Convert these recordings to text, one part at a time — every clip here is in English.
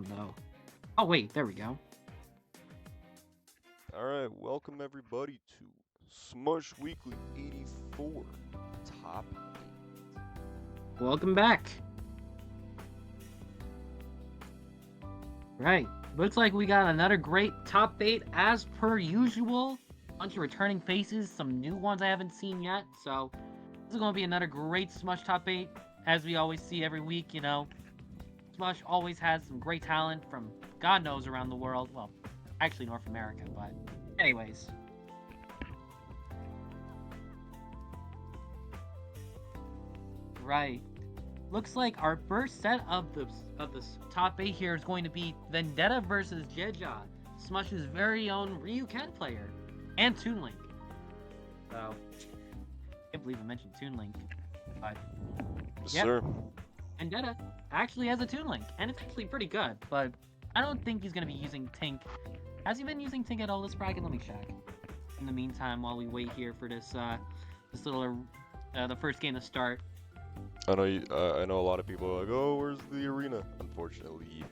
one, though. Oh, wait, there we go. Alright, welcome everybody to SmU5h Weekly 84, Top 8. Welcome back. Right. Looks like we got another great top 8 as per usual. Bunch of returning faces, some new ones I haven't seen yet. So, this is going to be another great SmU5h top 8. As we always see every week, you know. SmU5h always has some great talent from God knows around the world. Well, actually North America, but anyways. Right. Looks like our first set of the top 8 here is going to be Vendetta versus JeJaJeJa, SmU5h's very own Ryuken player, and Toon Link. So, I can't believe I mentioned Toon Link, but Yes, yep. sir. Vendetta actually has a Toon Link, and it's actually pretty good, but I don't think he's going to be using Tink. Has he been using Tink at all this bracket? Let me check. In the meantime, while we wait here for this little, the first game to start. I know a lot of people are like, oh, where's the arena? Unfortunately,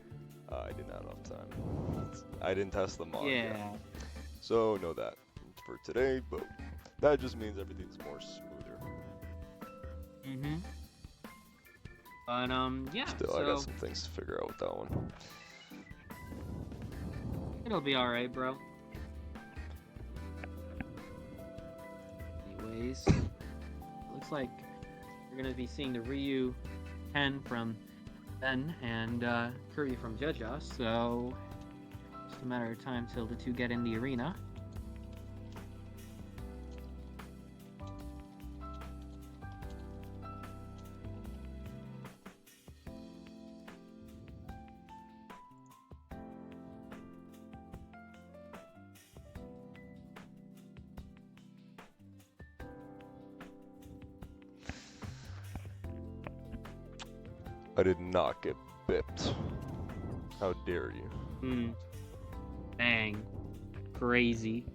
I did not have enough time. I didn't test them on yet. So, know that for today, but that just means everything's more smoother. Mm-hmm. But, yeah. Still, I got some things to figure out with that one. It'll be alright, bro. Anyways, looks like we're gonna be seeing the Ryu 10 from Ben and Kirby from JeJaJeJa, so just a matter of time till the two get in the arena. I did not get bipped. How dare you? Dang. Crazy.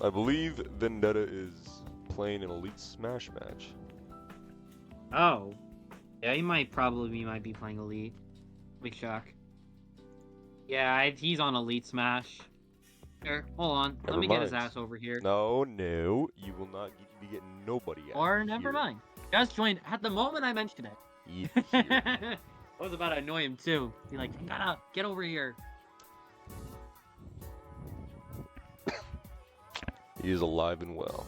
I believe Vendetta is playing an Elite Smash match. Oh. Yeah, he might be playing Elite. Big shock. Yeah, he's on Elite Smash. Here, hold on. Let me get his ass over here. No, you will not be getting nobody out. Or never mind. Just joined at the moment I mentioned it. I was about to annoy him too. Be like, you gotta get over here. He is alive and well.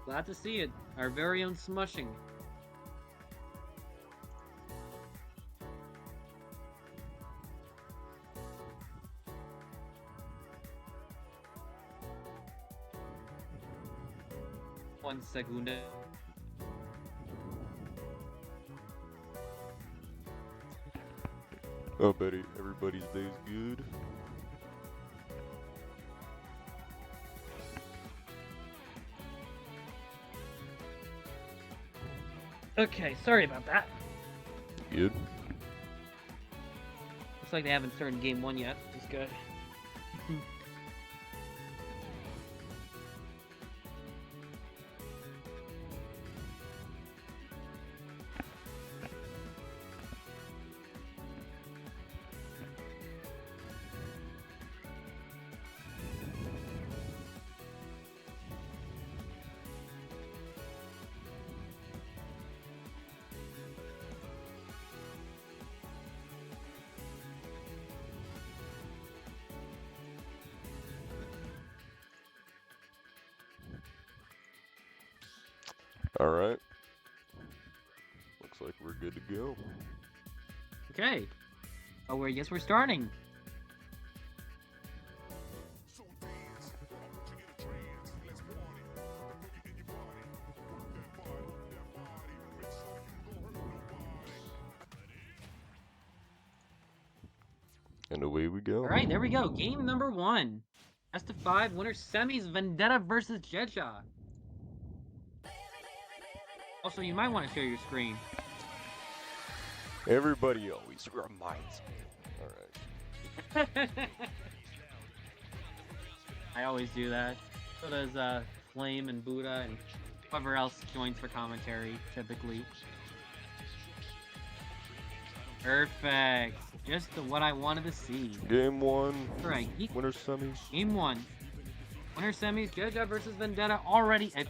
Glad to see it. Our very own smushing. One second. Oh, Betty, everybody's day is good. Okay, sorry about that. Good. Looks like they haven't started game 1 yet, which is good. Alright. Looks like we're good to go. Okay. Oh, I guess we're starting. And away we go. All right, there we go. Game number 1. Best of 5 winner semis, Vendetta versus JeJaJeJa. Also, you might want to share your screen. Everybody always reminds me. Alright. I always do that. So does Flame and Buddha and whoever else joins for commentary, typically. Perfect. Just what I wanted to see. Game 1. Alright, Winner semis. Game 1. Winner semis, JeJaJeJa versus Vendetta. Already a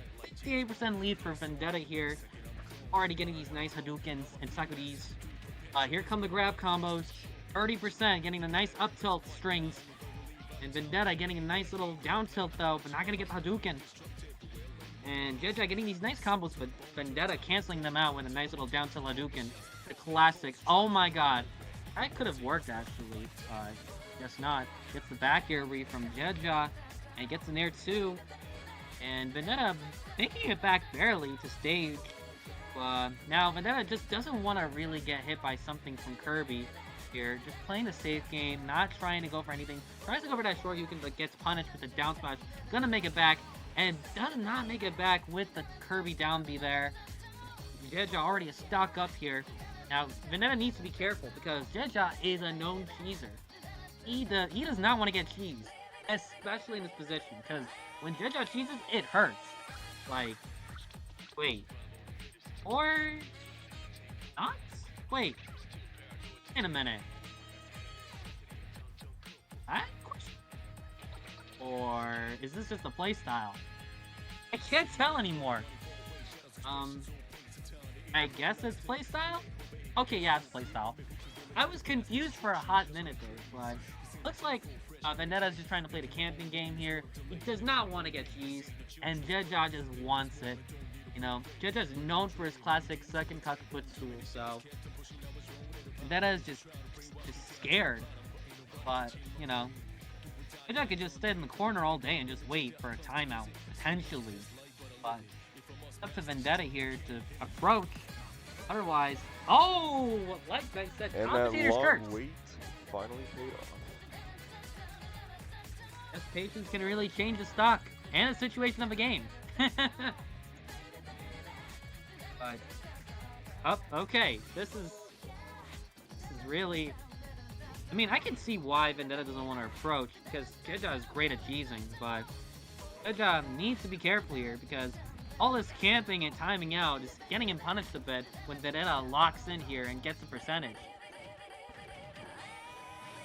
58% lead for Vendetta here. Already getting these nice Hadoukens and Sakuris. Here come the grab combos. 30% getting the nice up tilt strings. And Vendetta getting a nice little down tilt though, but not gonna get the Hadouken. And JeJaJeJa getting these nice combos, but Vendetta canceling them out with a nice little down tilt Hadouken. The classic. Oh my god. That could have worked actually. Guess not. Gets the back air read from JeJaJeJa. And gets in there too. And Vendetta making it back barely to stage. Now Vendetta just doesn't want to really get hit by something from Kirby here. Just playing the safe game, not trying to go for anything. Tries to go for that short Yuken, but gets punished with the down smash. Gonna make it back, and does not make it back with the Kirby down B there. JeJaJeJa already is stuck up here. Now, Vendetta needs to be careful, because JeJaJeJa is a known cheeser. He does not want to get cheesed, especially in this position, because when JeJaJeJa cheeses, it hurts. Like, wait. Or not? Wait. In a minute. That question? Or is this just a playstyle? I can't tell anymore. I guess it's playstyle? Okay, yeah, it's playstyle. I was confused for a hot minute there, but looks like Vendetta's just trying to play the camping game here. He does not want to get cheesed, and JeJaJeJa just wants it. You know, JeJaJeJa is known for his classic second cock footstool, so Vendetta is just scared. But, you know, JeJaJeJa could just stay in the corner all day and just wait for a timeout, potentially. But it's up to Vendetta here to approach. Otherwise, oh, like I said, and commentator's that long curse. wait finally paid off. Yes, patience can really change the stock and the situation of a game. But, okay, this is really... I mean, I can see why Vendetta doesn't want to approach, because JeJaJeJa is great at cheesing, but JeJaJeJa needs to be careful here, because all this camping and timing out is getting him punished a bit when Vendetta locks in here and gets the percentage.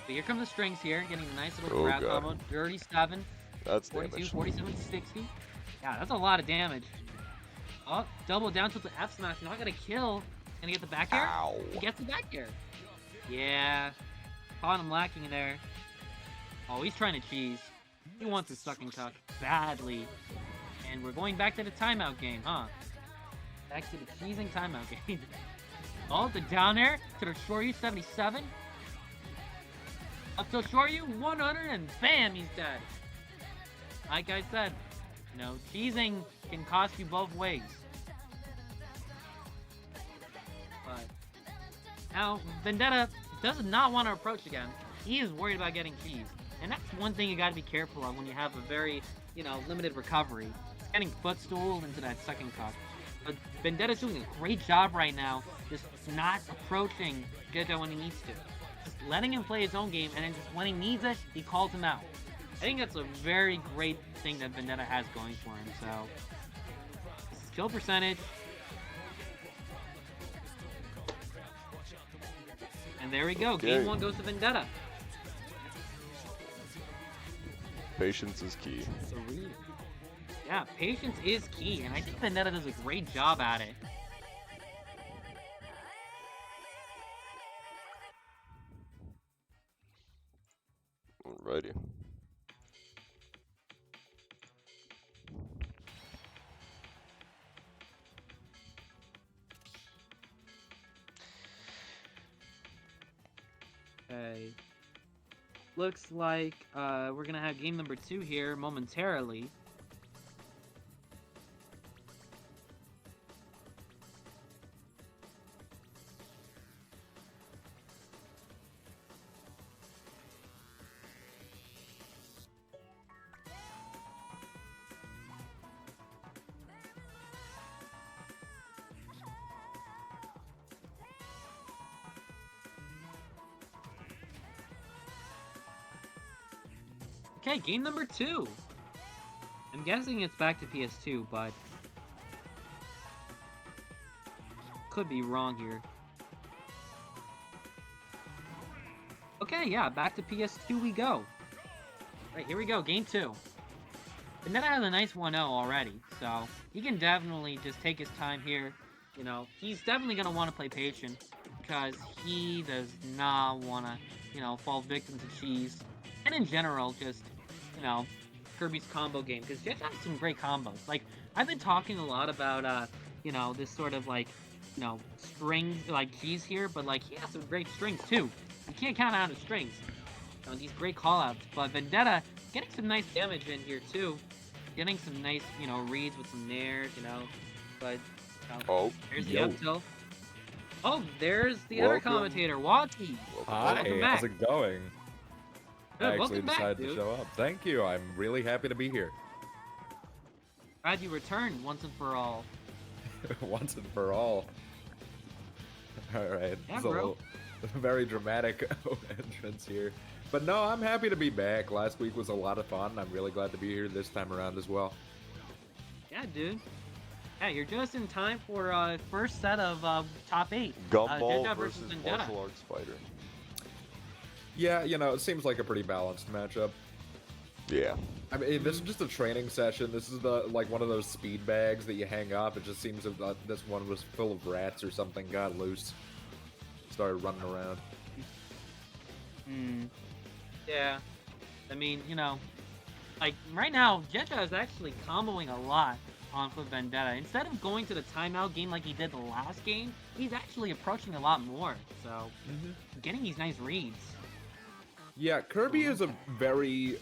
But here come the strings here, getting a nice little grab combo, 37, that's 42, damage. 47, 60. Yeah, that's a lot of damage. Oh, double down to the F smash, not gonna kill. Gonna get the back air? Ow. He gets the back air. Yeah. Caught him lacking there. Oh, he's trying to cheese. He wants his sucking cuck badly. And we're going back to the timeout game, huh? Back to the cheesing timeout game. Oh, the down air to the Shoryu 77. Up to Shoryu 100 and bam, he's dead. Like I said, you know, cheesing can cost you both ways. But now Vendetta does not want to approach again. He is worried about getting cheesed. And that's one thing you got to be careful of when you have a very, you know, limited recovery. It's getting footstooled into that second cup. But Vendetta's doing a great job right now, just not approaching JeJaJeJa when he needs to. Just letting him play his own game, and then just when he needs it, he calls him out. I think that's a very great thing that Vendetta has going for him, so... Kill percentage. And there we go, okay. Game 1 goes to Vendetta. Patience is key. Yeah, patience is key, and I think Vendetta does a great job at it. Alrighty. Okay. Looks like we're gonna have game number 2 here momentarily. Okay, game number 2. I'm guessing it's back to PS2, but could be wrong here. Okay, yeah, back to PS2 we go. Right, here we go, game 2. And then I have a nice 1-0 already, so he can definitely just take his time here. You know, he's definitely going to want to play patient because he does not want to, you know, fall victim to cheese. And in general, just, you know, Kirby's combo game, because JeJaJa has some great combos. Like, I've been talking a lot about, you know, this sort of, like, you know, strings, like, keys here, but, like, he has some great strings, too. You can't count out his strings. You know, these great callouts. But Vendetta getting some nice damage in here, too. Getting some nice, you know, reads with some nairs, you know. But, there's the up tilt. Oh, there's the other commentator, Wati. Hi, how's it going? Good, I actually decided to show up. Thank you, I'm really happy to be here. Glad you returned once and for all. Once and for all. Alright, yeah, it's a very dramatic entrance here. But no, I'm happy to be back. Last week was a lot of fun. I'm really glad to be here this time around as well. Yeah, dude. Yeah, you're just in time for first set of top 8. Gumball versus martial arts fighter. Yeah, you know, it seems like a pretty balanced matchup. Yeah. I mean, this is just a training session. This is like one of those speed bags that you hang up. It just seems that this one was full of rats or something, got loose, started running around. Yeah. I mean, you know, like right now, JeJaJa is actually comboing a lot on with Vendetta. Instead of going to the timeout game like he did the last game, he's actually approaching a lot more. So, getting these nice reads. Yeah, Kirby is a very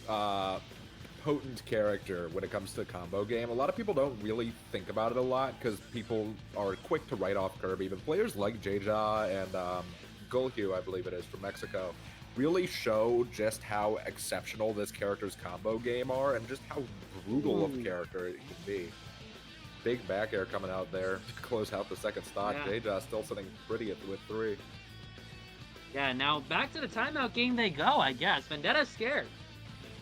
potent character when it comes to combo game. A lot of people don't really think about it a lot because people are quick to write off Kirby, but players like JeJaJa and Gulhu, I believe it is, from Mexico, really show just how exceptional this character's combo game are and just how brutal of a character it can be. Big back air coming out there to close out the second stock. Yeah. JeJa still sitting pretty with 3. Yeah, now back to the timeout game they go, I guess. Vendetta's scared.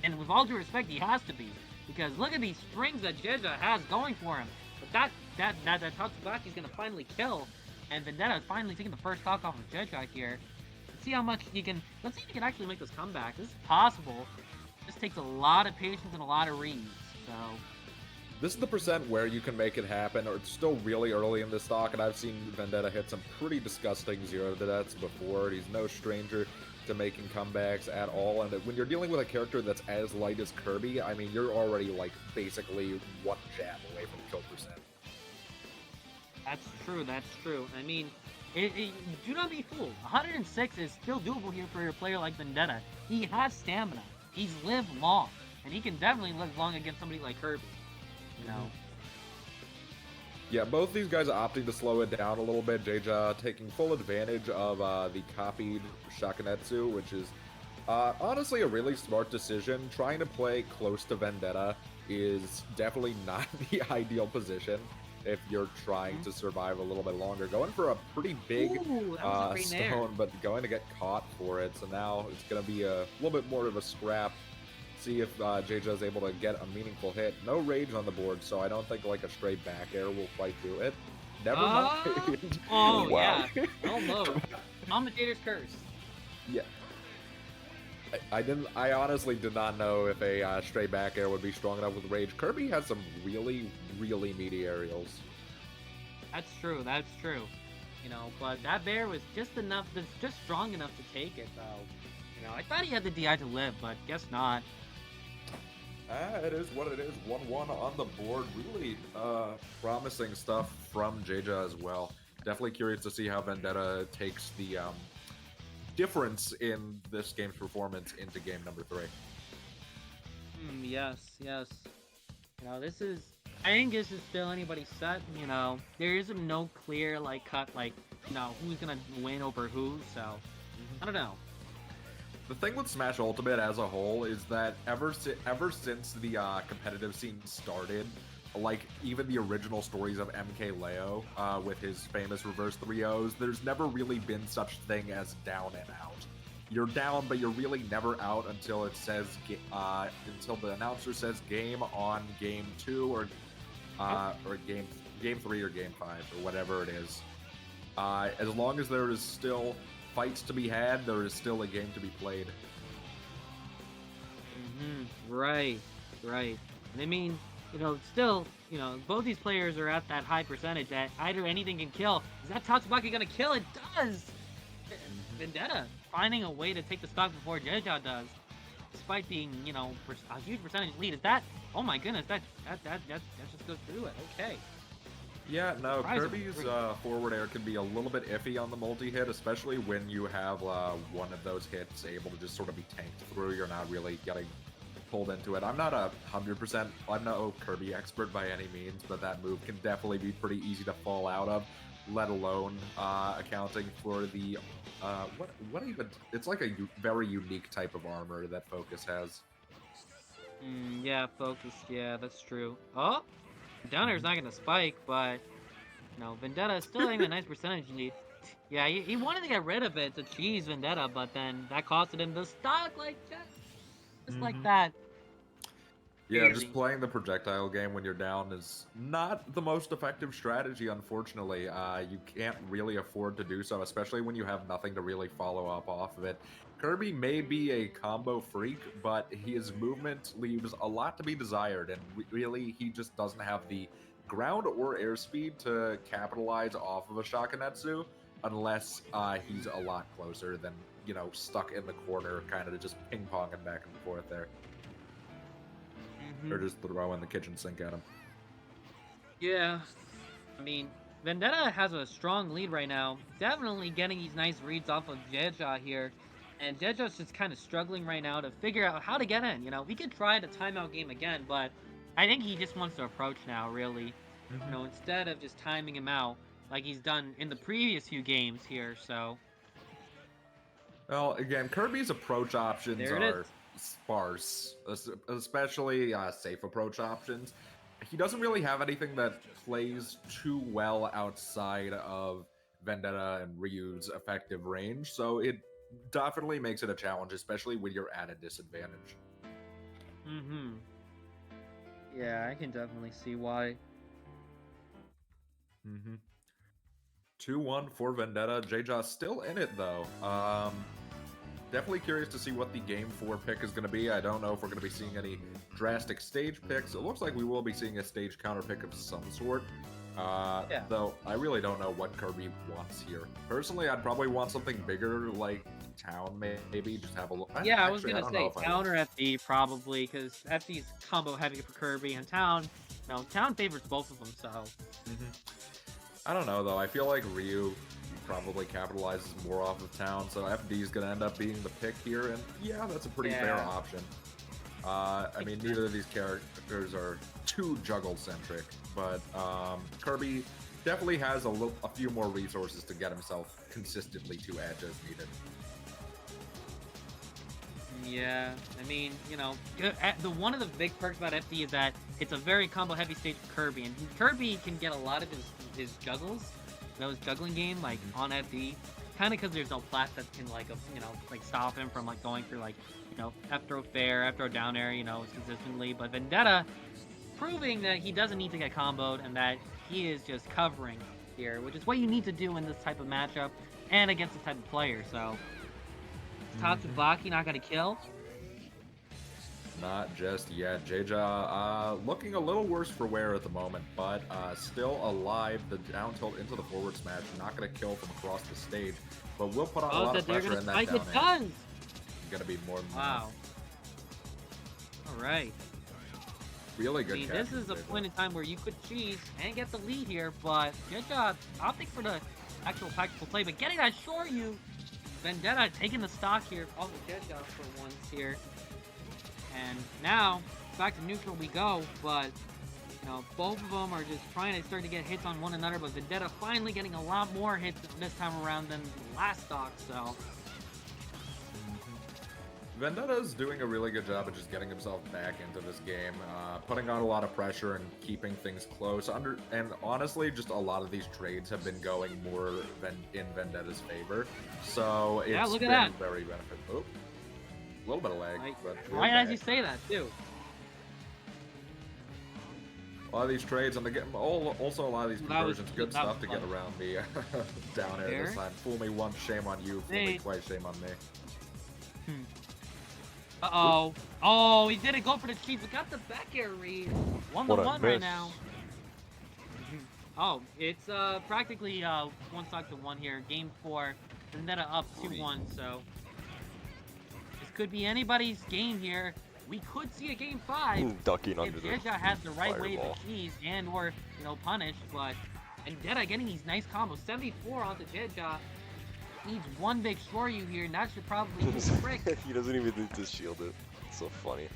And with all due respect, he has to be. Because look at these strings that JeJaJa has going for him. But that Tatsubaki's gonna finally kill. And Vendetta is finally taking the first stock off of JeJaJa here. Let's see how much he can... Let's see if he can actually make this comeback. This is possible. This takes a lot of patience and a lot of reads. So... This is the percent where you can make it happen, or it's still really early in the stock, and I've seen Vendetta hit some pretty disgusting 0-to-deaths before. He's no stranger to making comebacks at all, and when you're dealing with a character that's as light as Kirby, I mean, you're already, like, basically one jab away from kill percent. That's true. I mean, do not be fooled. 106 is still doable here for a player like Vendetta. He has stamina. He's lived long, and he can definitely live long against somebody like Kirby. You know. Yeah, both these guys are opting to slow it down a little bit. JeJaJa taking full advantage of the copied Shakunetsu, which is honestly a really smart decision. Trying to play close to Vendetta is definitely not the ideal position if you're trying to survive a little bit longer. Going for a pretty big stone, but going to get caught for it. So now it's going to be a little bit more of a scrap. See if JeJaJa is able to get a meaningful hit. No rage on the board, so I don't think like a straight back air will quite do it. Never mind. Oh, wow. Yeah. Almost. Commentator's curse. Yeah. I honestly did not know if a straight back air would be strong enough with rage. Kirby has some really, really meaty aerials. That's true. You know, but that bear was just strong enough to take it, though. You know, I thought he had the DI to live, but guess not. It is what it is. 1-1 on the board. Really promising stuff from JeJaJa as well. Definitely curious to see how Vendetta takes the difference in this game's performance into game number 3. Yes. You know, I think this is still anybody's set. You know, there is no clear, like, cut, like, you know, who's gonna win over who, so, I don't know. The thing with Smash Ultimate as a whole is that ever since the competitive scene started, like even the original stories of MKLeo with his famous reverse 3-0s, there's never really been such thing as down and out. you're down, but you're really never out until it says until the announcer says game on game 2 or game 3 or game 5 or whatever it is. As long as there is still fights to be had, there is still a game to be played. Right. And I mean, still, both these players are at that high percentage that either anything can kill. Is that Tatsubaki gonna kill? It does! Vendetta finding a way to take the stock before JeJaJeJa does, despite being, a huge percentage lead. Is that? Oh my goodness, that just goes through it. Okay. Yeah, no, Kirby's forward air can be a little bit iffy on the multi-hit, especially when you have one of those hits able to just sort of be tanked through. You're not really getting pulled into it. I'm not 100%, I'm no Kirby expert by any means, but that move can definitely be pretty easy to fall out of, let alone accounting for the, what even, it's like a very unique type of armor that Focus has. Yeah, Focus, yeah, that's true. Oh! Down air's not gonna spike, but Vendetta is still having a nice percentage lead. Yeah, he wanted to get rid of it to cheese Vendetta, but then that costed him the stock like just like that. Yeah, just playing the projectile game when you're down is not the most effective strategy, unfortunately. You can't really afford to do so, especially when you have nothing to really follow up off of it. Kirby may be a combo freak, but his movement leaves a lot to be desired, and really, he just doesn't have the ground or airspeed to capitalize off of a Shakunetsu, unless he's a lot closer than, stuck in the corner, kind of just ping-ponging back and forth there. Or just throwing the kitchen sink at him. Yeah, I mean, Vendetta has a strong lead right now. Definitely getting these nice reads off of JeJaJeJa here. And JeJaJeJa's just kind of struggling right now to figure out how to get in. We could try the timeout game again, but I think he just wants to approach now, really. Instead of just timing him out like he's done in the previous few games here, so. Well, again, Kirby's approach options are sparse, especially safe approach options. He doesn't really have anything that plays too well outside of Vendetta and Ryu's effective range, so it definitely makes it a challenge, especially when you're at a disadvantage. Yeah, I can definitely see why. 2-1 for Vendetta. JeJaJeJa still in it, though. Definitely curious to see what the Game 4 pick is going to be. I don't know if we're going to be seeing any drastic stage picks. It looks like we will be seeing a stage counter pick of some sort. Though I really don't know what Kirby wants here. Personally, I'd probably want something bigger, like Town, maybe. Just have a look. Yeah, I was going to say Town or FD, probably, because FD's combo heavy for Kirby, and Town favors both of them, so. I don't know, though. I feel like Ryu probably capitalizes more off of Town, so FD is going to end up being the pick here, and yeah, that's a pretty fair option. I mean, neither of these characters are too juggle-centric, but Kirby definitely has a few more resources to get himself consistently to edge as needed. Yeah, I mean, one of the big perks about FD is that it's a very combo-heavy stage for Kirby, and Kirby can get a lot of his juggles, his juggling game, on FD, kind of because there's no plat that can, stop him from, going through, F throw fair, F throw down air, consistently, but Vendetta proving that he doesn't need to get comboed and that he is just covering here, which is what you need to do in this type of matchup and against this type of player, so. Is Tatsubaki not going to kill? Not just yet. JeJaJeJa looking a little worse for wear at the moment, but still alive. The down tilt into the forward smash, not going to kill from across the stage, but will put on a lot of pressure in that down air. Going to be more than wow. All right. Really good. This is a point in time where you could cheese and get the lead here, but JeJaJeJa opting for the actual tactical play, but getting that Shoryu. Vendetta taking the stock here off of JeJaJeJa for once here. And now, back to neutral we go, but, both of them are just trying to start to get hits on one another, but Vendetta finally getting a lot more hits this time around than the last stock, so. Vendetta's doing a really good job of just getting himself back into this game, putting on a lot of pressure and keeping things close. And honestly, just a lot of these trades have been going more in Vendetta's favor. So it's look at been that. very beneficial. Oh, a little bit of lag, but right as you say that too. A lot of these trades and also a lot of these conversions, good stuff to get fun. around the down air this time. Fool me once, shame on you. Fool me twice, shame on me. Uh-oh. Oh, he didn't go for the cheese. We got the back air read. 1-1 right now. Oh, it's practically 1-1 here. Game 4. Vendetta up 2-1, so this could be anybody's game here. We could see a game 5 ducking if under the JeJaJeJa has the right way fireball. to cheese and or punish, but Vendetta getting these nice combos. 74 onto JeJaJeJa. Needs one big Shoryu here, and that should probably be the trick. He doesn't even need to shield it. It's so funny.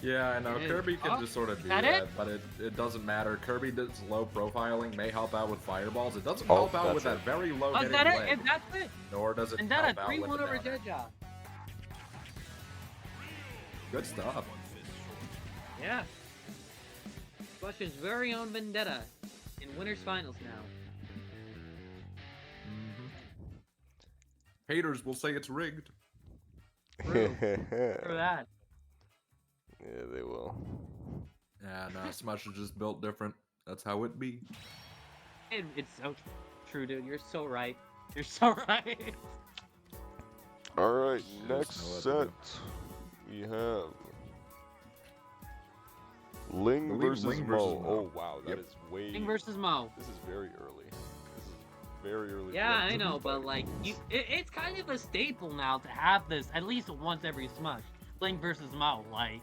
Yeah, I know. Kirby can just sort of do that, but it doesn't matter. Kirby does low profiling, may help out with fireballs. It doesn't help out with that very low hitting leg. If that's it. Nor does it Vendetta help out 3-1 with over the down air. JeJaJeJa. Good stuff. Yeah. Russia's very own Vendetta in winners finals now. Haters will say it's rigged. True. For that. Yeah, they will. Yeah, no, Smash is just built different. That's how it be. It's so true, dude. You're so right. You're so right. Alright, next set. We have Ling versus Mo. Oh wow, that is way. Ling versus Mo. This is very early. This is very early. Yeah, I know, but like, it's kind of a staple now to have this at least once every Smash. Ling versus Mo, like.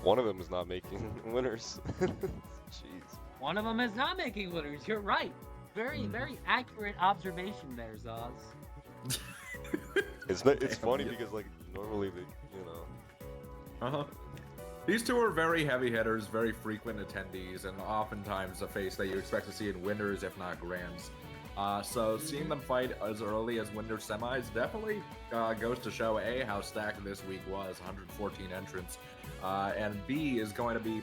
One of them is not making winners. Jeez. One of them is not making winners. You're right. Very, very accurate observation there, Zaz. It's funny because like normally they, These two are very heavy hitters, very frequent attendees, and oftentimes a face that you expect to see in winners, if not grands. So seeing them fight as early as winter semis definitely goes to show A, how stacked this week was, 114 entrants, and B, is going to be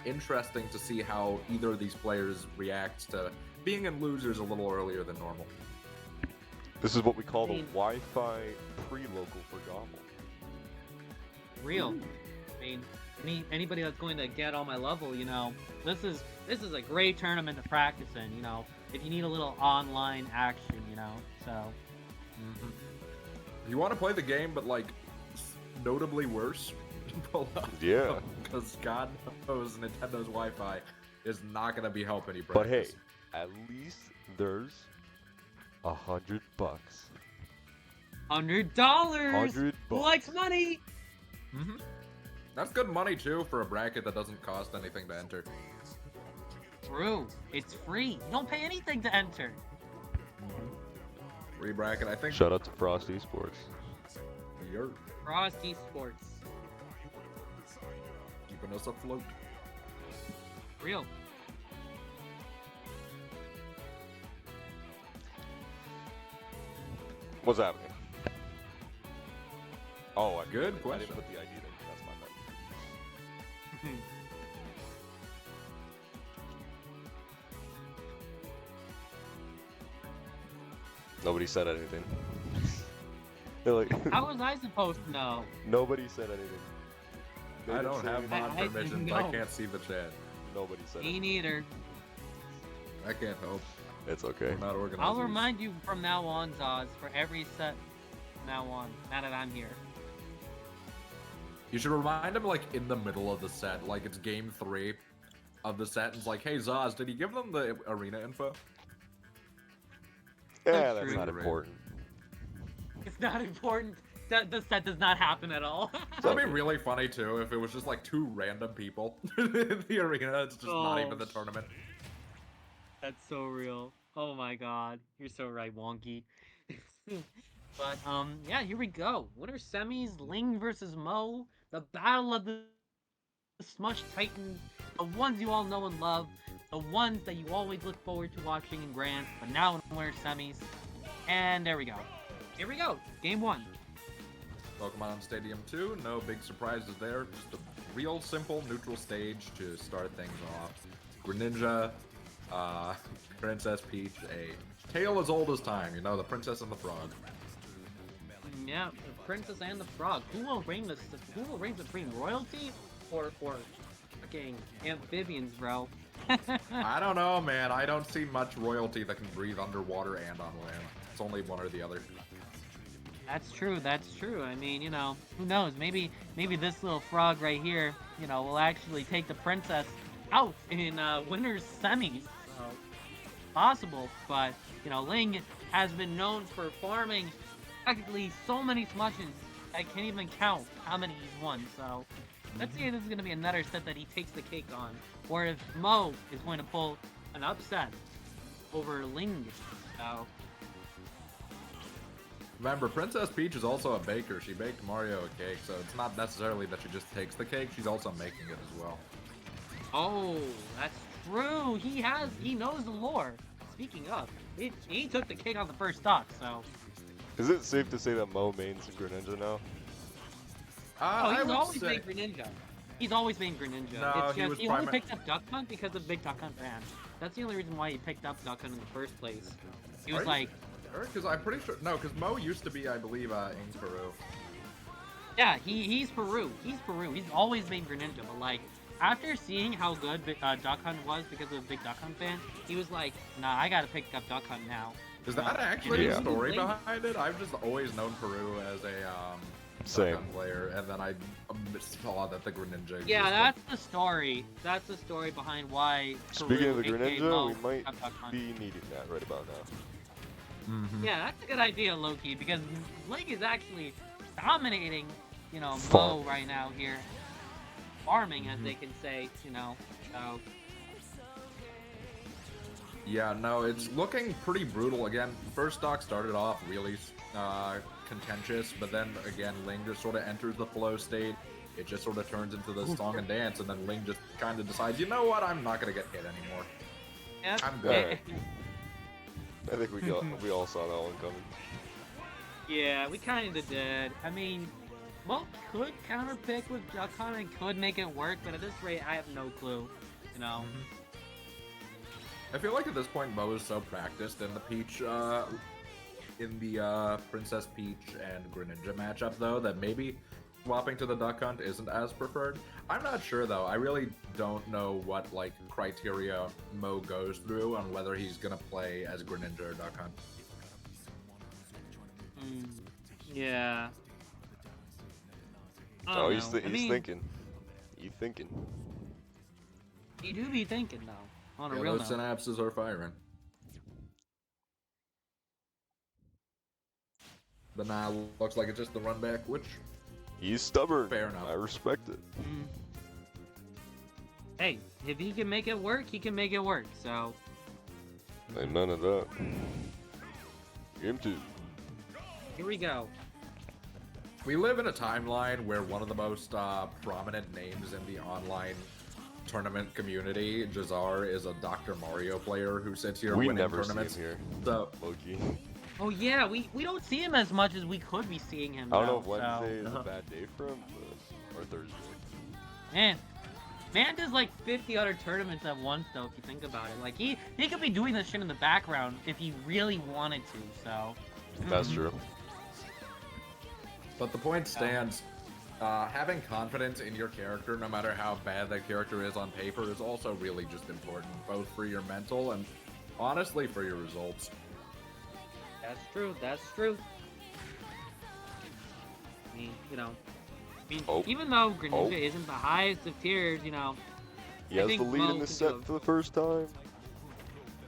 interesting to see how either of these players reacts to being in losers a little earlier than normal. This is what we call the Wi-Fi pre-local for Gothel. Real. I mean, anybody that's going to get on my level, this is a great tournament to practice in, if you need a little online action, so. If you want to play the game, but like notably worse, yeah, because God knows Nintendo's Wi-Fi is not going to be helping you. But hey, at least there's $100. $100. $100. Who likes money? That's good money too for a bracket that doesn't cost anything to enter. True. It's free. You don't pay anything to enter. Free bracket, I think. Shout out to Frost Esports. Frost Esports. Keeping us afloat. Real. What's happening? Oh, Good question. I didn't put the ID in. That's my bad. Nobody said anything. They're like, How was I supposed to know? Nobody said anything. They I didn't don't say have anything. mod permission, but I can't see the chat. Nobody said Me anything. neither. I can't help. It's okay. I'm not organized. I'll remind you from now on, Zaz, for every set from now on, now that I'm here. You should remind him like in the middle of the set, like it's game 3 of the set, and it's like, hey Zaz, did you give them the arena info? Yeah, that's true. not important. It's not important. The set does not happen at all. That'd be really funny too if it was just like 2 random people in the arena. It's just not even the tournament. That's so real. Oh my god. You're so right, Wonky. But, yeah, here we go. Winter semis, Ling versus Mo. The battle of the Smush Titans. The ones you all know and love. The ones that you always look forward to watching in Grands, but now in winter semis. And there we go. Here we go. Game 1. Pokemon Stadium 2, no big surprises there. Just a real simple neutral stage to start things off. Greninja, Princess Peach, a tale as old as time, you know, the Princess and the Frog. Yeah, the Princess and the Frog. Who will reign supreme? Royalty or fucking amphibians, bro? I don't know, man. I don't see much royalty that can breathe underwater and on land. It's only one or the other. That's true. That's true. I mean, you know, who knows? Maybe this little frog right here, you know, will actually take the princess out in winner's semis. So, possible, but you know, Ling has been known for farming practically so many smushes. I can't even count how many he's won. So, let's see if this is going to be another set that he takes the cake on, or if Mo is going to pull an upset over Ling. So. Remember, Princess Peach is also a baker. She baked Mario a cake, so it's not necessarily that she just takes the cake, she's also making it as well. Oh, that's true. He knows the lore. Speaking of, he took the cake on the first stock, so. Is it safe to say that Mo mains Greninja now? Oh, he's always been Greninja. He's always been Greninja. No, it's just, he only picked up Duck Hunt because of Big Duck Hunt fan. That's the only reason why he picked up Duck Hunt in the first place. He was like... Because I'm pretty sure... No, because Mo used to be, I believe, in Peru. Yeah, he's Peru. He's Peru. He's always been Greninja, but like... After seeing how good Duck Hunt was because of a Big Duck Hunt fan, he was like, nah, I gotta pick up Duck Hunt now. Is that actually the story behind it? I've just always known Peru as a Duck Hunt player, and then I saw that the Greninja existed. Yeah, that's the story. That's the story behind why Speaking Peru, of the Greninja, we might Hunt. be needing that right about now. Yeah, that's a good idea, Loki, because Ling is actually dominating, you know, Mo right now here. Farming, as they can say, you know, so... Yeah, no, it's looking pretty brutal. Again, first stock started off really contentious, but then again, Ling just sort of enters the flow state. It just sort of turns into the song and dance, and then Ling just kind of decides, you know what, I'm not going to get hit anymore. Yeah. I'm good. Right. I think we all saw that one coming. Yeah, we kind of did. I mean, Mo could counterpick with Duck Hunt and could make it work, but at this rate, I have no clue, you know. I feel like at this point, Mo is so practiced in the Peach, Princess Peach and Greninja matchup, though, that maybe swapping to the Duck Hunt isn't as preferred. I'm not sure, though. I really don't know what, like, criteria Mo goes through on whether he's gonna play as Greninja or Duck Hunt. Yeah. Oh, he's thinking. He's thinking. You do be thinking, though. On a Yeah, real those note. synapses are firing. But nah, looks like it's just the run back, which... He's stubborn. Fair enough. I respect it. Hey, if he can make it work, he can make it work, so... Ain't none of that. Game 2. Here we go. We live in a timeline where one of the most prominent names in the online tournament community, JeJaJeJa, is a Dr. Mario player who sits here winning tournaments. See him here. So, Loki. Oh yeah, we don't see him as much as we could be seeing him. I don't know now, if Wednesday so. is a bad day for him, or Thursday. Man does like 50 other tournaments at once, though. If you think about it, like he could be doing this shit in the background if he really wanted to. So. That's true. But the point stands. Having confidence in your character, no matter how bad that character is on paper, is also really just important, both for your mental and honestly for your results. That's true. That's true. I mean, you know, even though Greninja isn't the highest of tiers, you know, he has the lead in this set for the first time.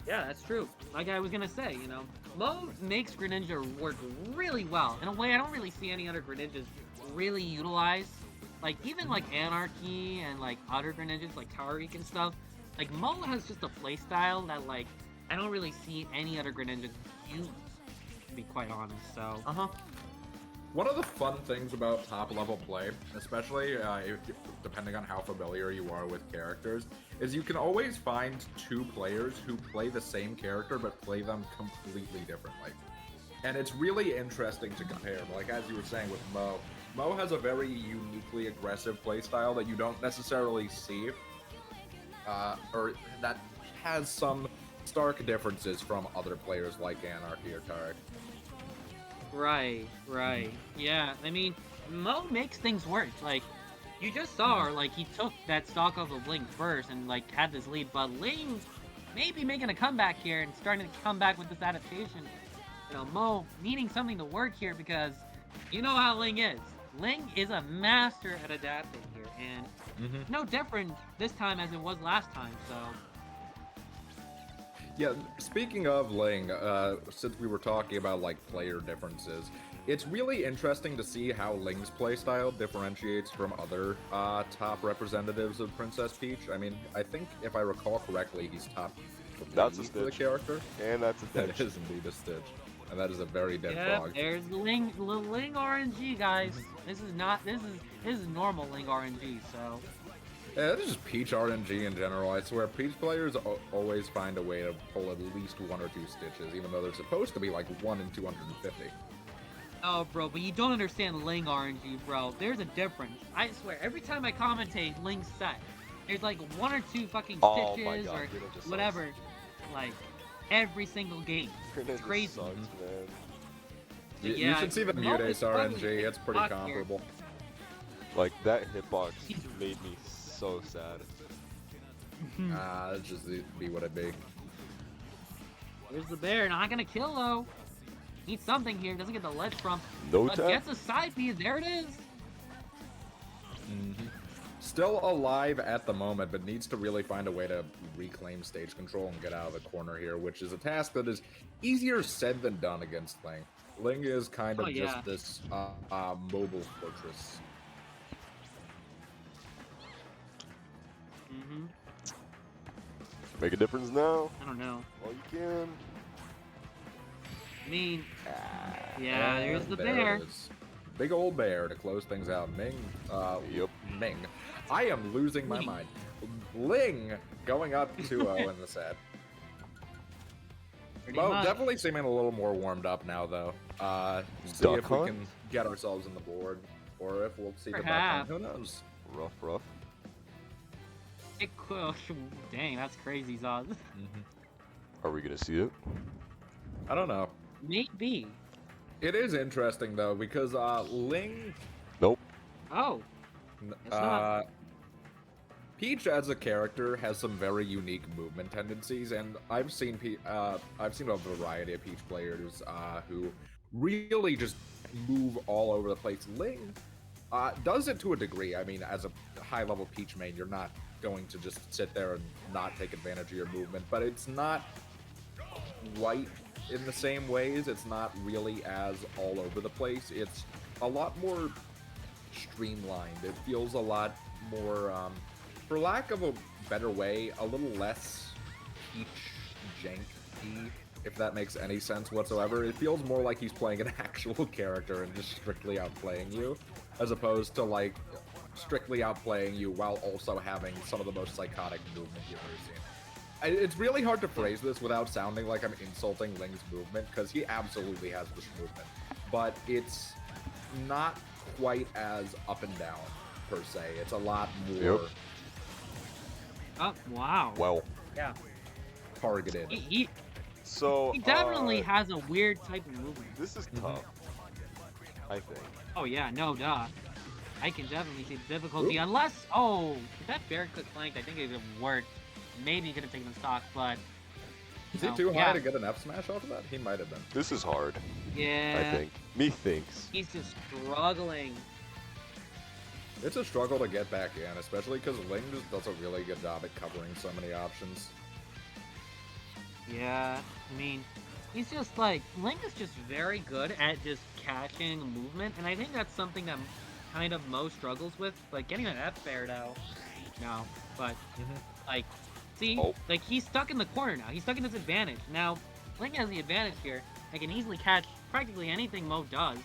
Yeah, that's true. Like I was gonna say, you know, Mo makes Greninja work really well. In a way, I don't really see any other Greninjas really utilize. Like, even like Anarchy and like other Greninjas, like Tariq and stuff. Like, Mo has just a playstyle that, like, I don't really see any other Greninjas use, to be quite honest, so. One of the fun things about top-level play, especially depending on how familiar you are with characters, is you can always find two players who play the same character but play them completely differently. And it's really interesting to compare. Like, as you were saying with Mo, Mo has a very uniquely aggressive playstyle that you don't necessarily see, or that has some stark differences from other players like Anarchy or Tarek. Right, right. Yeah, I mean, Mo makes things work. Like, you just saw, like, he took that stock off of Ling first and, like, had this lead, but Ling may be making a comeback here and starting to come back with this adaptation. You know, Mo needing something to work here because you know how Ling is. Ling is a master at adapting here, and no different this time as it was last time, so... Yeah, speaking of Ling, since we were talking about, like, player differences, it's really interesting to see how Ling's playstyle differentiates from other top representatives of Princess Peach. I mean, I think, if I recall correctly, he's top 3 That's a for the Stitch. And And that's a that Stitch. is indeed a Stitch. And that is a very dead Yeah, frog. there's the Ling RNG, guys. This is normal Ling RNG, so... Yeah, this is Peach RNG in general. I swear, Peach players always find a way to pull at least 1 or 2 stitches, even though they're supposed to be like 1 in 250. Oh, bro, but you don't understand Ling RNG, bro. There's a difference. I swear, every time I commentate Ling's set, there's like 1 or 2 fucking Oh stitches my God, or Greninja sucks. whatever. Like, every single game. It's Greninja crazy. sucks, man. But You yeah, should see the Mo is Mudace struggling RNG, to it's pretty block here. comparable. Like, that hitbox made me so sad. It'd just be what it be. Here's the bear, not gonna kill though. Needs something here, doesn't get the ledge from. No But tap. gets a side B, there it is. Still alive at the moment, but needs to really find a way to reclaim stage control and get out of the corner here, which is a task that is easier said than done against Ling. Ling is kind of just this mobile fortress. Make a difference now. I don't know. All you can. I mean, yeah, there's the There bear. it is. Big old bear to close things out. Yep. Ming. I am losing my Ling. mind. Ling going up 2-0 in the set. Pretty Mo much. definitely seeming a little more warmed up now, though. See Duck if we hunt? can get ourselves in the board, or if we'll see the duck Perhaps. hunt. Who knows? Rough, rough. It could. Dang, that's crazy, Zaz. Are we gonna see it? I don't know. Maybe. It is interesting though because Ling, Nope. Oh, not. Peach as a character has some very unique movement tendencies, and I've seen a variety of Peach players who really just move all over the place. Ling does it to a degree. I mean, as a high-level Peach main, you're not going to just sit there and not take advantage of your movement, but it's not quite in the same ways. It's not really as all over the place. It's a lot more streamlined. It feels a lot more, for lack of a better way, a little less Peach janky, if that makes any sense whatsoever. It feels more like he's playing an actual character and just strictly outplaying you, as opposed to like strictly outplaying you while also having some of the most psychotic movement you've ever seen. It's really hard to phrase this without sounding like I'm insulting Ling's movement, because he absolutely has this movement, but it's not quite as up and down per se. It's a lot more Oh, wow. Well. Yeah. targeted. He So. definitely has a weird type of movement. This is tough. I think. Oh, yeah, no duh. I can definitely see the difficulty, unless, oh, if that bear could flank, I think it would have worked. Maybe he could have taken the stock, but... Is he too high to get an F smash off of that? He might have been. This is hard. Yeah. I think. Methinks. He's just struggling. It's a struggle to get back in, especially because Ling just does a really good job at covering so many options. Yeah, I mean, he's just like, Ling is just very good at just catching movement, and I think that's something that kind of Mo struggles with, like getting an F bared out. No, but like, see, like he's stuck in the corner now. He's stuck in this advantage. Now, Ling has the advantage here. I can easily catch practically anything Mo does.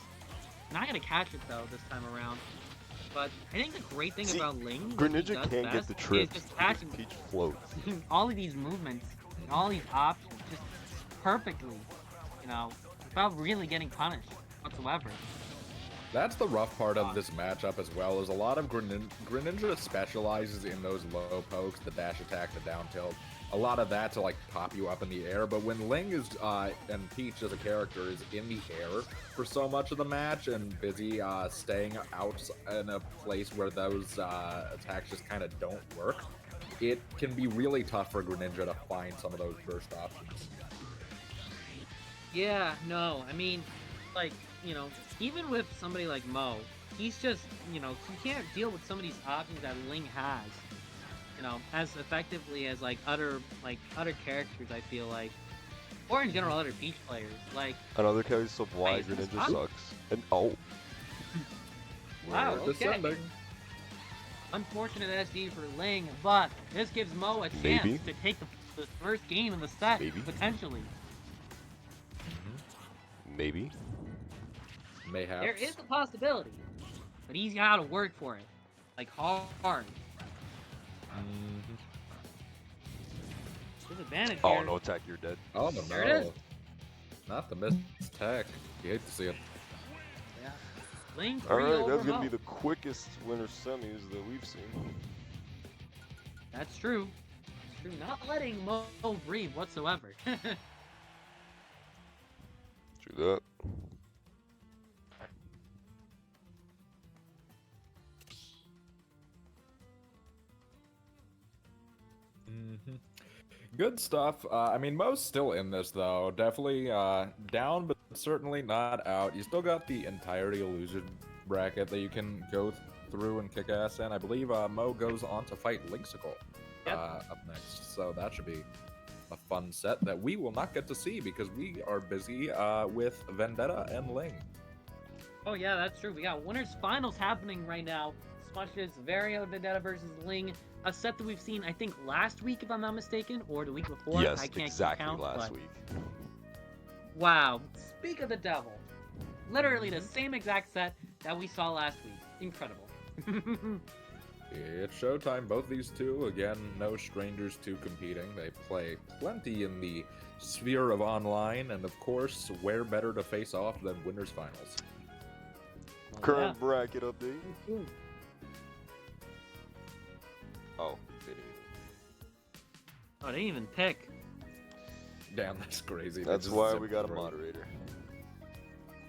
Not gonna catch it though this time around. But I think the great thing about Ling, Greninja can't get the trips. is just catching Peach floats. all of these movements and all these options just perfectly, you know, without really getting punished whatsoever. That's the rough part of this matchup as well, is a lot of Greninja specializes in those low pokes, the dash attack, the down tilt. A lot of that to like pop you up in the air, but when Ling is and Peach as a character is in the air for so much of the match and busy staying out in a place where those attacks just kind of don't work, it can be really tough for Greninja to find some of those burst options. Yeah, no, I mean, like, you know, even with somebody like Mo, he's just, you know, he can't deal with some of these options that Ling has, you know, as effectively as like other characters, I feel like, or in general other Peach players. Like another case of why Greninja sucks. And oh, wow, okay. Unfortunate SD for Ling, but this gives Mo a chance to take the first game in the set, potentially. Maybe. Mayhaps. There is a possibility, but he's got to work for it, like hard. Disadvantage here. Oh, no tech, you're dead. Oh no, there it is. Not the missed tech. You hate to see it. Yeah. Ling 3 Alright, over that's gonna Mo. be the quickest winter semis that we've seen. That's true. That's true. Not letting Mo breathe whatsoever. True that. Good stuff. I mean, Mo's still in this, though. Definitely down, but certainly not out. You still got the entirety illusion bracket that you can go through and kick ass in. I believe Mo goes on to fight Linksicle up next, so that should be a fun set that we will not get to see because we are busy with Vendetta and Ling. Oh yeah, that's true. We got winners finals happening right now. Smush's very own Vendetta versus Ling. A set that we've seen, I think, last week, if I'm not mistaken, or the week before. Yes, I can't exactly count, last week. Wow. Speak of the devil. Literally the same exact set that we saw last week. Incredible. It's showtime. Both these two, again, no strangers to competing. They play plenty in the sphere of online, and of course, where better to face off than winners finals. Well, Current bracket update. Oh, they didn't even pick. Damn, that's crazy. That's why we got a moderator.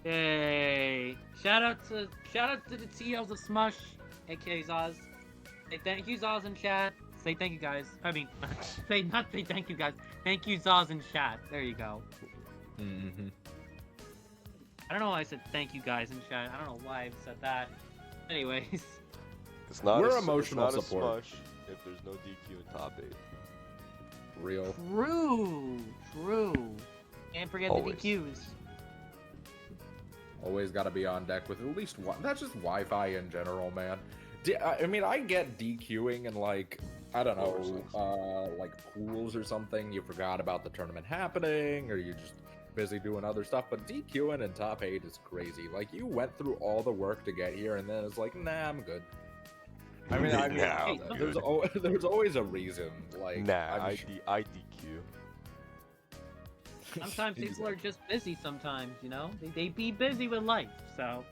Yay! Shout out to the CEOs of Smush, aka Zaz. Say thank you, Zaz in chat. Say thank you, guys. I mean, not say thank you, guys. Thank you, Zaz in chat. There you go. I don't know why I said thank you, guys in chat. I don't know why I said that. Anyways. It's not We're emotional support. Smush if there's no DQ in top 8. Real. True. Can't forget the DQs. Always got to be on deck with at least one. That's just Wi-Fi in general, man. I mean, I get DQing and like, I don't know, like pools or something. You forgot about the tournament happening, or you're just busy doing other stuff. But DQing in top 8 is crazy. Like, you went through all the work to get here, and then it's like, nah, I'm good. I mean, there's always a reason. Like, nah, I DQ. Sometimes people are just busy. Sometimes, you know, they be busy with life. So.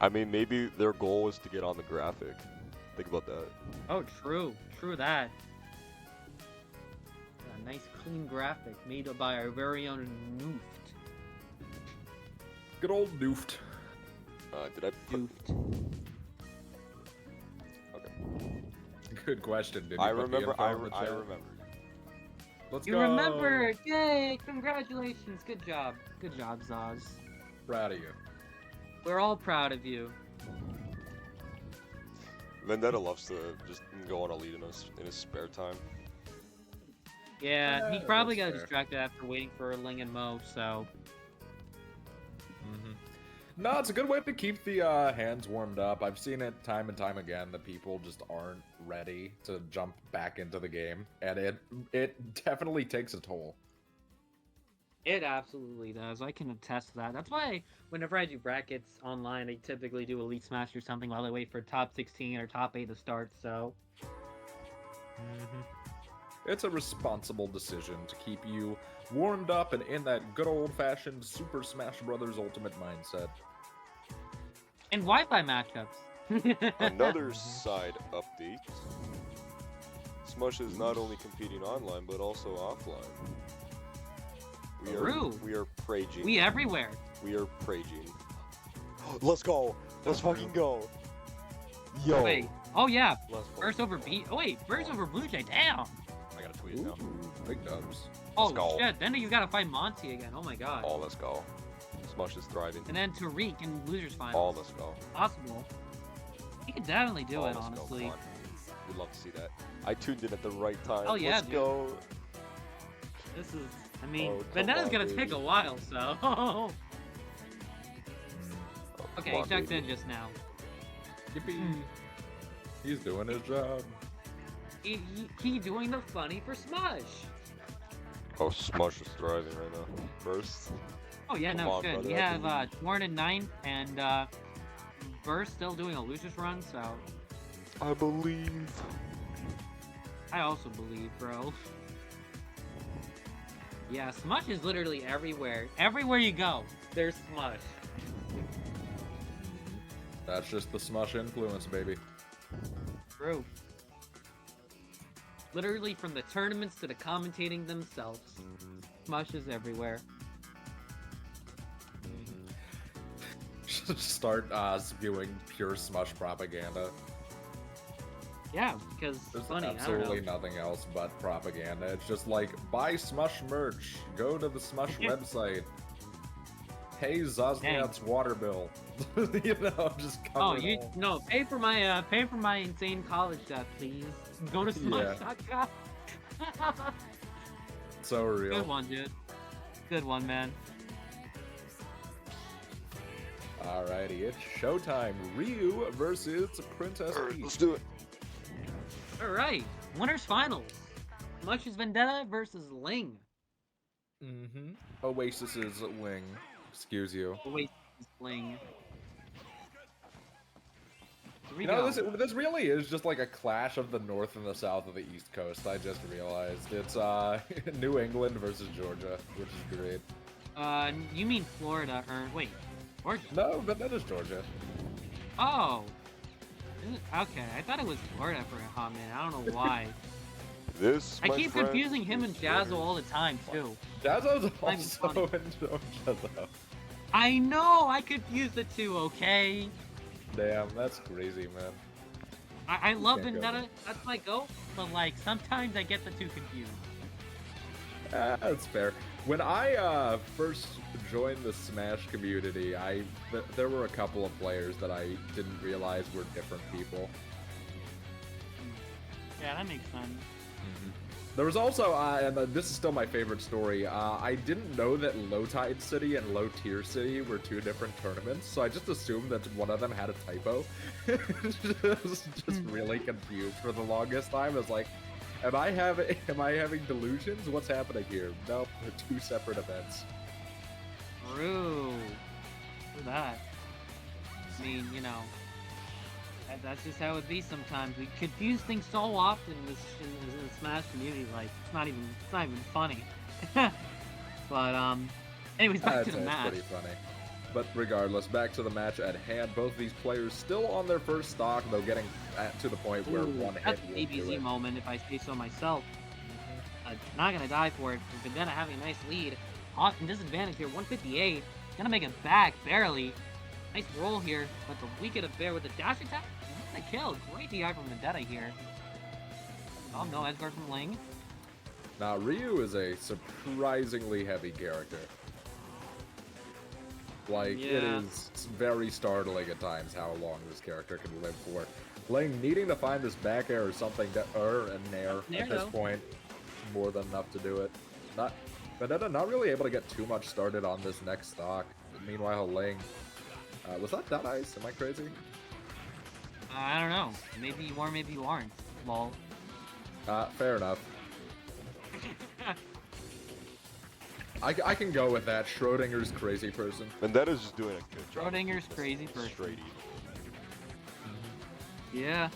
I mean, maybe their goal was to get on the graphic. Think about that. Oh, true that. A nice clean graphic made by our very own Noofed. Good old Noofed. Did I put... Noofed. Okay. Good question. Did you I remember. Let's go. You remembered! Yay! Congratulations! Good job, Zaz. Proud of you. We're all proud of you. Vendetta loves to just go on a lead in his spare time. Yeah, he probably got distracted after waiting for Ling and Mo, so... No, it's a good way to keep the hands warmed up. I've seen it time and time again that people just aren't ready to jump back into the game, and it definitely takes a toll. It absolutely does. I can attest to that. That's why whenever I do brackets online, I typically do Elite Smash or something while I wait for top 16 or top 8 to start, so... It's a responsible decision to keep you warmed up and in that good old-fashioned Super Smash Bros. Ultimate mindset. And Wi-Fi matchups. Another side update. Smush is not only competing online, but also offline. We are praging. We everywhere. We are praging. Let's go. Let's fucking go. Yo. Wait. Oh yeah. Let's go. Burst over B. Oh wait. Burst over Blue Jay. Damn. I gotta tweet it now. Big dubs. Oh go. shit. Then you gotta fight Monty again. Oh my god. Oh, let's go. Smush is thriving. And then Tariq in losers Oh, finals. let's go. Possible. He could definitely do it, Let's honestly. go. Come on. We'd love to see that. I tuned in at the right time. Oh, yeah, let's dude. go. This is. I mean, Oh, Vendetta's come on, gonna baby. take a while, so. Oh, Okay, come he on, checked baby. in just now. Yippee. He's doing his job. He doing the funny for Smush. Oh, Smush is thriving right now. First. Oh yeah, Come no, on, it's good. brother, We I have believe. Torn in 9th and Burst still doing a losers run, so I believe. I also believe, bro. Yeah, Smush is literally everywhere. Everywhere you go, there's Smush. That's just the Smush influence, baby. True. Literally from the tournaments to the commentating themselves. Smush is everywhere. Start spewing pure Smush propaganda. Yeah, because There's funny, I don't absolutely know. nothing else but propaganda. It's just like, buy Smush merch, go to the Smush website, pay Zosniak's water bill. You know, just cover Oh, it you all. no, pay for my insane college debt, please. Go to Smush.com. So real. Good one, dude. Good one, man. Alrighty, it's showtime. Ryu versus Princess Peach. Let's do it. Alright, winners finals. Smush is Vendetta versus Ling. Mm-hmm. Oasis's Ling. Excuse you. Wait, Ling. Here we You know, go. this really is just like a clash of the North and the South of the East Coast. I just realized. It's New England versus Georgia, which is great. You mean Florida, or wait, Georgia? No, but that is Georgia. Oh. Okay, I thought it was Florida for a hot minute. I don't know why. This. I my keep friend, confusing him and is Jazzo winners. all the time, too. Jazzo's I'm also in Georgia, though. I know, I confuse the two, okay? Damn, that's crazy, man. I love can't go Vendetta, there. that's my goat, but like, sometimes I get the two confused. That's fair. When I first joined the Smash community, there were a couple of players that I didn't realize were different people. Yeah, that makes sense. There was also, and this is still my favorite story, I didn't know that Low Tide City and Low Tier City were two different tournaments, so I just assumed that one of them had a typo. just really confused for the longest time. I was like, am I having delusions? What's happening here? Nope, they're two separate events. True. True that. I mean, you know, that's just how it be sometimes. We confuse things so often in the Smash community, like, it's not even funny. But, anyways, back to the That's match. pretty funny. But regardless, back to the match at hand. Both these players still on their first stock, though getting to the point where Ooh, one hit that's will an do ABZ it. moment, if I say so myself. Not gonna die for it. Vendetta having a nice lead. Hot and disadvantage here, 158. Gonna make it back, barely. Nice roll here, but the weak of bear with the dash attack. That's a kill. Great DI from Vendetta here. Oh no, Edgar from Ling. Now, Ryu is a surprisingly heavy character. Like, it Yeah. is very startling at times how long this character can live for. Ling needing to find this back air or something to and nair Nair, at this though. point. More than enough to do it. Vendetta not really able to get too much started on this next stock. Meanwhile, Ling. Was that Dead Ice? Am I crazy? I don't know. Maybe you are, maybe you aren't. Lol. Fair enough. I can go with that. Schrodinger's crazy person. Vendetta's just doing a good job. Schrodinger's crazy person. Straight Yeah.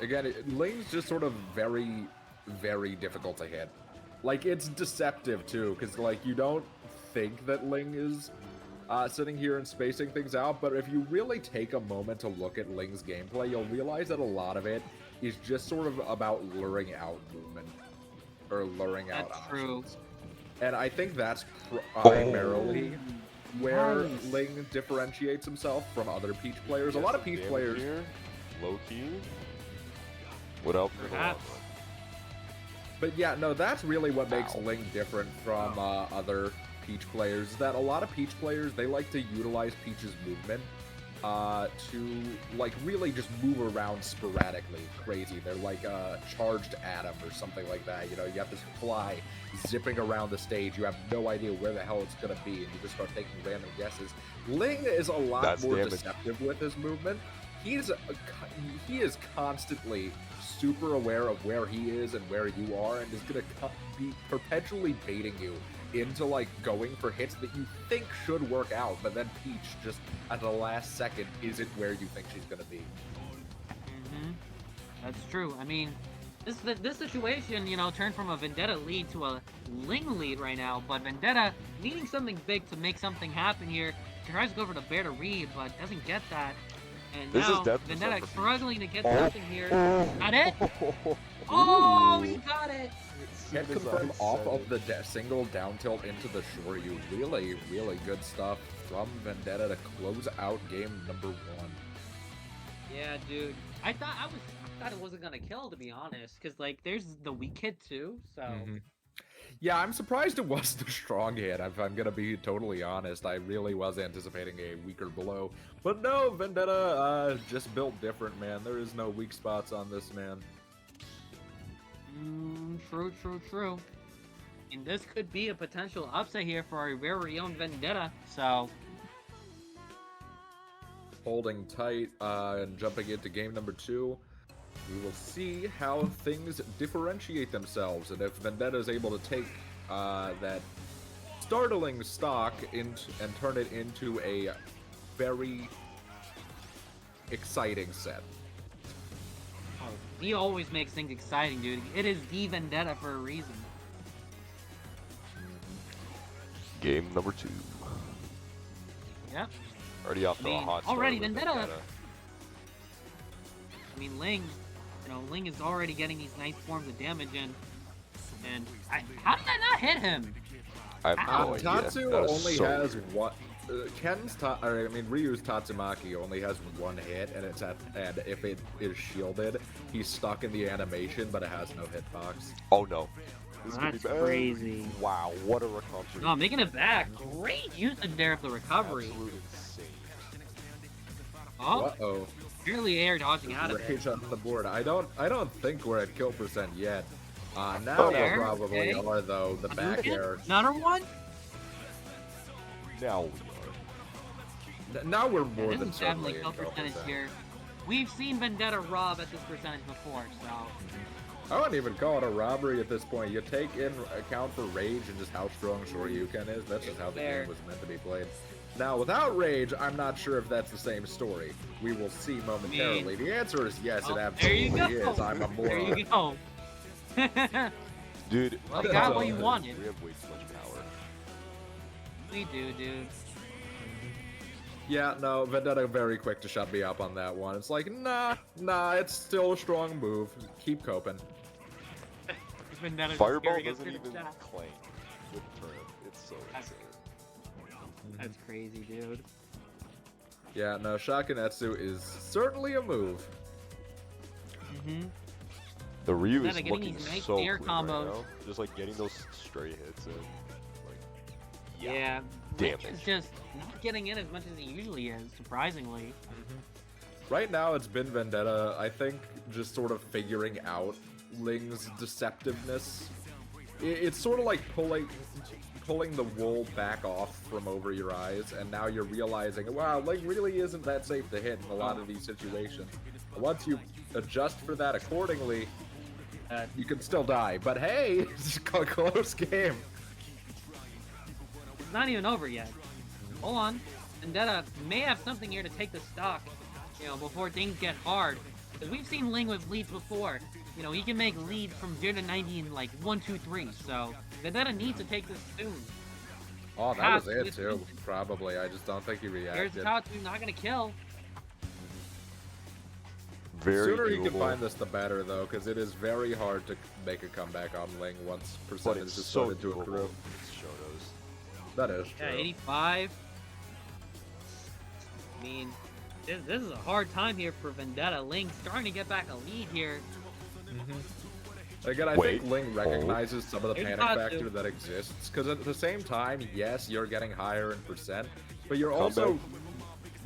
Again, Ling's just sort of very, very difficult to hit. Like, it's deceptive, too, because, like, you don't think that Ling is sitting here and spacing things out, but if you really take a moment to look at Ling's gameplay, you'll realize that a lot of it is just sort of about luring out movement, or luring out options. True. And I think that's primarily where Nice. Ling differentiates himself from other Peach players. A lot of Peach players... Here, low key, without Perhaps. But yeah, no, that's really what makes Ling different from other Peach players, is that a lot of Peach players, they like to utilize Peach's movement to, like, really just move around sporadically. Crazy. They're like a charged atom or something like that. You know, you have this fly zipping around the stage. You have no idea where the hell it's going to be, and you just start taking random guesses. Ling is a lot more deceptive with his movement. He is constantly super aware of where he is and where you are, and is going to be perpetually baiting you into, like, going for hits that you think should work out, but then Peach just at the last second isn't where you think she's gonna be. That's true. I mean, this situation, you know, turned from a Vendetta lead to a Ling lead right now, but Vendetta needing something big to make something happen here. Tries to go for the bear to read, but doesn't get that. And This now is death for Vendetta some for struggling to get something here. Got it? Oh, he got it! Head confirm off of the single down tilt into the Shoryu. Really, really good stuff from Vendetta to close out game number 1. Yeah, dude. I thought it wasn't gonna kill, to be honest, because like there's the weak hit too. So yeah, I'm surprised it was the strong hit. If I'm gonna be totally honest, I really was anticipating a weaker blow, but no, Vendetta just built different, man. There is no weak spots on this man. True. And this could be a potential upset here for our very own Vendetta. So holding tight and jumping into game number 2. We will see how things differentiate themselves, and if Vendetta is able to take that startling stock and turn it into a very exciting set. oh, he always makes things exciting, dude. It is the Vendetta for a reason. Game number 2. Yep. Already off to a hot start. Already with Vendetta. I mean, Ling, you know, Ling is already getting these nice forms of damage in. And how did that not hit him? I have no idea. Tatsu That is only so has weird. one. Ryu's Tatsumaki only has one hit, and and if it is shielded, he's stuck in the animation, but it has no hitbox. Oh no. This is gonna That's be bad. crazy. Wow, what a recovery. No, making it back. Great usage there of the recovery. Absolute insane. Oh, Uh-oh. barely air dodging out of it. Rage on the board. I don't think we're at kill percent yet. Now we There, probably okay. are, though. The back air. Another one? Now we are. Now we're more This than is definitely certainly kill at kill percentage percent. here. We've seen Vendetta rob at this percentage before, so I wouldn't even call it a robbery at this point. You take in account for Rage and just how strong Shoryuken is. That's just how the Fair. game was meant to be played. Now, without Rage, I'm not sure if that's the same story. We will see momentarily. The answer is yes, it there absolutely you go. is. I'm a There moron. you go. Dude, Well, you got what you we wanted. have way too much power. We do, dude. Yeah, no, Vendetta very quick to shut me up on that one. It's like, nah, it's still a strong move. Keep coping. Vendetta's Fireball scaring us doesn't to the even death. claim with turn. It's so That's- insane. That's crazy, dude. Yeah, no, Shakunetsu is certainly a move. The Ryu Vendetta is getting looking these nice so air clean right combos. now. Just like getting those straight hits in. Like, Yeah. Damage. Ling is just not getting in as much as he usually is, surprisingly. Right now, it's been Vendetta, I think, just sort of figuring out Ling's deceptiveness. It's sort of like pulling the wool back off from over your eyes, and now you're realizing, wow, Ling really isn't that safe to hit in a lot of these situations. Once you adjust for that accordingly, you can still die. But hey, it's a close game. It's not even over yet. Hold on. Vendetta may have something here to take the stock, you know, before things get hard. Because we've seen Ling with leads before. You know, he can make leads from 0 to 90 in like 1, 2, 3. So Vendetta needs to take this soon. Oh, that was it too, probably. I just don't think he reacted. Here's Tatsu, not gonna kill. Very The sooner he doable. can find this, the better, though, because it is very hard to make a comeback on Ling once But percentage it's is so started to doable. accrue. It's Shoto's. That is true. Yeah, 85. I mean, this is a hard time here for Vendetta. Ling starting to get back a lead here. Again, I Wait. think Ling recognizes some of the There's panic Tatsu. factor that exists, because at the same time, yes, you're getting higher in percent, but you're Comeback.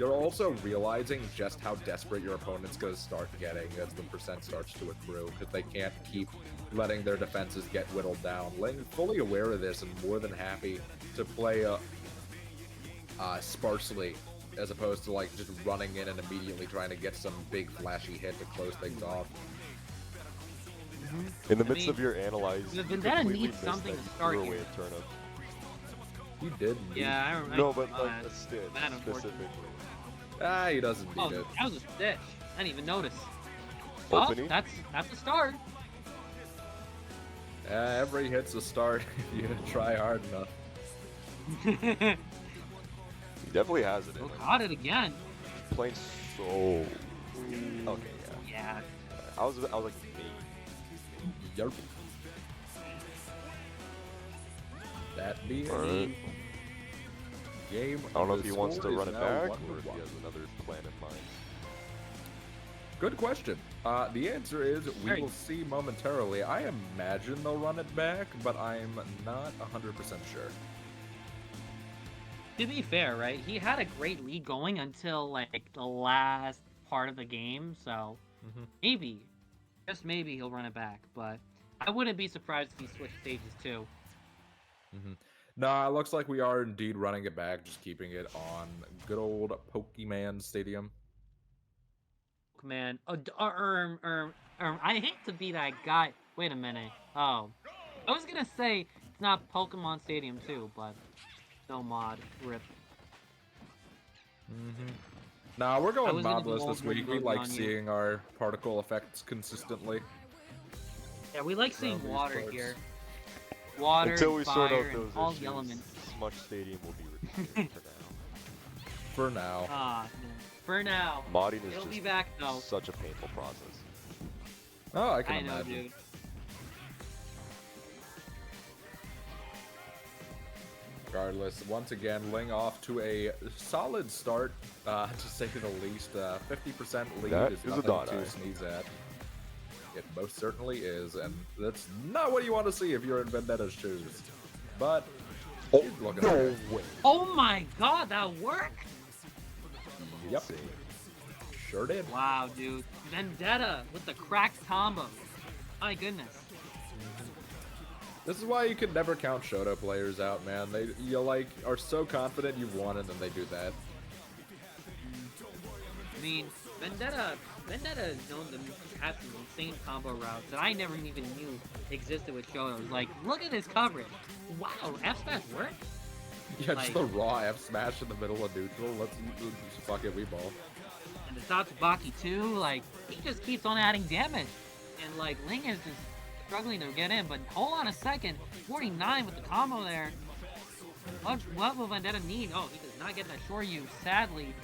also realizing just how desperate your opponent's going to start getting as the percent starts to accrue, because they can't keep letting their defenses get whittled down. Ling fully aware of this and more than happy to play sparsely, as opposed to like just running in and immediately trying to get some big flashy hit to close things off. In the midst of your analyze, the you Vendetta completely needs missed something that to start throwaway here. turnip. He did. Yeah, I remember. No, but like a stitch Bad, unfortunately. Ah, he doesn't need Oh, it. that was a stitch. I didn't even notice. Opening? Oh, that's a start. Every hit's a start if you try hard enough. He definitely has it in Oh, him. caught it again. Playing so. Okay, yeah. Yeah. I was like, me. Yerp. That being Alright. game. I don't know the if he wants to score is run it now back 1-1. or if he has another plan in mind. Good question. The answer is we Right. will see momentarily. I imagine they'll run it back, but I'm not 100% sure. To be fair, right? He had a great lead going until like the last part of the game, so maybe, just maybe he'll run it back. But I wouldn't be surprised if he switched stages too. Nah, it looks like we are indeed running it back, just keeping it on good old Pokemon Stadium. Man, I hate to be that guy. Wait a minute. Oh, I was gonna say it's not Pokemon Stadium too, but no mod. Rip. Nah, we're I going was gonna do modless all this week. We movement like on you. seeing our particle effects consistently. Yeah, we like seeing Around these water parts. here. Water, Until we and sort fire, out and those all issues, the elements. Smush Stadium will be retired For for now. now. Ah, for now. Modding is It'll be just back though. such a painful process. Oh, I can I know, imagine. dude. Regardless, once again, Ling off to a solid start, to say the least. 50% lead That is is a nothing dot to eye. sneeze at. It most certainly is, and that's not what you want to see if you're in Vendetta's shoes. But he's looking okay. way. Oh my god, that worked! Yep, sure did. Wow, dude. Vendetta with the cracked combo. My goodness. This is why you can never count Shoto players out, man. You like are so confident you've won, and then they do that. I mean, Vendetta is known to have some insane combo routes that I never even knew existed with Shotos. Like, look at his coverage. Wow, F smash worked? Yeah, Like- just the raw F smash in the middle of neutral. Let's just fuck it, we ball. And the Tatsubaki too, like, he just keeps on adding damage. And like, Ling is just struggling to get in, but hold on a second. 49 with the combo there. What will Vendetta need? Oh, he does not get that Shoryu, sadly.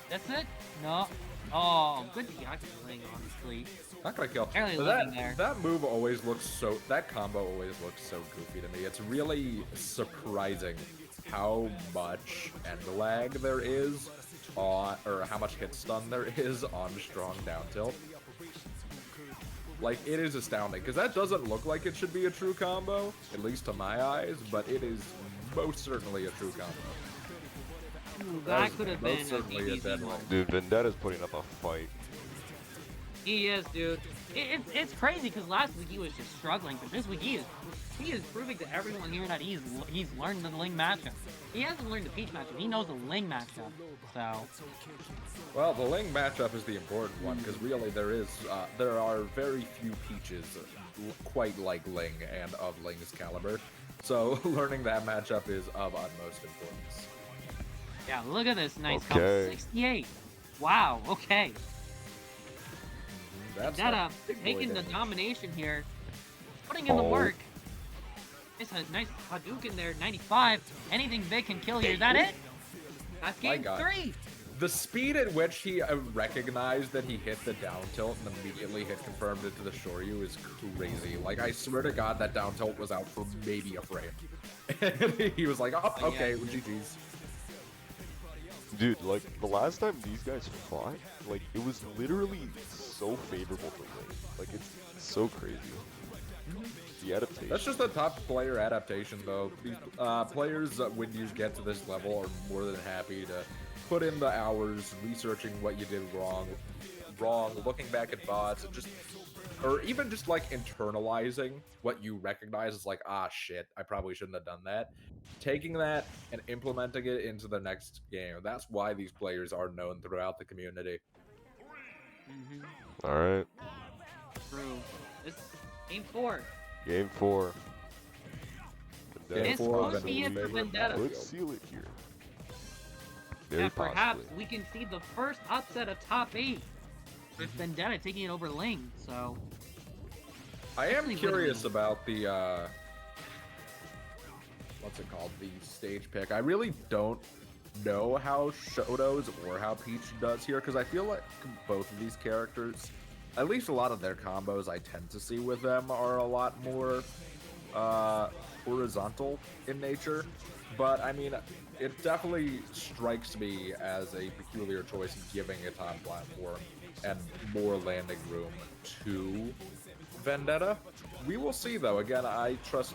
That's it? No. Oh, good Diaki Ling, honestly. Not gonna kill. Barely But living there. that move always looks so. That combo always looks so goofy to me. It's really surprising how much end lag there is on, or how much hit stun there is on strong down tilt. Like, it is astounding, because that doesn't look like it should be a true combo, at least to my eyes, but it is most certainly a true combo. Ooh, That that is could have most been a certainly a DBZ dead moment. Dude, Vendetta's putting up a fight. He is, dude. It's crazy because last week he was just struggling, but this week he is proving to everyone here that he's learned the Ling matchup. He hasn't learned the Peach matchup. He knows the Ling matchup. So Well, the Ling matchup is the important one, because really there are very few Peaches quite like Ling and of Ling's caliber. So learning that matchup is of utmost importance. yeah, look at this nice Okay. combo. 68. Wow. Okay. That's Vendetta a big boy taking the damage. domination here, putting in the Oh. work. It's a nice Hadouken there, 95. Anything big can kill you. Is that it? That's game 3. The speed at which he recognized that he hit the down tilt and immediately hit confirmed into the Shoryu is crazy. Like, I swear to God, that down tilt was out for maybe a frame. And he was like, oh, okay, GG's. Dude, like, the last time these guys fought, like, it was literally so favorable for Ling. Like, it's so crazy. The adaptation. That's just a top player adaptation, though. These players, when you get to this level, are more than happy to put in the hours researching what you did wrong, looking back at bots, and just, or even just like internalizing what you recognize as like, ah, shit, I probably shouldn't have done that. Taking that and implementing it into the next game. That's why these players are known throughout the community. All right. True. This is game 4. Game 4. It's supposed to be it for Vendetta. Let's seal it here. Very perhaps we can see the first upset of top 8 with Vendetta taking it over Ling. So I am curious about the what's it called? The stage pick. I really don't know how Shoto's or how Peach does here, because I feel like both of these characters, at least a lot of their combos I tend to see with them, are a lot more horizontal in nature. But I mean, it definitely strikes me as a peculiar choice, giving a top platform and more landing room to Vendetta. We will see, though. Again, I trust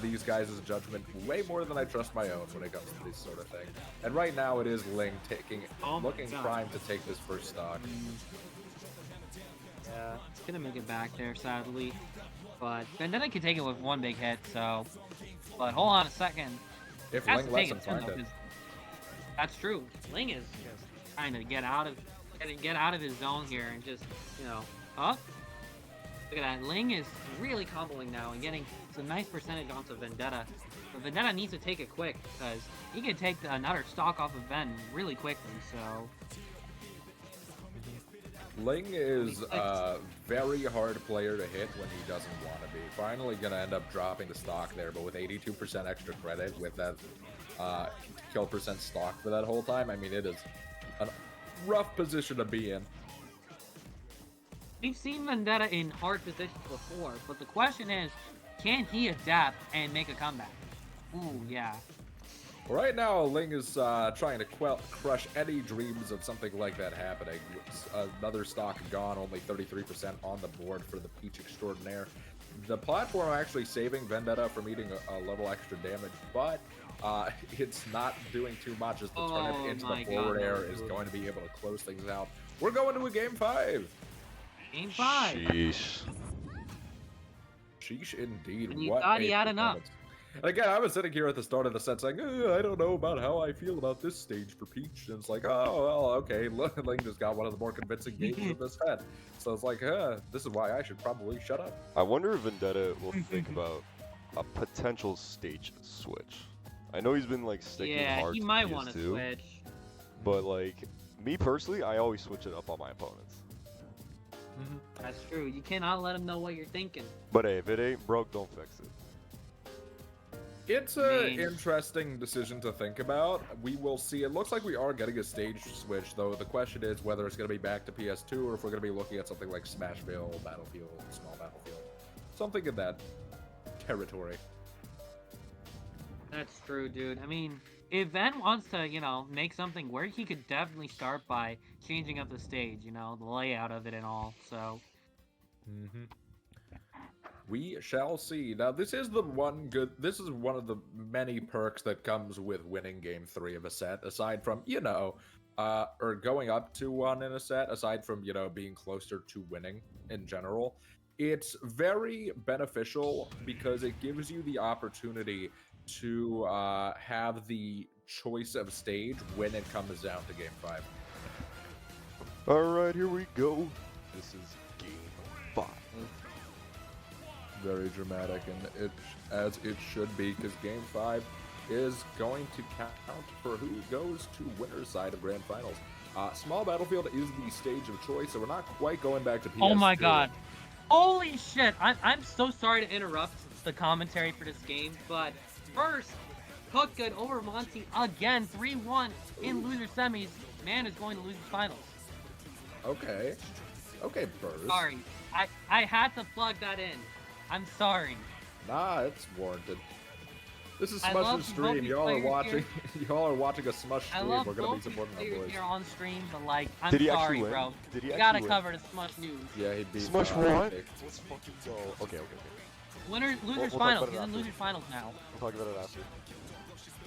these guys' judgment way more than I trust my own when it comes to this sort of thing. And right now, it is Ling looking primed to take this first stock. Yeah, it's gonna make it back there, sadly. But Vendetta can take it with one big hit, so. But hold on a second. If Ling lets him find it. That's true. Ling is just trying to get out of his zone here and just, Look at that. Ling is really comboing now and getting some nice percentage onto Vendetta. But Vendetta needs to take it quick, because he can take another stock off of Ven really quickly, so. Ling is a very hard player to hit when he doesn't want to be. Finally gonna end up dropping the stock there, but with 82% extra credit with that kill percent stock for that whole time, I mean, it is a rough position to be in. We've seen Vendetta in hard positions before, but the question is, can he adapt and make a comeback? Ooh, yeah. Right now, Ling is trying to crush any dreams of something like that happening. Another stock gone, only 33% on the board for the Peach Extraordinaire. The platform actually saving Vendetta from eating a level extra damage, but it's not doing too much, as the turn into the forward air is going to be able to close things out. We're going to a game 5. Game 5. Sheesh. Sheesh indeed. And you thought he had enough. Again, I was sitting here at the start of the set saying, I don't know about how I feel about this stage for Peach. And it's like, oh, well, okay. Ling just got one of the more convincing games of this set. So it's like, this is why I should probably shut up. I wonder if Vendetta will think about a potential stage switch. I know he's been, like, sticking hard to he might want to switch. But, like, me personally, I always switch it up on my opponents. That's true. You cannot let him know what you're thinking. But hey, if it ain't broke, don't fix it. It's an interesting decision to think about. We will see. It looks like we are getting a stage switch, though. The question is whether it's going to be back to PS2 or if we're going to be looking at something like Smashville, Battlefield, Small Battlefield. Something in that territory. That's true, dude. I mean, if Ven wants to, make something work, he could definitely start by changing up the stage, the layout of it and all, so. We shall see. Now, this is one of the many perks that comes with winning game 3 of a set, aside from, or going up to one in a set, aside from, being closer to winning in general. It's very beneficial because it gives you the opportunity to have the choice of stage when it comes down to game 5. All right, here we go. This is game 5. Very dramatic, and as it should be, because game 5 is going to count for who goes to winner's side of grand finals. Small Battlefield is the stage of choice, so we're not quite going back to PS2. Oh my god. Holy shit. I'm so sorry to interrupt the commentary for this game. But first, Cook good over Monty again, 3-1 in loser semis. Man is going to lose the finals. Okay. Okay, Burst. Sorry, I had to plug that in. I'm sorry. Nah, it's warranted. This is I Smush's love stream. both Y'all are these watching. players Y'all are watching a Smush I stream. love We're gonna be both these supporting our players boys. here on stream, but like, I'm Did he sorry, actually win? bro. Did he You actually gotta win? cover the Smush news. Yeah, he beat Smush what? Nick. Let's fucking go. Okay. Losers we'll talk finals. about it He's in after. losers finals now. We'll talk about it after.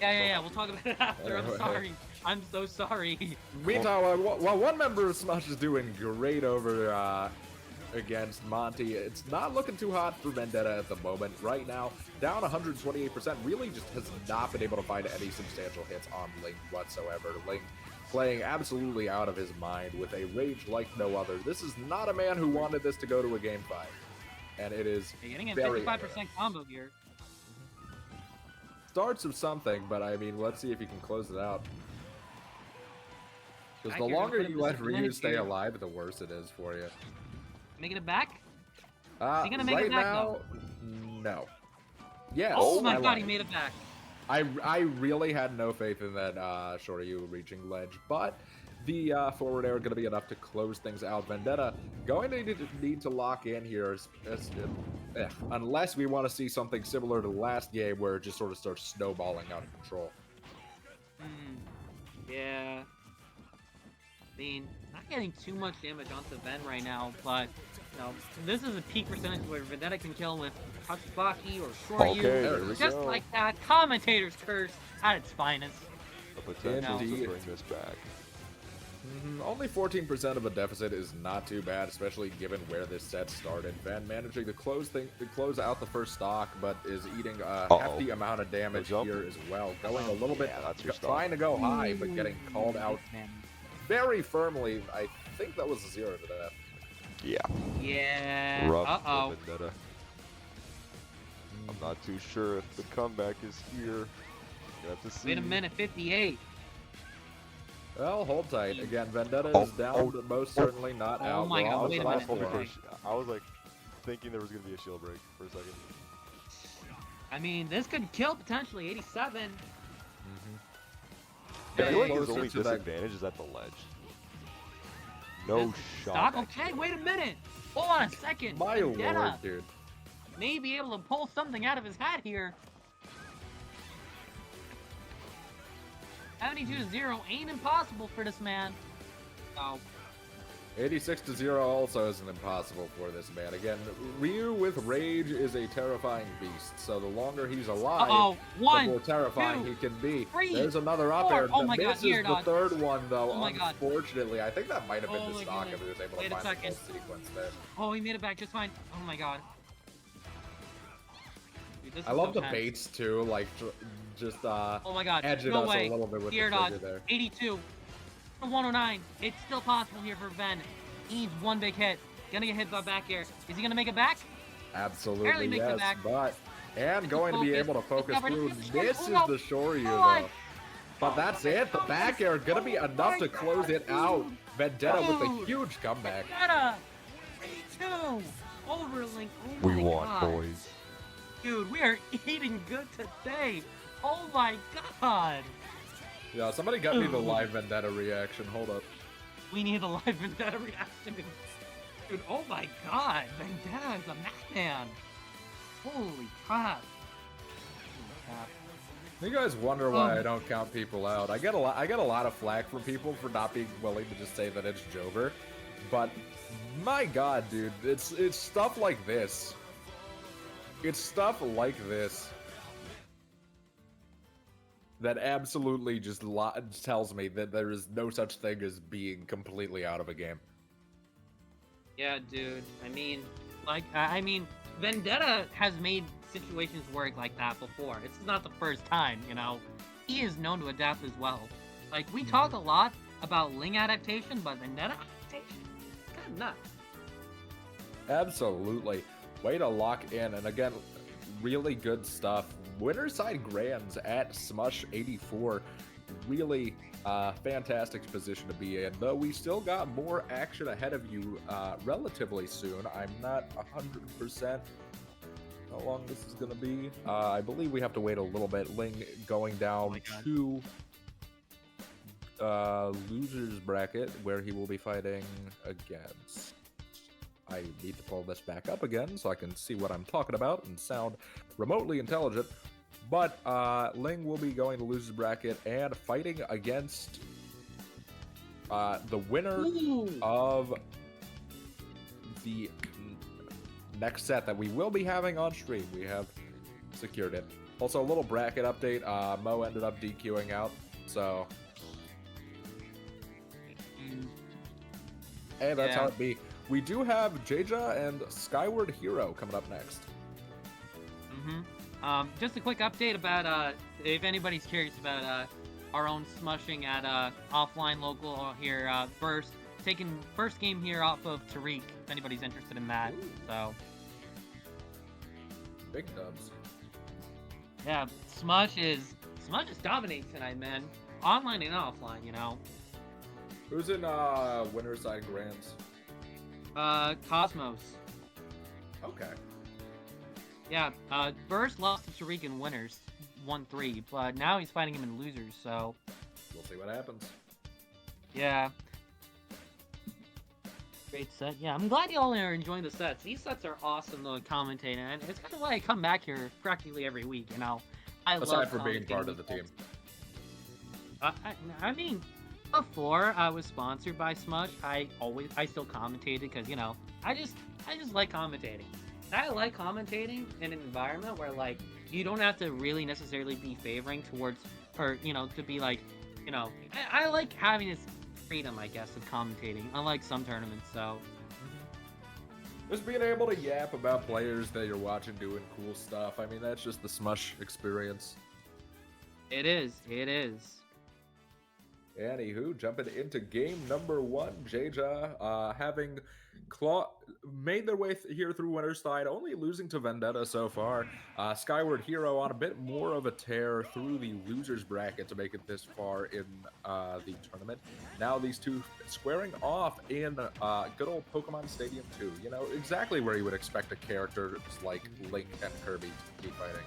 Yeah. We'll talk about it after. I'm Alright. sorry. I'm so sorry. Meanwhile, while one member of Smush is doing great over against Monty, it's not looking too hot for Vendetta at the moment. Right now, down 128%, really just has not been able to find any substantial hits on Ling whatsoever. Ling playing absolutely out of his mind with a rage like no other. This is not a man who wanted this to go to a game 5. And it is You're getting a very 55% combo here. starts of something, but I mean, let's see if you can close it out. Because the Back here, longer gonna put you him let to Ryu disadvantage stay here. alive, the worse it is for you. Making it back? He gonna make it right back, now, no. Yes. Oh my I god, lied. he made it back. I really had no faith in that Shoryu reaching ledge, but the forward air going to be enough to close things out. Vendetta going to need to lock in here, unless we want to see something similar to the last game where it just sort of starts snowballing out of control. Yeah. I mean, not getting too much damage onto Ven right now, but you know, this is a peak percentage where Vendetta can kill with Tatsubaki or Shoryu. Okay, there we Just go. like that, commentator's curse at its finest. The potential to Indeed. bring this back. Only 14% of a deficit is not too bad, especially given where this set started. Van managing to close out the first stock, but is eating a hefty amount of damage Good jump. here as well. Going a little bit, Yeah, that's your trying to go high, but getting called out Man. very firmly. I think that was a 0 to death. Yeah. Yeah. Rough Uh-oh. for Vendetta. I'm not too sure if the comeback is here. You have to see. Wait a minute, 58. Well, hold tight. Again, Vendetta is down, but most certainly not Oh out. my We're God, on wait the a last minute. floor. I was like thinking there was gonna be a shield break for a second. I mean, this could kill potentially 87. I Getting feel like his closer only to that- disadvantage is at the ledge. No This shot. Stock? Okay, wait a minute. Hold on a second. My Vendetta lord, dude. may be able to pull something out of his hat here. 72-0 ain't impossible for this man. So, 86 to 0 also isn't impossible for this man. Again, Ryu with rage is a terrifying beast. So the longer he's alive, uh-oh. the One, more terrifying two, he can be. three, There's another up four. air. Oh that my God, misses here, the dog. third one though. Oh my God. Unfortunately, I think that might have been Oh the my stock goodness. if he was able to Wait a find the second. full sequence there. Oh, he made it back just fine. Oh my god. Dude, this I is love so the tense. baits too, like just Oh my god. edging No us way. a little bit with Here, the dog. trigger there. 82. 109. It's still possible here for Ven. He needs one big hit. Gonna get hit by back air. Is he gonna make it back? Barely Absolutely, makes it yes, back. but and going to be focus. able to focus Never through. defeats This the is score. the Shoryu Oh, though. But that's it. The back air gonna be enough to close it out. Vendetta with a Dude. huge comeback. Vendetta! 3-2! Over Link. Oh We my won, god. boys. Dude, we are eating good today. Oh my god. Yeah, somebody got me the live Vendetta reaction. Hold up. We need a live Vendetta reaction. Dude, oh my god. Vendetta is a madman. Holy crap. Holy crap. You guys wonder why I don't count people out. I get a lot of flack from people for not being willing to just say that it's Jover. But my god, dude, it's stuff like this. It's stuff like this that absolutely just tells me that there is no such thing as being completely out of a game. Yeah, dude. I mean, Vendetta has made situations work like that before. This is not the first time, you know. He is known to adapt as well. Like, we talk a lot about Ling adaptation, but Vendetta adaptation? It's kind of nuts. Absolutely. Way to lock in. And again, really good stuff. Winterside Grands at Smush84. Really fantastic position to be in. Though we still got more action ahead of you relatively soon. I'm not 100% how long this is going to be. I believe we have to wait a little bit. Ling going down to losers bracket, where he will be fighting against... I need to pull this back up again so I can see what I'm talking about and sound remotely intelligent. But Ling will be going to losers bracket and fighting against the winner of the next set that we will be having on stream. We have secured it. Also, a little bracket update. Mo ended up DQing out, so... Hey, that's how it be. We do have JeJaJeJa and Skyward Hero coming up next. Just a quick update about, if anybody's curious about our own smushing at offline local here, Burst. Taking first game here off of Tariq, if anybody's interested in that. Ooh. So Big dubs. yeah, Smush is dominating tonight, man. Online and offline, you know. Who's in winner's side grands? Cosmos. Okay. Yeah, Burst lost to Tariq in winners, 1-3, but now he's fighting him in losers, so... We'll see what happens. Yeah. Great set. Yeah, I'm glad y'all are enjoying the sets. These sets are awesome, though, commentating, and it's kind of why I come back here practically every week, you know? Aside from being part of the team. I mean, before I was sponsored by Smush, I still commentated, because, you know, I just like commentating. I like commentating in an environment where, like, you don't have to really necessarily be favoring towards, or, you know, to be like, you know, I like having this freedom, I guess, of commentating, unlike some tournaments, so. Just being able to yap about players that you're watching doing cool stuff, I mean, that's just the Smush experience. It is. Anywho, jumping into game number 1, JeJaJeJa having made their way here through winner's side, only losing to Vendetta so far. Skyward Hero on a bit more of a tear through the losers bracket to make it this far in the tournament. Now these two squaring off in good old Pokemon Stadium 2. You know, exactly where you would expect a character like Ling and Kirby to be fighting.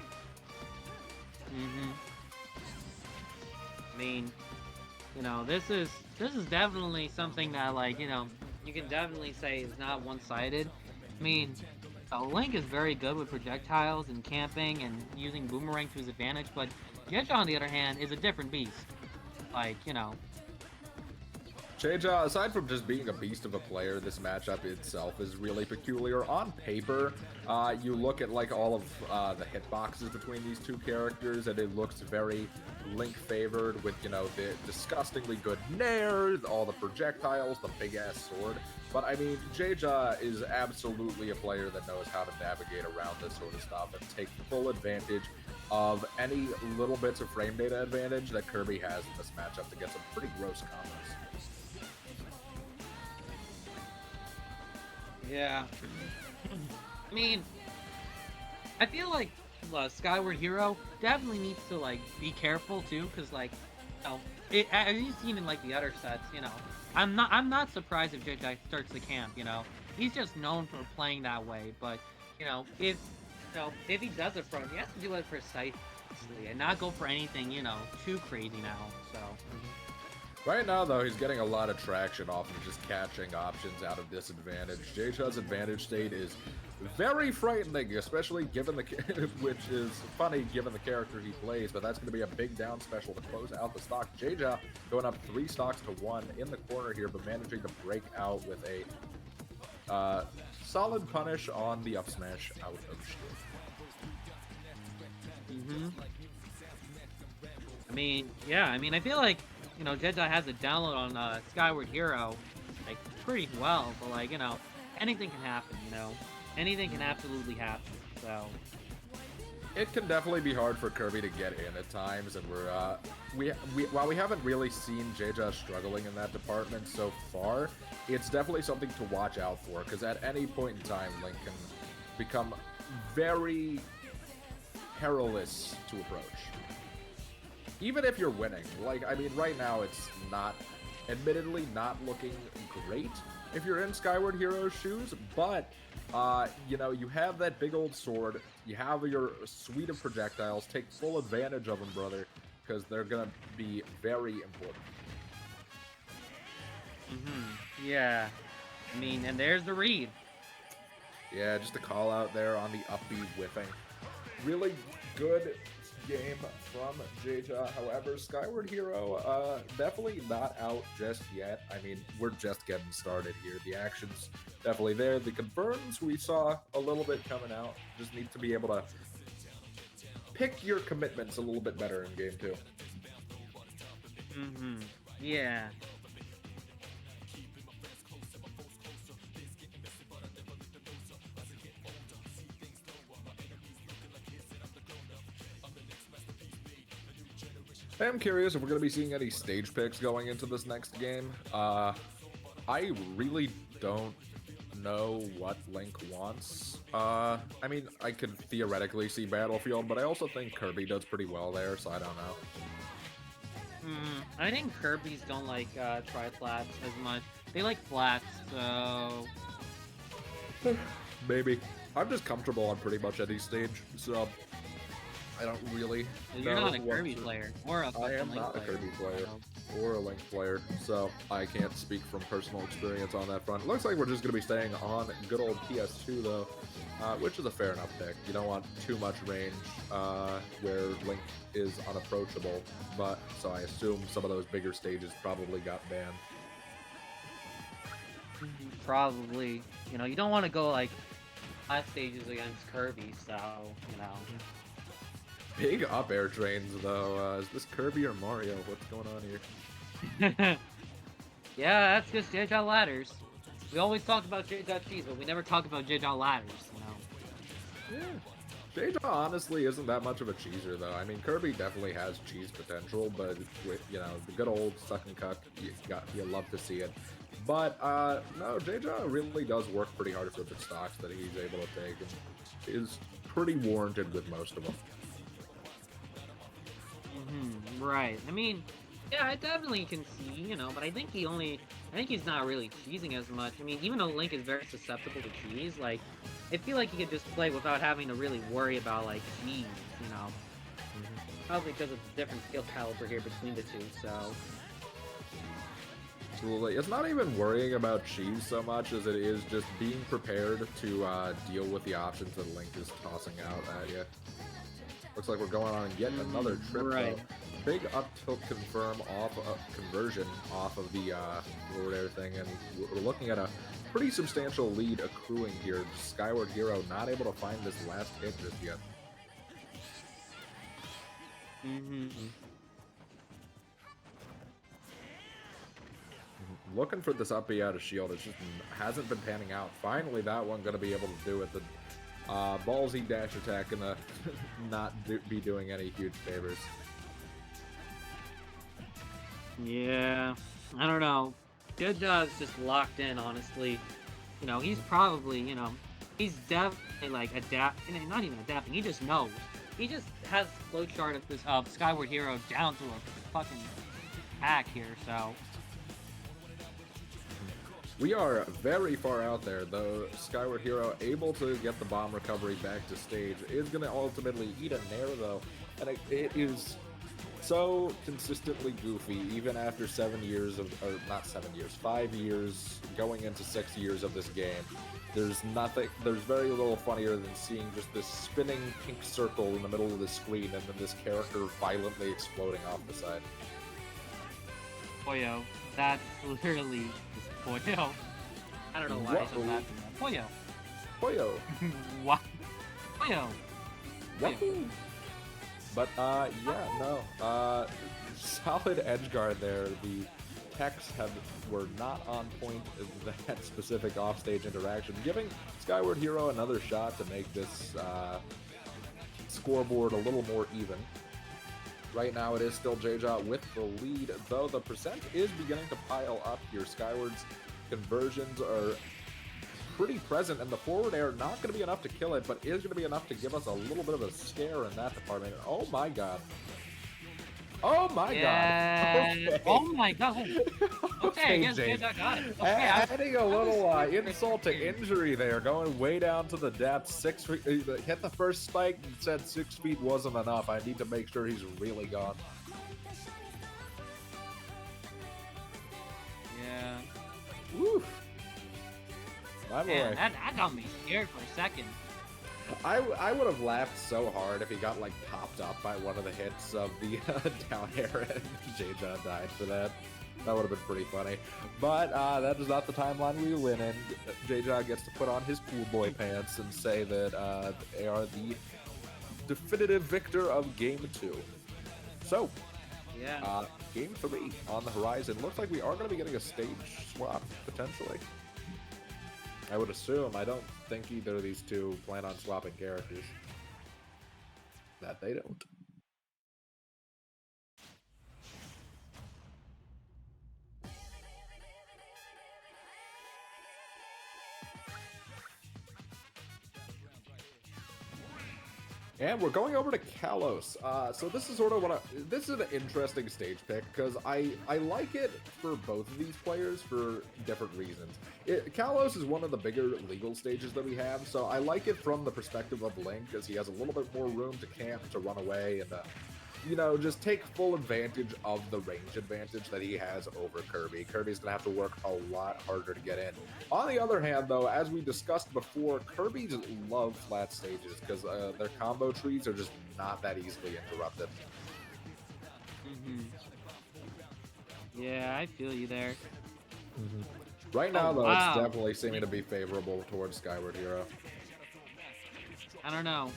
I mean, you know, this is definitely something that, like, you know, you can definitely say is not one-sided. I mean, Link is very good with projectiles and camping and using Boomerang to his advantage, but JeJaJeJa, on the other hand, is a different beast. Like, you know. JeJaJeJa, aside from just being a beast of a player, this matchup itself is really peculiar. On paper, you look at like all of the hitboxes between these two characters, and it looks very Link favored with, you know, the disgustingly good nair, all the projectiles, the big ass sword. But I mean, JeJaJeJa is absolutely a player that knows how to navigate around this sort of stuff and take full advantage of any little bits of frame data advantage that Kirby has in this matchup to get some pretty gross combos. Yeah. I mean, I feel like Skyward Hero definitely needs to, like, be careful too, because, like, you know, as you've seen in, like, the other sets, you know, I'm not surprised if JeJaJeJa starts the camp, you know. He's just known for playing that way, but, you know, if he does it for him, he has to do it precisely and not go for anything, you know, too crazy now, so. Right now, though, he's getting a lot of traction off of just catching options out of disadvantage. JeJaJeJa's advantage state is very frightening, especially given the which is funny given the character he plays, but that's going to be a big down special to close out the stock. JeJaJeJa going up 3 stocks to 1 in the corner here, but managing to break out with a solid punish on the up smash out of shield. I mean, yeah, I mean, I feel like, you know, JeJaJeJa has a download on Skyward Hero, like, pretty well, but, like, you know, anything can happen, you know? Anything can absolutely happen, so. It can definitely be hard for Kirby to get in at times, and while we haven't really seen JeJaJeJa struggling in that department so far, it's definitely something to watch out for, because at any point in time, Link can become very perilous to approach. Even if you're winning. Like, I mean, right now it's not admittedly not looking great if you're in Skyward Hero's shoes, but, you know, you have that big old sword, you have your suite of projectiles, take full advantage of them, brother, because they're gonna be very important. Yeah. I mean, and there's the read. Yeah, just a call out there on the upbeat whiffing. Really good game from JeJaJeJa. However, Skyward Hero, definitely not out just yet. I mean, we're just getting started here. The action's definitely there. The confirms we saw a little bit coming out. Just need to be able to pick your commitments a little bit better in game 2. Yeah. I am curious if we're going to be seeing any stage picks going into this next game. I really don't know what Link wants. I mean, I could theoretically see Battlefield, but I also think Kirby does pretty well there, so I don't know. I think Kirby's don't like tri-flats as much. They like flats, so... Maybe. I'm just comfortable on pretty much any stage, so I don't really You're not a Kirby player, or a fucking I am Link not player. a Kirby player or a Link player, so I can't speak from personal experience on that front. It looks like we're just going to be staying on good old PS2, though, which is a fair enough pick. You don't want too much range where Link is unapproachable, but so I assume some of those bigger stages probably got banned. Probably. You know, you don't want to go, like, 5 stages against Kirby, so, you know... Big up air trains, though. Is this Kirby or Mario? What's going on here? Yeah, that's just JeJaJeJa ladders. We always talk about JeJaJeJa cheese, but we never talk about JeJaJeJa ladders, you know? Yeah. JeJaJeJa honestly isn't that much of a cheeser, though. I mean, Kirby definitely has cheese potential, but with, you know, the good old suck and cuck, you love to see it. But, no, JeJaJa really does work pretty hard for the stocks that he's able to take, and is pretty warranted with most of them. Right. I mean, yeah, I definitely can see, you know, but I think he's not really cheesing as much. I mean, even though Link is very susceptible to cheese, like, I feel like he could just play without having to really worry about, like, cheese, you know? Probably because of the different skill caliber here between the two, so... Absolutely. It's not even worrying about cheese so much as it is just being prepared to deal with the options that Link is tossing out at you. Looks like we're going on yet another trip. Right. Big up tilt confirm off conversion off of the forward air thing, and we're looking at a pretty substantial lead accruing here. Skyward Hero not able to find this last hit just yet. Looking for this up B out of shield. It just hasn't been panning out. Finally, that one going to be able to do it. The ballsy dash attack gonna not be doing any huge favors. Yeah, I don't know. JeJaJa's just locked in, honestly. You know, he's probably, you know, he's definitely, like, not even adapting, he just knows. He just has flowchart of this Skyward Hero down to a fucking hack here, so... We are very far out there, though. Skyward Hero able to get the bomb recovery back to stage is going to ultimately eat a nair, though, and it is so consistently goofy, even after 7 years of, or not 7 years, 5 years going into 6 years of this game. There's very little funnier than seeing just this spinning pink circle in the middle of the screen and then this character violently exploding off the side. Pollo, that's literally just Pollo. I don't know why I'm so laughing at Pollo. Pollo. What? Pollo. Wahoo! But, yeah, no. Solid edge guard there. The techs were not on point in that specific offstage interaction, giving Skyward Hero another shot to make this scoreboard a little more even. Right now it is still JeJaJeJa with the lead, though the percent is beginning to pile up here. Skyward's conversions are pretty present, and the forward air not going to be enough to kill it, but is going to be enough to give us a little bit of a scare in that department. Oh my god. Oh my god. Okay. Oh my god. Okay, I guess James. JeJaJeJa got it. Okay, Adding a little insult to injury there, going way down to the depths. 6 feet, hit the first spike and said 6 feet wasn't enough. I need to make sure he's really gone. Yeah. Woo. My boy. Man, that got me scared for a second. I would have laughed so hard if he got like popped up by one of the hits of the down air and JeJaJa died for that. That would have been pretty funny. But that is not the timeline we win in. JeJaJa gets to put on his pool boy pants and say that they are the definitive victor of Game 2. So, yeah. Game 3 on the horizon. Looks like we are going to be getting a stage swap, potentially. I would assume. I don't think either of these two plan on swapping characters. That they don't. And we're going over to Kalos. So this is sort of this is an interesting stage pick because I like it for both of these players for different reasons. Kalos is one of the bigger legal stages that we have, so I like it from the perspective of Ling because he has a little bit more room to camp, to run away, and you know, just take full advantage of the range advantage that he has over Kirby. Kirby's gonna have to work a lot harder to get in. On the other hand, though, as we discussed before, Kirby's love flat stages because their combo trees are just not that easily interrupted. Yeah, I feel you there. Right now, though, it's definitely seeming to be favorable towards Skyward Hero. I don't know.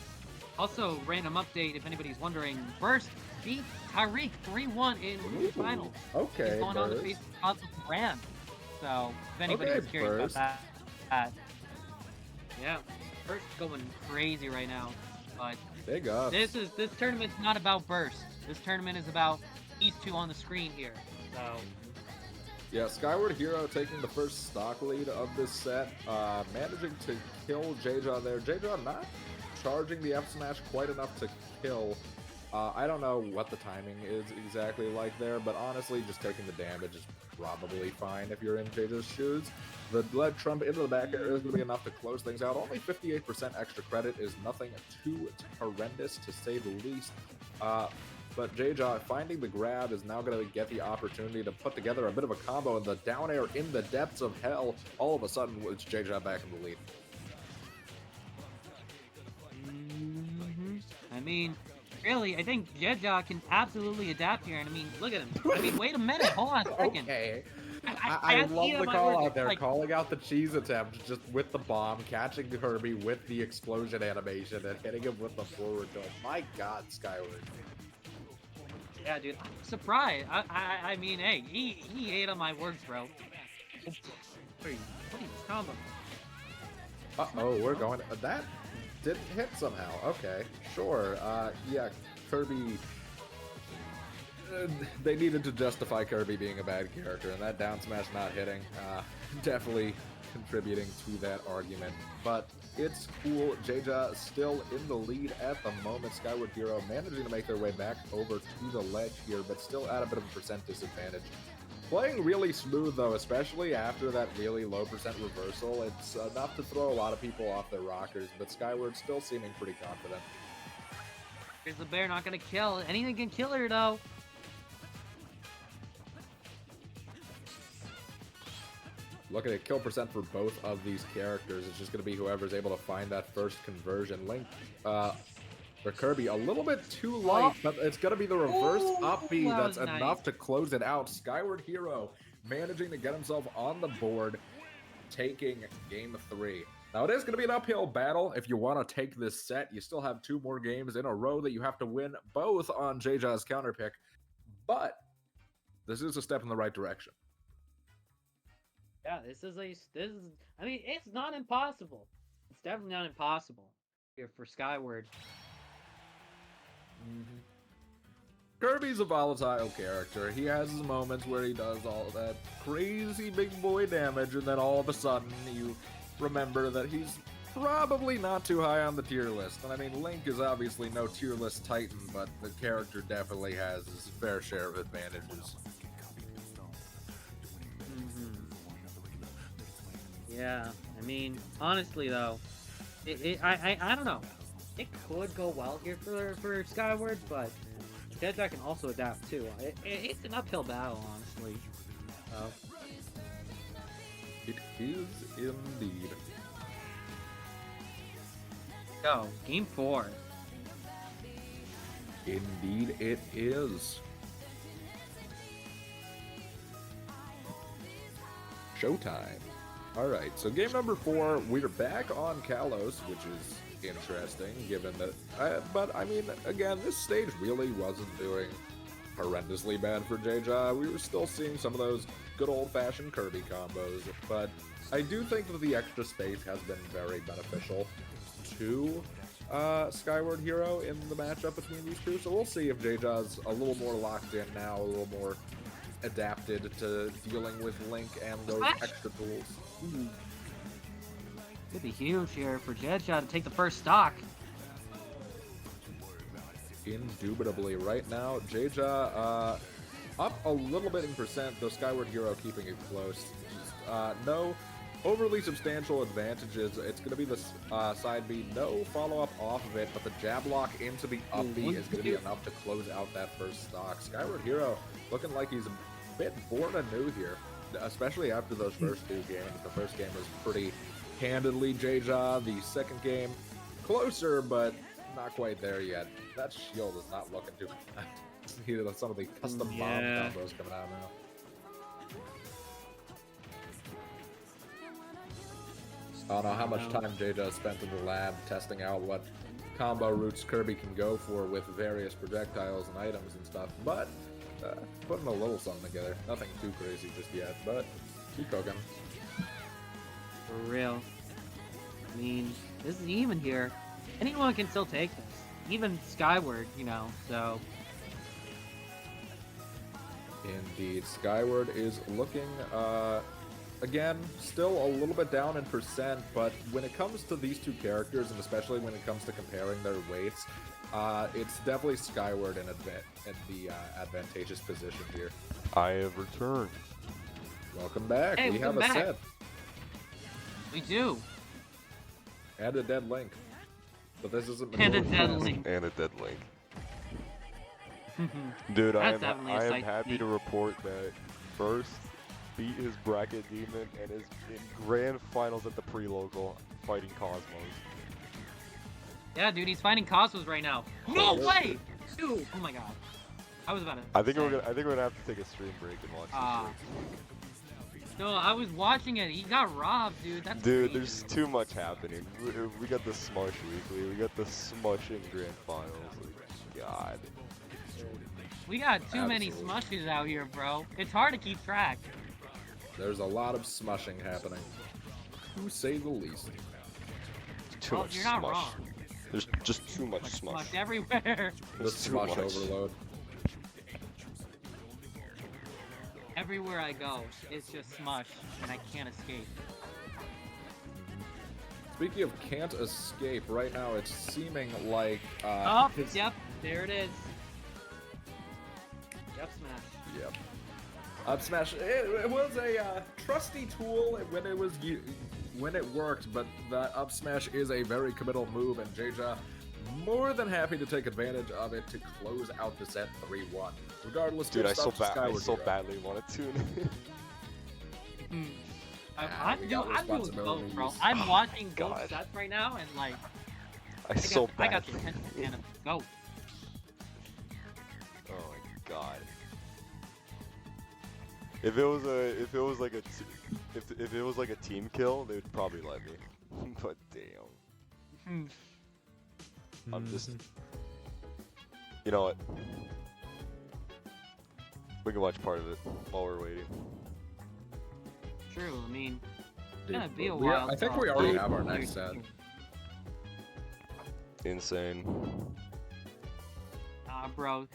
Also, random update, if anybody's wondering, Burst beat Tyreek 3-1 in the finals. Okay, he's going on to face the brand. So, if anybody's curious about that. Yeah, Burst going crazy right now. But big up. This tournament's not about Burst. This tournament is about these two on the screen here. So. Yeah, Skyward Hero taking the first stock lead of this set, managing to kill JeJaJa there. JeJaJa not charging the F smash quite enough to kill. I don't know what the timing is exactly like there, but honestly, just taking the damage is probably fine if you're in JeJa's shoes. The lead trump into the back air is going to be enough to close things out. Only 58% extra credit is nothing too horrendous, to say the least. But JeJaJa finding the grab is now going to get the opportunity to put together a bit of a combo, and the down air in the depths of hell. All of a sudden, it's JeJaJa back in the lead. I mean, really, I think JeJaJa can absolutely adapt here. And I mean, look at him. I mean, wait a minute. Hold on a second. Okay. I love the call out there, like, calling out the cheese attempt just with the bomb, catching Kirby with the explosion animation, and hitting him with the forward tilt. My God, Skyward. Yeah, dude, I'm surprised. I mean, hey, he ate on my words, bro. What are you combo? Uh-oh, we're going... that didn't hit somehow. Okay, sure. Yeah, Kirby... they needed to justify Kirby being a bad character, and that down smash not hitting, definitely contributing to that argument. But it's cool. JeJaJa still in the lead at the moment. Skyward Hero managing to make their way back over to the ledge here, but still at a bit of a percent disadvantage. Playing really smooth, though, especially after that really low percent reversal. It's enough to throw a lot of people off their rockers, but Skyward still seeming pretty confident. Here's the bear, not gonna kill. Anything can kill her, though. Looking at kill percent for both of these characters. It's just going to be whoever's able to find that first conversion. Link, or Kirby, a little bit too light, but it's going to be the reverse up B that's enough to close it out. Skyward Hero managing to get himself on the board, taking game 3. Now, it is going to be an uphill battle if you want to take this set. You still have 2 more games in a row that you have to win, both on JeJa's counter pick, but this is a step in the right direction. Yeah, this is, I mean, it's not impossible. It's definitely not impossible here for Skyward. Kirby's a volatile character. He has his moments where he does all that crazy big boy damage, and then all of a sudden you remember that he's probably not too high on the tier list. And I mean, Link is obviously no tier list titan, but the character definitely has his fair share of advantages. Yeah, I mean, honestly though, I don't know. It could go well here for Skyward, but JeJaJeJa can also adapt too. It's an uphill battle, honestly. It is indeed. Go, game 4. Indeed it is. Showtime. Alright, so game number 4, we're back on Kalos, which is interesting, given that... but, I mean, again, this stage really wasn't doing horrendously bad for JeJaJeJa. We were still seeing some of those good old-fashioned Kirby combos, but I do think that the extra space has been very beneficial to Skyward Hero in the matchup between these two, so we'll see if JeJaJa's a little more locked in now, a little more adapted to dealing with Link and those extra tools. It'd be huge here for JeJaJeJa to take the first stock. Indubitably. Right now, JeJaJa up a little bit in percent, though Skyward Hero keeping it close. Just, no overly substantial advantages. It's going to be the side B. No follow-up off of it, but the jab lock into the up B is going to be enough to close out that first stock. Skyward Hero looking like he's a bit born anew here, especially after those first two games. The first game was pretty handedly JeJaJa. The second game, closer, but not quite there yet. That shield is not looking too bad. Some of the custom bomb combos coming out now. I don't know how much time JeJaJa spent in the lab testing out what combo routes Kirby can go for with various projectiles and items and stuff, but putting a little something together. Nothing too crazy just yet, but keep cooking. For real. I mean, this is even here. Anyone can still take this. Even Skyward, you know, so... Indeed. Skyward is looking, again, still a little bit down in percent, but when it comes to these two characters, and especially when it comes to comparing their weights, it's definitely Skyward in the advantageous position here. I have returned. Welcome back. Hey, we have a set. We do. And a dead Link. But this isn't And a dead Link. And a dead Link. Dude, I am happy to to report that First beat his bracket demon and is in grand finals at the pre-local fighting Cosmos. Yeah, dude, he's fighting Cosmos right now. No way! Dude, oh my god. I was about to I think we're gonna have to take a stream break and watch this. No, I was watching it. He got robbed, dude. That's Dude, crazy. there's too much happening. We got the Smush Weekly. We got the Smushing Grand Finals. Like, God. We got too many smushes out here, bro. It's hard to keep track. There's a lot of smushing happening, to say the least. Too much you're not smush. wrong. There's just too much smush. Smush everywhere. The smush overload. Everywhere I go, it's just smush, and I can't escape. Speaking of can't escape, right now it's seeming like Oh, yep, there it is. Yep, smash. Yep. Up smash. It was a trusty tool when it worked, but that up smash is a very committal move, and JeJaJeJa more than happy to take advantage of it to close out the set 3-1. Regardless, dude, I so badly want to tune in. I'm doing both, bro. I'm watching both sets right now, and like, I got the attention span of go. Oh my god. If it was like a team kill, they would probably let me. But damn. I'm just. You know what? We can watch part of it while we're waiting. True. I mean, it's gonna Dude, be a while. I think we already have our next set. Insane. Bro.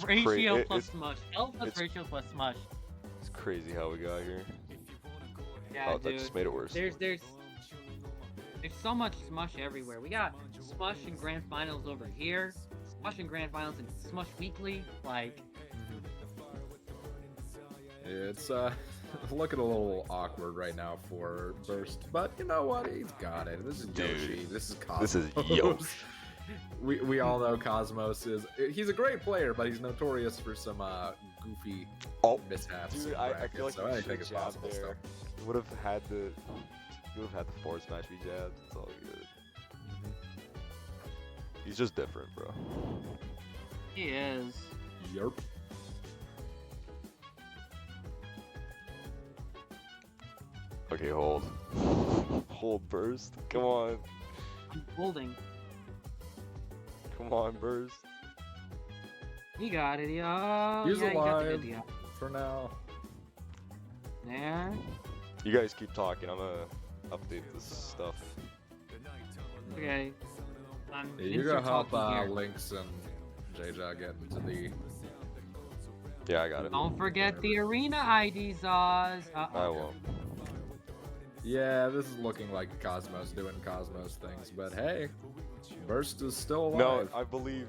Ratio plus it's, smush. L plus ratio plus smush. It's crazy how we got here. Yeah, Oh, dude. that just made it worse. There's There's so much Smush everywhere. We got Smush and Grand Finals over here. Smush and Grand Finals and Smush Weekly. Like, it's looking a little awkward right now for Burst, but you know what? He's got it. This is Yoshi. This is Cosmos. This is Yoshi. We all know Cosmos he's a great player, but he's notorious for some goofy mishaps. Dude, I feel like so anything is possible there. still. You would have had the forward smash V jabs. It's all good. He's just different, bro. he is. Yerp. Okay, hold. Hold Burst. Come on. I'm holding. Come on, Burst. He got it. Yeah. He's yeah, he got the alive good deal. for now. There. You guys keep talking. I'm gonna update this stuff. Okay. Yeah, you're gonna help Lynx and JeJaJeJa get into the. Yeah, I got it. Don't forget the arena IDs, Oz. I won't. Yeah, this is looking like Cosmos doing Cosmos things, but hey, Burst is still alive. No, I believe.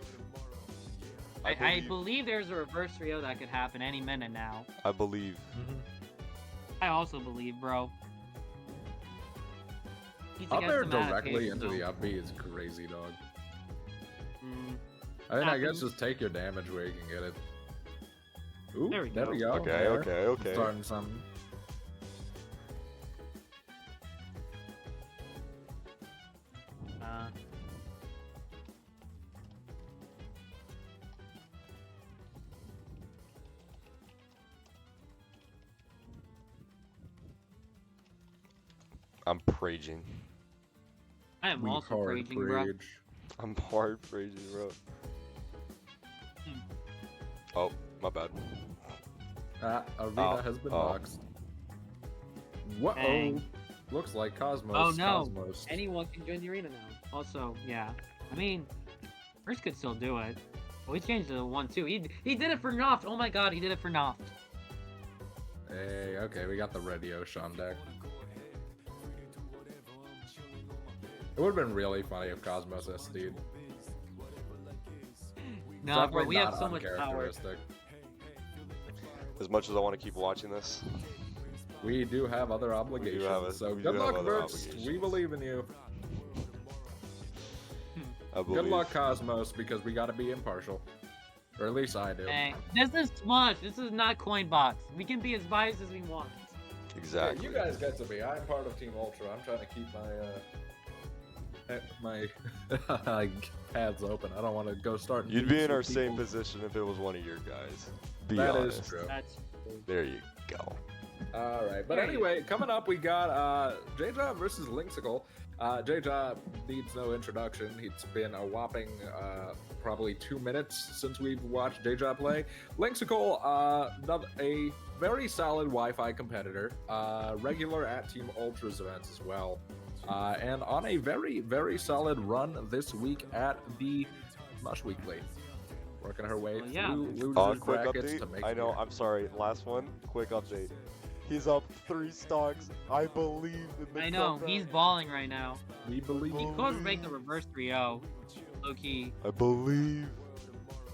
I believe there's a reverse Rio that could happen any minute now. I believe. I also believe, bro. Up there directly into the up B is crazy, dog. I mean, I guess just take your damage where you can get it. Ooh, there we go. Okay, okay. Starting something. I'm raging. I am also raging, bro. I'm hard raging, bro. Oh, my bad. Arena has been boxed. What? Looks like Cosmos. Oh no! Cosmos. Anyone can join the arena now. Also, yeah. I mean, First could still do it. Oh, he changed it to 1-2. He did it for Noft. Oh my god, he did it for Noft. Hey, okay, we got the red Yoshi on deck. It would have been really funny if Cosmos SD'd. No, bro, we have so much power. As much as I want to keep watching this, we do have other obligations. So good luck, Burst. We believe in you. Good luck, Cosmos, because we got to be impartial. Or at least I do. Hey, this is Smush. This is not Coinbox. We can be as biased as we want. Exactly. Yeah, you guys get to be. I'm part of Team Ultra. I'm trying to keep my paths open. I don't want to go start. You'd be in our same position if it was one of your guys. Be that honest. Is true. That's true. There you go. All right, but anyway, coming up we got JeJaJeJa versus Linksicle. JeJaJeJa needs no introduction. It's been a whopping probably 2 minutes since we've watched JeJaJeJa play. Linksicle, a very solid Wi-Fi competitor, regular at Team Ultra's events as well, and on a very, very solid run this week at the SmU5h Weekly. Working her way through losers quick brackets update. to make I know. I'm sorry. Last one. Quick update. He's up 3 stocks. I believe in the I know. comeback. He's balling right now. We believe. He could make the reverse 3-0. Low key. I believe.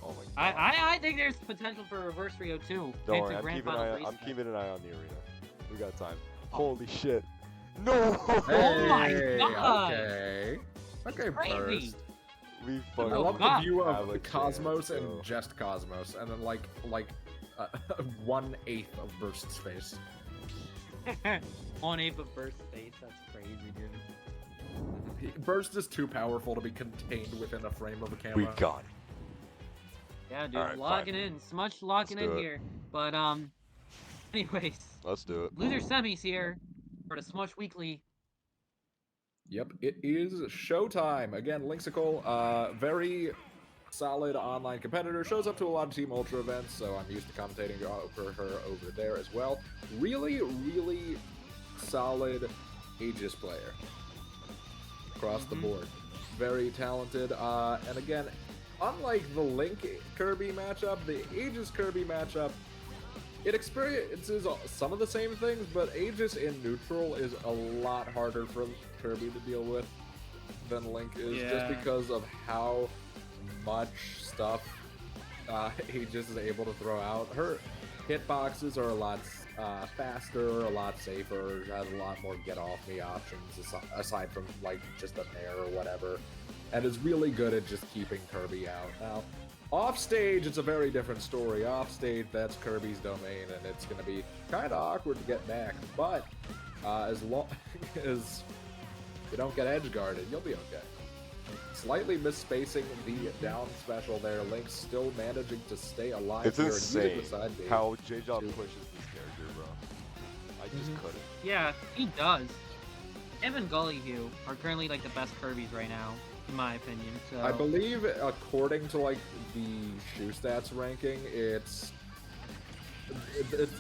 Oh my god. I think there's potential for a reverse 3-0 too. Don't worry. I'm keeping an eye on the arena. We got time. Holy shit. No. Hey, oh my god. Okay. Okay, Crazy. Burst. We I fucking love the view have of a the Cosmos chance, and just Cosmos, and then like 1/8 of Burst's face. 1/8 of Burst space. That's crazy, dude. Burst is too powerful to be contained within a frame of a camera. We got it. Yeah, dude, Alright, logging in. SmU5h logging in do it. here. But anyways, Let's do it. loser semis here for the SmU5h Weekly. Yep, it is showtime. Again, Linksicle, very solid online competitor. Shows up to a lot of Team Ultra events, so I'm used to commentating for her over there as well. Really, really solid Aegis player across the board. Very talented. And again, unlike the Link Kirby matchup, the Aegis Kirby matchup, it experiences some of the same things, but Aegis in neutral is a lot harder for Kirby to deal with than Link is, just because of how much stuff Aegis is able to throw out. Her hitboxes are a lot faster, a lot safer, has a lot more get-off-me options, aside from, like, just a nair or whatever, and is really good at just keeping Kirby out. Now, off-stage, it's a very different story. Off-stage, that's Kirby's domain, and it's going to be kind of awkward to get back, but as long as you don't get edge-guarded, you'll be okay. Slightly misspacing the down special there. Link's still managing to stay alive. It's here, insane and how JeJaJa pushes this character, bro. I just couldn't. Yeah, he does. Him and Gully Hugh are currently like the best Kirby's right now, in my opinion. So I believe, according to like the shoe stats ranking, it's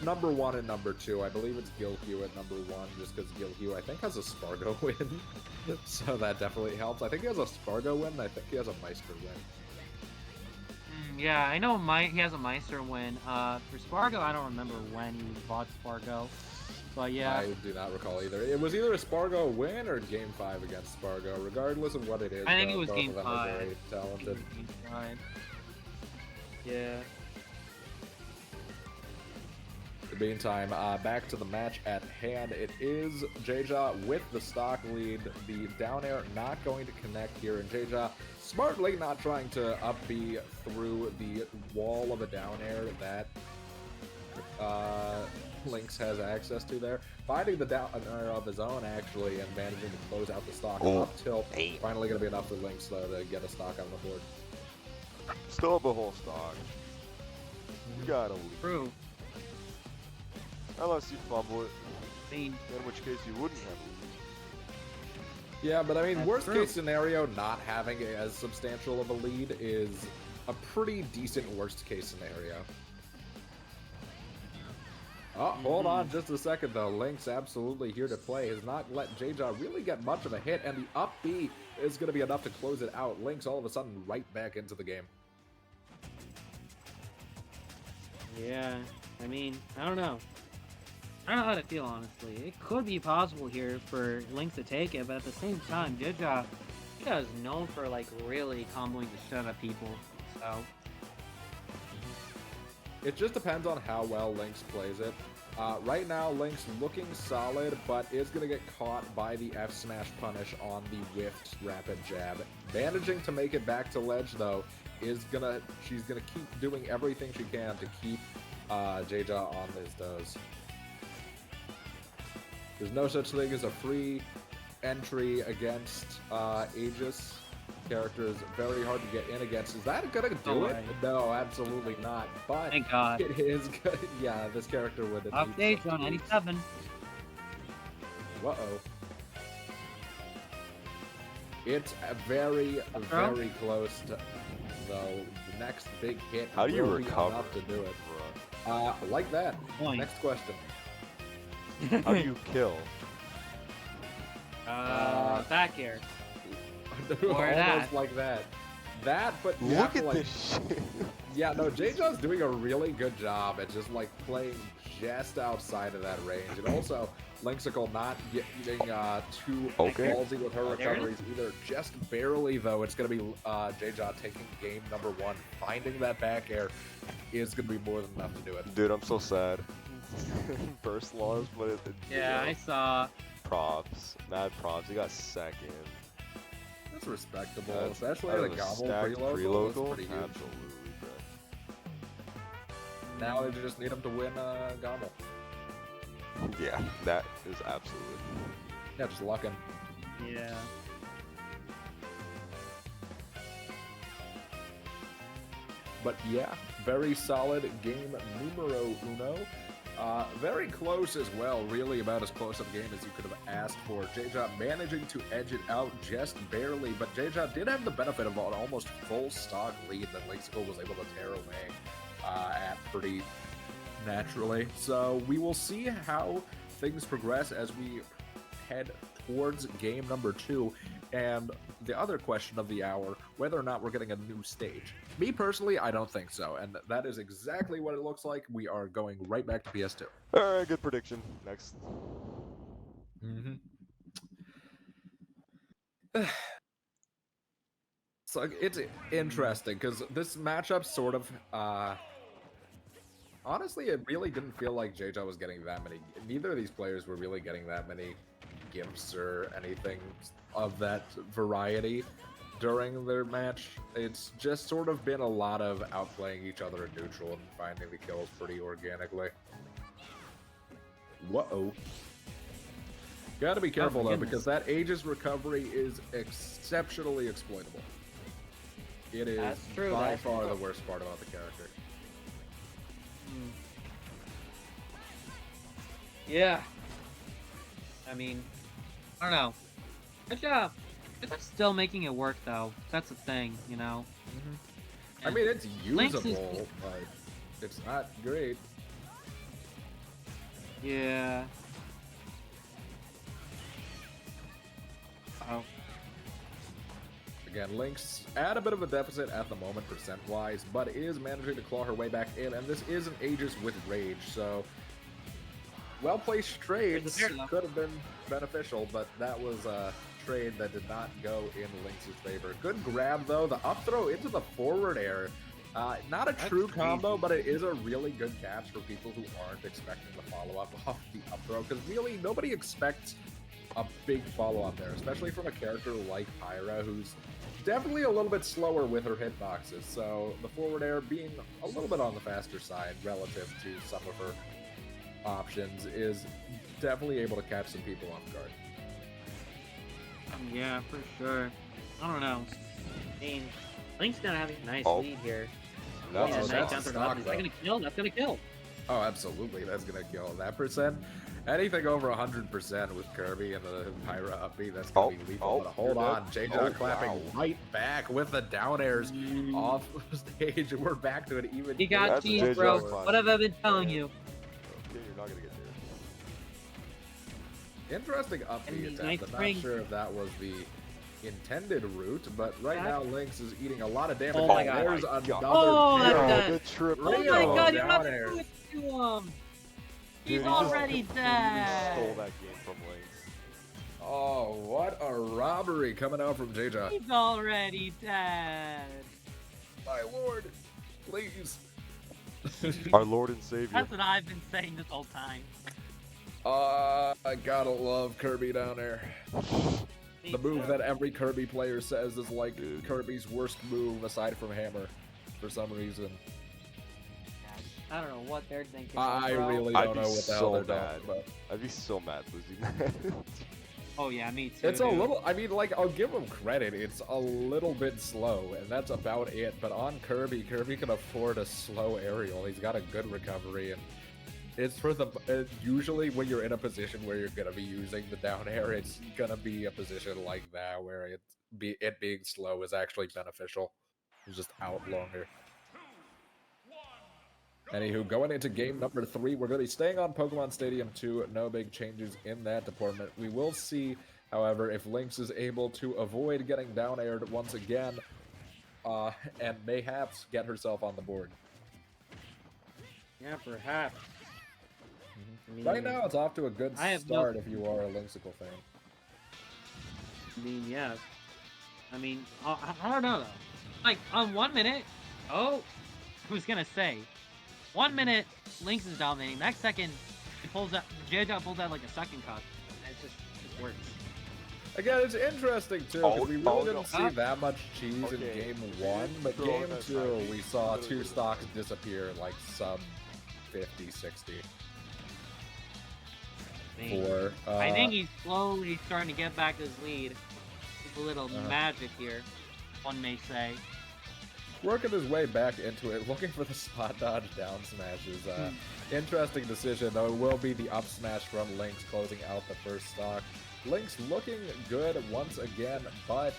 number 1 and number 2. I believe it's Gilhue at number 1, just because Gilhue, I think, has a Spargo win. So that definitely helps. I think he has a Spargo win, and I think he has a Meister win. Yeah, I know he has a Meister win. For Spargo, I don't remember when he bought Spargo. But yeah. I do not recall either. It was either a Spargo win or Game 5 against Spargo, regardless of what it is. I think it was both Game of them 5. are very talented. Game 5. Yeah. In the meantime, back to the match at hand. It is JeJaJa with the stock lead. The down air not going to connect here, and JeJaJa smartly not trying to up B through the wall of a down air that Lynx has access to there. Finding the down air of his own, actually, and managing to close out the stock up tilt. Finally going to be enough for Lynx, though, to get a stock on the board. Still up a whole stock. You gotta leave. True. Unless you fumble it. In which case you wouldn't have a lead. Yeah, but I mean, That's worst true. case scenario, not having as substantial of a lead is a pretty decent worst case scenario. Oh, hold on just a second, though. Link's absolutely here to play. Has not let JeJaJa really get much of a hit, and the up B is going to be enough to close it out. Link's all of a sudden right back into the game. Yeah, I mean, I don't know. I don't know how to feel, honestly. It could be possible here for Link to take it, but at the same time, JeJaJa is known for, like, really comboing the shit out of people, so... It just depends on how well Lynx plays it. Right now, Lynx looking solid, but is going to get caught by the F smash punish on the whiffed rapid jab. Managing to make it back to ledge, though, she's gonna keep doing everything she can to keep JeJaJa on his toes. There's no such thing as a free entry against Aegis. Character is very hard to get in against. Is that gonna do it? No, absolutely not. But thank God. It is good. Yeah, this character would. Update on 97. Uh-oh. It's very, very close to, though, the next big hit. How do you will be recover enough to do it? Like that. Point. Next question. How do you kill? Back air. Almost that. like that. That, but you Look have to, at like, this shit. Yeah, no, JeJa's doing a really good job at just, like, playing just outside of that range. And also, Lynxicle not getting too ballsy with her recoveries either. Just barely, though. It's going to be JeJa taking game number 1. Finding that back air is going to be more than enough to do it. Dude, I'm so sad. First loss, but Yeah, I saw. Props. Mad props. He got second. That's respectable, That's especially out at a of a Gobble stacked preload. That's preload. pretty huge. Absolutely, bro. Now they just need him to win Gobble. Yeah, that is absolutely. Yeah, just lucking. Yeah. But yeah, very solid game numero uno. Very close as well, really about as close of a game as you could have asked for. JeJaJa managing to edge it out just barely, but JeJaJa did have the benefit of an almost full stock lead that Lynxicle was able to tear away at pretty naturally. So we will see how things progress as we head towards game number 2, and the other question of the hour, whether or not we're getting a new stage. Me personally, I don't think so, and that is exactly what it looks like. We are going right back to PS2. Alright, good prediction. Next. So it's interesting because this matchup sort of honestly, it really didn't feel like JeJaJeJa was getting that many. Neither of these players were really getting that many gifts or anything of that variety during their match. It's just sort of been a lot of outplaying each other in neutral and finding the kills pretty organically. Whoa. Gotta be careful though, because that Aegis recovery is exceptionally exploitable. It is by far the worst part about the character. Yeah. I mean, I don't know. Good job. It's still making it work though. That's the thing, you know. I mean, it's usable, but it's not great. Yeah. Oh. Again, Link's at a bit of a deficit at the moment, percent-wise, but is managing to claw her way back in, and this is an Aegis with Rage, so well-placed trades could have been beneficial, but that was a trade that did not go in Link's favor. Good grab, though. The up throw into the forward air. Not a true combo, but it is a really good catch for people who aren't expecting the follow-up off the up throw, because really, nobody expects a big follow-up there, especially from a character like Pyra, who's definitely a little bit slower with her hitboxes, so the forward air being a little bit on the faster side relative to some of her options is definitely able to catch some people off guard. Yeah, for sure. I don't know. I mean, Link's gonna have a nice lead here. That's gonna kill. That's gonna kill. Oh, absolutely, that's gonna kill. That percent, anything over 100% with Kirby and the Pyra up B, that's gonna be lethal. But hold on, JeJaJeJa clapping right back with the down airs off stage, and we're back to an even. He got cheese, bro. What have I been telling you? Okay, you're not gonna get there. Interesting up B attempt. Nice I'm not sure if that was the intended route, but right now Lynx is eating a lot of damage. Oh my God. There's another good trip. Oh my God, you're not down air. doing it to him. He's Dude, already just dead. stole that game from Lynx. Oh, what a robbery coming out from JeJaJeJa. He's already dead. My lord, please. Our Lord and Savior. That's what I've been saying this whole time. I gotta love Kirby down there. The move that every Kirby player says is like Kirby's worst move aside from Hammer, for some reason. I don't know what they're thinking. I really don't know what the hell they're doing, but I'd be so mad losing that. Oh yeah, me too. it's a little, I mean, like, I'll give him credit, it's a little bit slow, and that's about it, but on Kirby, Kirby can afford a slow aerial. He's got a good recovery, and it's for the, usually when you're in a position where you're gonna be using the down air, it's gonna be a position like that, where it being slow is actually beneficial. It's just out longer. Anywho, going into game number 3, we're going to be staying on Pokemon Stadium 2. No big changes in that department. We will see, however, if Lynx is able to avoid getting down aired once again, and mayhaps get herself on the board. Yeah, perhaps. I mean, Right now, it's off to a good start if you are a Lynxical fan. I mean, yeah. I mean, I don't know though. Like on 1 minute, I was gonna say. 1 minute, Lynx is dominating. Next second, he pulls out. JeJaJeJa pulls out like a second cut. It works. Again, it's interesting too, because we really didn't see that much cheese in game 1, but game 2, we saw 2 stocks disappear like sub 50, 60. I think he's slowly starting to get back his lead. With a little magic here, one may say. Working his way back into it, looking for the spot dodge down smashes. Interesting decision, though. It will be the up smash from Lynx closing out the first stock. Lynx looking good once again, but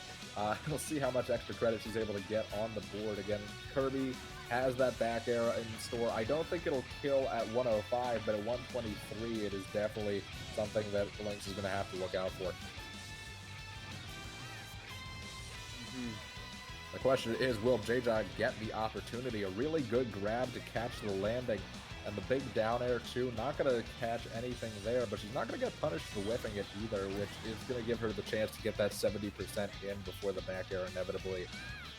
we'll see how much extra credit she's able to get on the board. Again, Kirby has that back air in store. I don't think it'll kill at 105, but at 123, it is definitely something that Lynx is going to have to look out for. The question is, will JeJaJeJa get the opportunity? A really good grab to catch the landing. And the big down air, too. Not going to catch anything there, but she's not going to get punished for whiffing it either, which is going to give her the chance to get that 70% in before the back air inevitably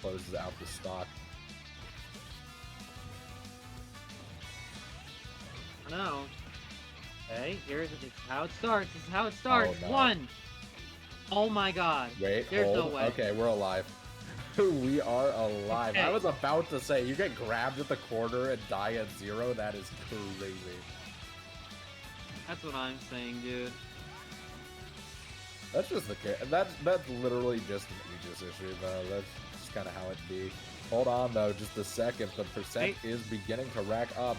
closes out the stock. No. Okay, here's how it starts. This is how it starts. Oh, no. 1. Oh my god. Wait, There's hold. no way. Okay, we're alive. We are alive. Okay. I was about to say, you get grabbed at the corner and die at 0. That is crazy. That's what I'm saying, dude. That's just the case. That's literally just an Aegis issue, though. That's just kind of how it be. Hold on, though, just a second. The percent is beginning to rack up,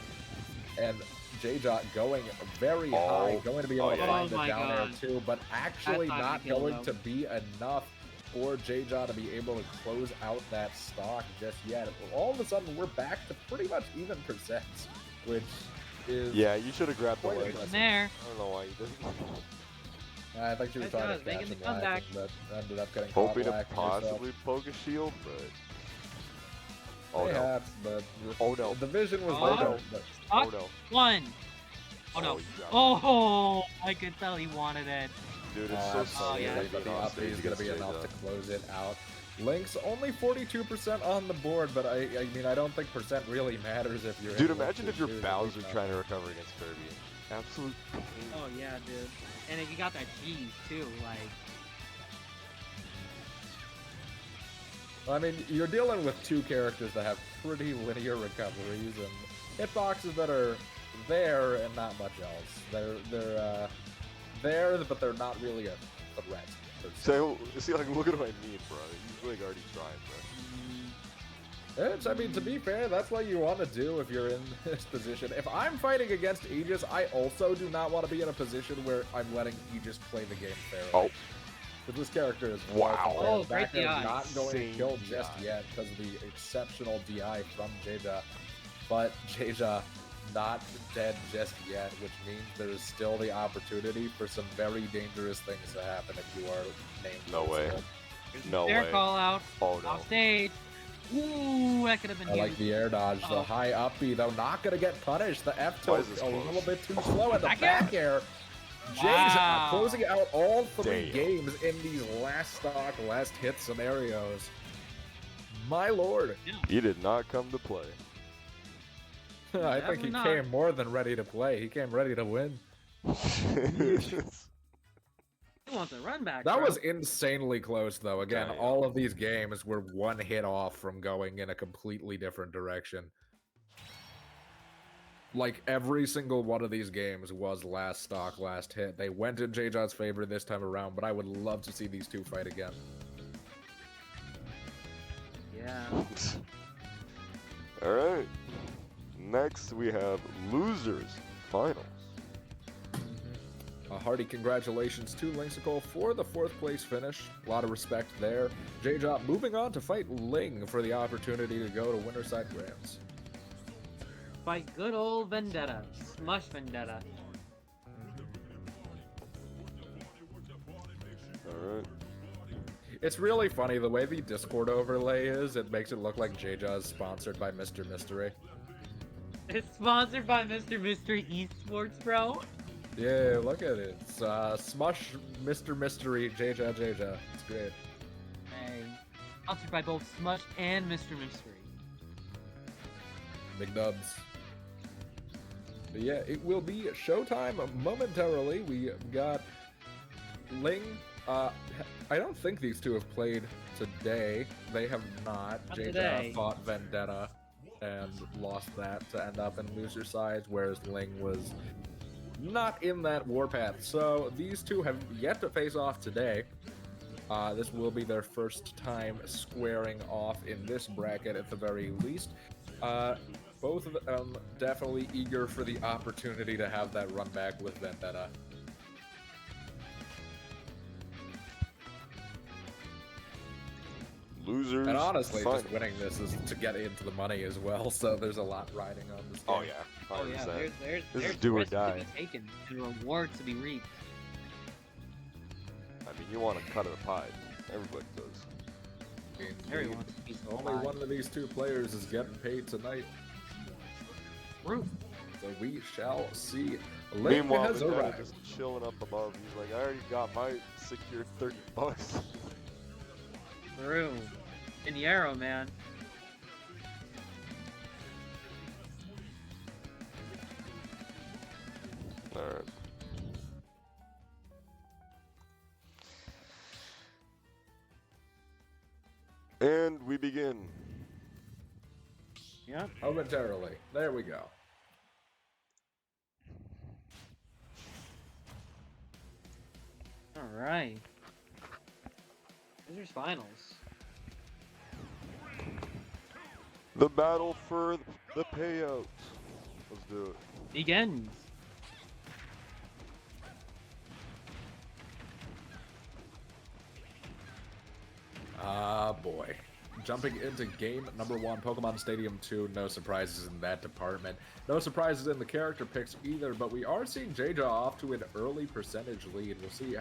and JeJaJeJa going very high, going to be able to find the down air too, but actually not going to be enough for JeJaJeJa to be able to close out that stock just yet. All of a sudden, we're back to pretty much even percents, which is you should have grabbed the quite leg. impressive. There. I don't know why you didn't. I think she was trying to catch him live, but ended up getting Hoping to caught possibly poke a shield, but Perhaps, but no. the vision was Oh, there. But Oh no. 1. Oh no. you got it. Oh, I could tell he wanted it. Dude, it's so absolutely, yeah. but the up is going to be enough to close it out. Link's only 42% on the board, but I mean, I don't think percent really matters if you're. Dude, imagine if you're Bowser trying to recover against Kirby. Absolute pain. Oh yeah, dude. And if you got that cheese too, like. I mean, you're dealing with two characters that have pretty linear recoveries and hitboxes that are there and not much else. They're there, but they're not really a threat. So, see, like, look at what I mean, bro. You like already tried, bro. I mean, to be fair, that's what you want to do if you're in this position. If I'm fighting against Aegis, I also do not want to be in a position where I'm letting Aegis play the game fairly. Oh. But this character is Wow. Oh, back great DI. not going to kill just DI. yet because of the exceptional DI from JeJaJeJa. But JeJaJeJa not dead just yet, which means there is still the opportunity for some very dangerous things to happen if you are named. No way. There's No air way. call out. Oh no. Off stage. Ooh, that could have been I like huge. the air dodge, the Uh-oh. high up B, though not going to get punished. The F Why tilt is this a close? little bit too slow, and the Back air? back air. JeJaJeJa Wow. closing out all 3 Damn. games in these last stock, last hit scenarios. My lord. He did not come to play. I think he Definitely not. came more than ready to play. He came ready to win. He wants a run back. That bro. was insanely close, though. Again, Damn. all of these games were one hit off from going in a completely different direction. Like, every single one of these games was last stock, last hit. They went in JeJaJeJa's favor this time around, but I would love to see these two fight again. Yeah. Alright. Next, we have Losers Finals. A hearty congratulations to Linksicle for the 4th place finish. A lot of respect there. JeJaJeJa moving on to fight Ling for the opportunity to go to Winterside Grands. Fight good old Vendetta. Smush Vendetta. Alright. It's really funny, the way the Discord overlay is, it makes it look like JeJaJeJa is sponsored by Mr. Mystery. It's sponsored by Mr. Mystery Esports, bro. Yeah, look at it. It's Smush, Mr. Mystery, JeJaJeJa. It's great. Hey. Sponsored by both Smush and Mr. Mystery. Big dubs. But yeah, it will be showtime momentarily. We got Ling. I don't think these two have played today. They have not. Not JeJaJeJa today. fought Vendetta and lost that to end up in loser sides, whereas Ling was not in that warpath. So these two have yet to face off today. This will be their first time squaring off in this bracket at the very least. Both of them definitely eager for the opportunity to have that run back with Vendetta. Losers And honestly, Finals. just winning this is to get into the money as well, so there's a lot riding on this game. Oh yeah. 100%. Oh yeah, there's This is there's do or risks die. to be taken and rewards to be reaped. I mean, you want to cut of the pie. Everybody does. Everyone wants a piece of the Only pie. one of these two players is getting paid tonight. True. So we shall see. Ling Meanwhile, has Vendetta arrived. just chilling up above. He's like, I already got my secured $30. True. In the arrow, man. Alright. And we begin. Yep. Momentarily. There we go. Alright. These are finals. The battle for the payout. Let's do it. Begins. Ah, boy. Jumping into game number 1, Pokemon Stadium 2, no surprises in that department. No surprises in the character picks either, but we are seeing JeJaJa off to an early percentage lead. We'll see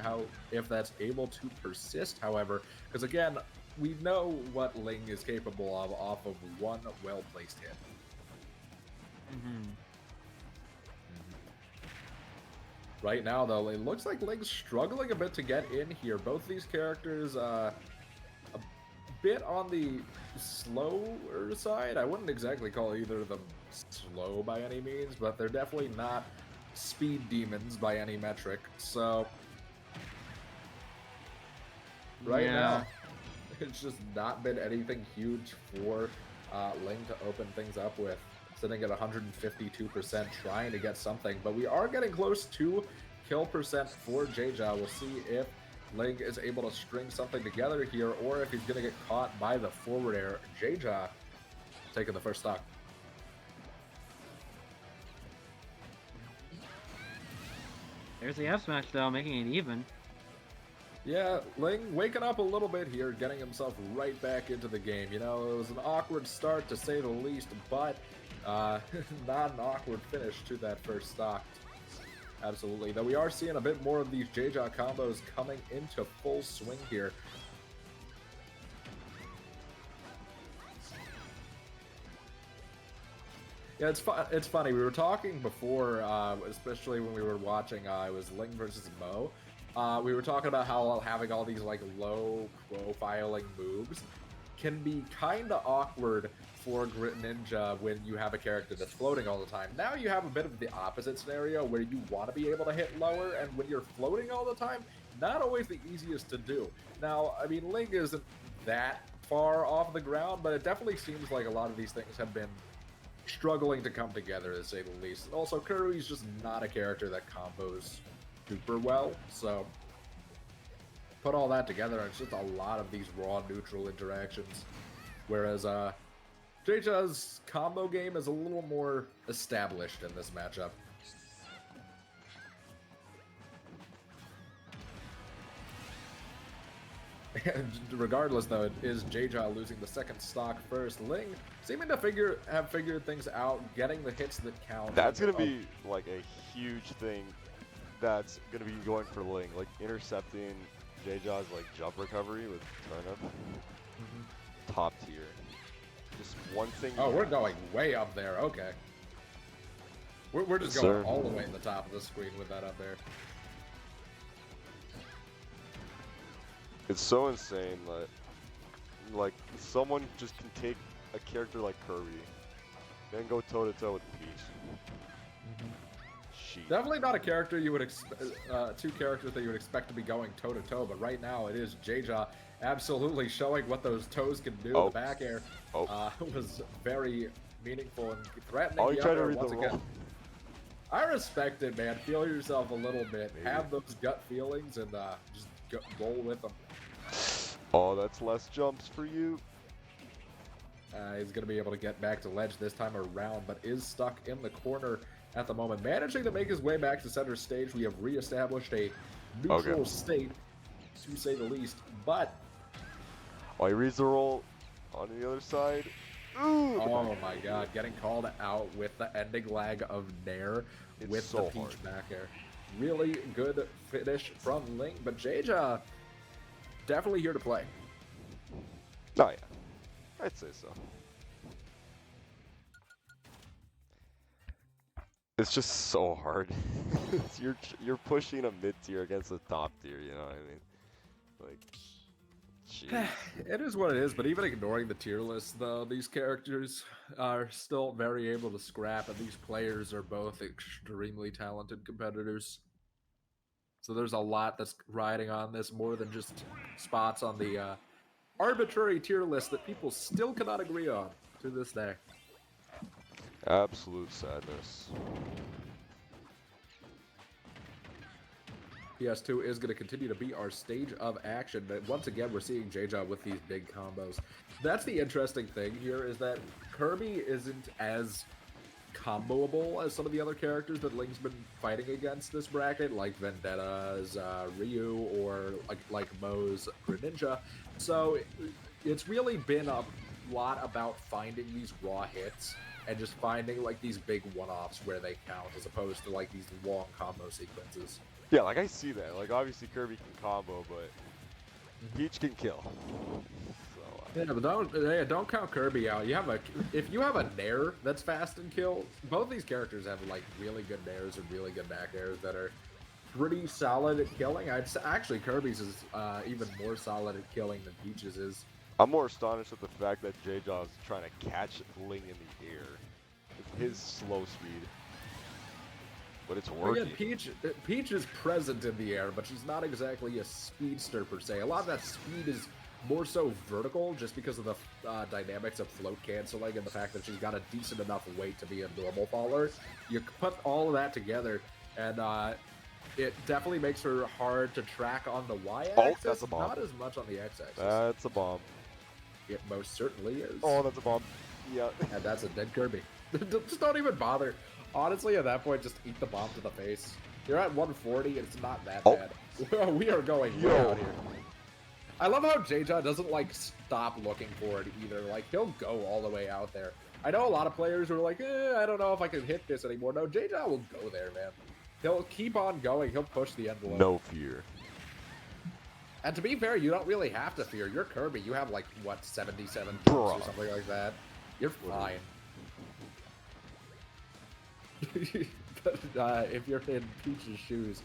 if that's able to persist, however, because again, we know what Ling is capable of off of one well-placed hit. Right now, though, it looks like Ling's struggling a bit to get in here. Both these characters, a bit on the slower side. I wouldn't exactly call either of them slow by any means, but they're definitely not speed demons by any metric. So, right now, it's just not been anything huge for Ling to open things up with. Sitting at 152%, trying to get something, but we are getting close to kill percent for JeJaJa. We'll see if Ling is able to string something together here, or if he's going to get caught by the forward air. JeJaJa taking the first stock. There's the F smash though, making it even. Yeah, Ling waking up a little bit here, getting himself right back into the game. You know, it was an awkward start to say the least, but not an awkward finish to that first stock. Absolutely. Though we are seeing a bit more of these JeJaJa combos coming into full swing here. Yeah, it's funny. We were talking before, especially when we were watching, it was Ling versus Mo. We were talking about how having all these like low profiling moves can be kind of awkward for Grit Ninja when you have a character that's floating all the time. Now you have a bit of the opposite scenario where you want to be able to hit lower, and when you're floating all the time, not always the easiest to do. Now, I mean, Ling isn't that far off the ground, but it definitely seems like a lot of these things have been struggling to come together, to say the least. Also, Kurui's just not a character that combos super well, so put all that together, and it's just a lot of these raw neutral interactions. Whereas JeJa's combo game is a little more established in this matchup. And regardless, though, it is JeJa losing the second stock first. Ling seeming to have figured things out, getting the hits that count. That's gonna be like a huge thing. That's gonna be going for Ling, like intercepting JeJa's like jump recovery with turnip. Top tier. Just one thing. Oh, we're going way up there. Okay. We're just going all the way to the top of the screen with that up there. It's so insane that like someone just can take a character like Kirby and go toe to toe with Peach. Sheet. Definitely not a character you would expect. Two characters that you would expect to be going toe to toe, but right now it is JeJa absolutely showing what those toes can do. The back air was very meaningful and threatening. Oh, you try to read once the again. roll. I respect it, man. Feel yourself a little bit. Maybe. Have those gut feelings and just roll with them. Oh, that's less jumps for you. He's going to be able to get back to ledge this time around, but is stuck in the corner at the moment. Managing to make his way back to center stage, we have reestablished a neutral state, to say the least, but... Oh, he reads the roll on the other side. Ooh, oh my god, getting called out with the ending lag of Nair with so the Peach back air. Really good finish from Ling, but JeJa definitely here to play. Oh yeah, I'd say so. It's just so hard. You're pushing a mid tier against a top tier. You know what I mean? Like, jeez. It is what it is, but even ignoring the tier list, though, these characters are still very able to scrap, and these players are both extremely talented competitors. So there's a lot that's riding on this, more than just spots on the arbitrary tier list that people still cannot agree on to this day. Absolute sadness. PS2 is going to continue to be our stage of action, but once again, we're seeing JeJaJa with these big combos. That's the interesting thing here, is that Kirby isn't as comboable as some of the other characters that Ling's been fighting against this bracket, like Vendetta's Ryu or like Mo's Greninja. So it's really been a lot about finding these raw hits and just finding like these big one-offs where they count, as opposed to like these long combo sequences. Yeah, like I see that. Like obviously Kirby can combo, but Peach can kill. So, yeah, but don't count Kirby out. If you have a Nair that's fast and kill, both these characters have like really good Nairs and really good back airs that are pretty solid at killing. Actually Kirby's is even more solid at killing than Peach's is. I'm more astonished at the fact that JeJaJa is trying to catch Ling in the air with his slow speed. But it's working. Again, Peach is present in the air, but she's not exactly a speedster per se. A lot of that speed is more so vertical, just because of the dynamics of float canceling and the fact that she's got a decent enough weight to be a normal faller. You put all of that together, and it definitely makes her hard to track on the y-axis. Oh, that's a bomb. Not as much on the x-axis. That's a bomb. It most certainly is. Oh, that's a bomb. Yeah. And that's a dead Kirby. Just don't even bother. Honestly, at that point, just eat the bomb to the face. You're at 140, and it's not that bad. We are going way out here. I love how JeJaJa doesn't, like, stop looking for it either. Like, he'll go all the way out there. I know a lot of players who are like, I don't know if I can hit this anymore. No, JeJaJa will go there, man. He'll keep on going. He'll push the envelope. No fear. And to be fair, you don't really have to fear. You're Kirby. You have, like, what, 77 or something like that. You're fine. But if you're in Peach's shoes,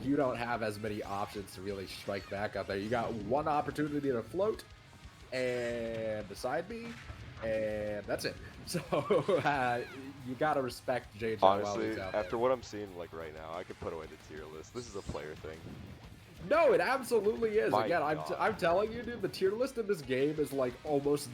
you don't have as many options to really strike back out there. You got one opportunity to float and the side B, and that's it. So you gotta respect JeJaJa. Honestly, while he's out after there. what I'm seeing like right now, I could put away the tier list. This is a player thing. No, it absolutely is. My Again, God. I'm telling you, dude, the tier list in this game is like almost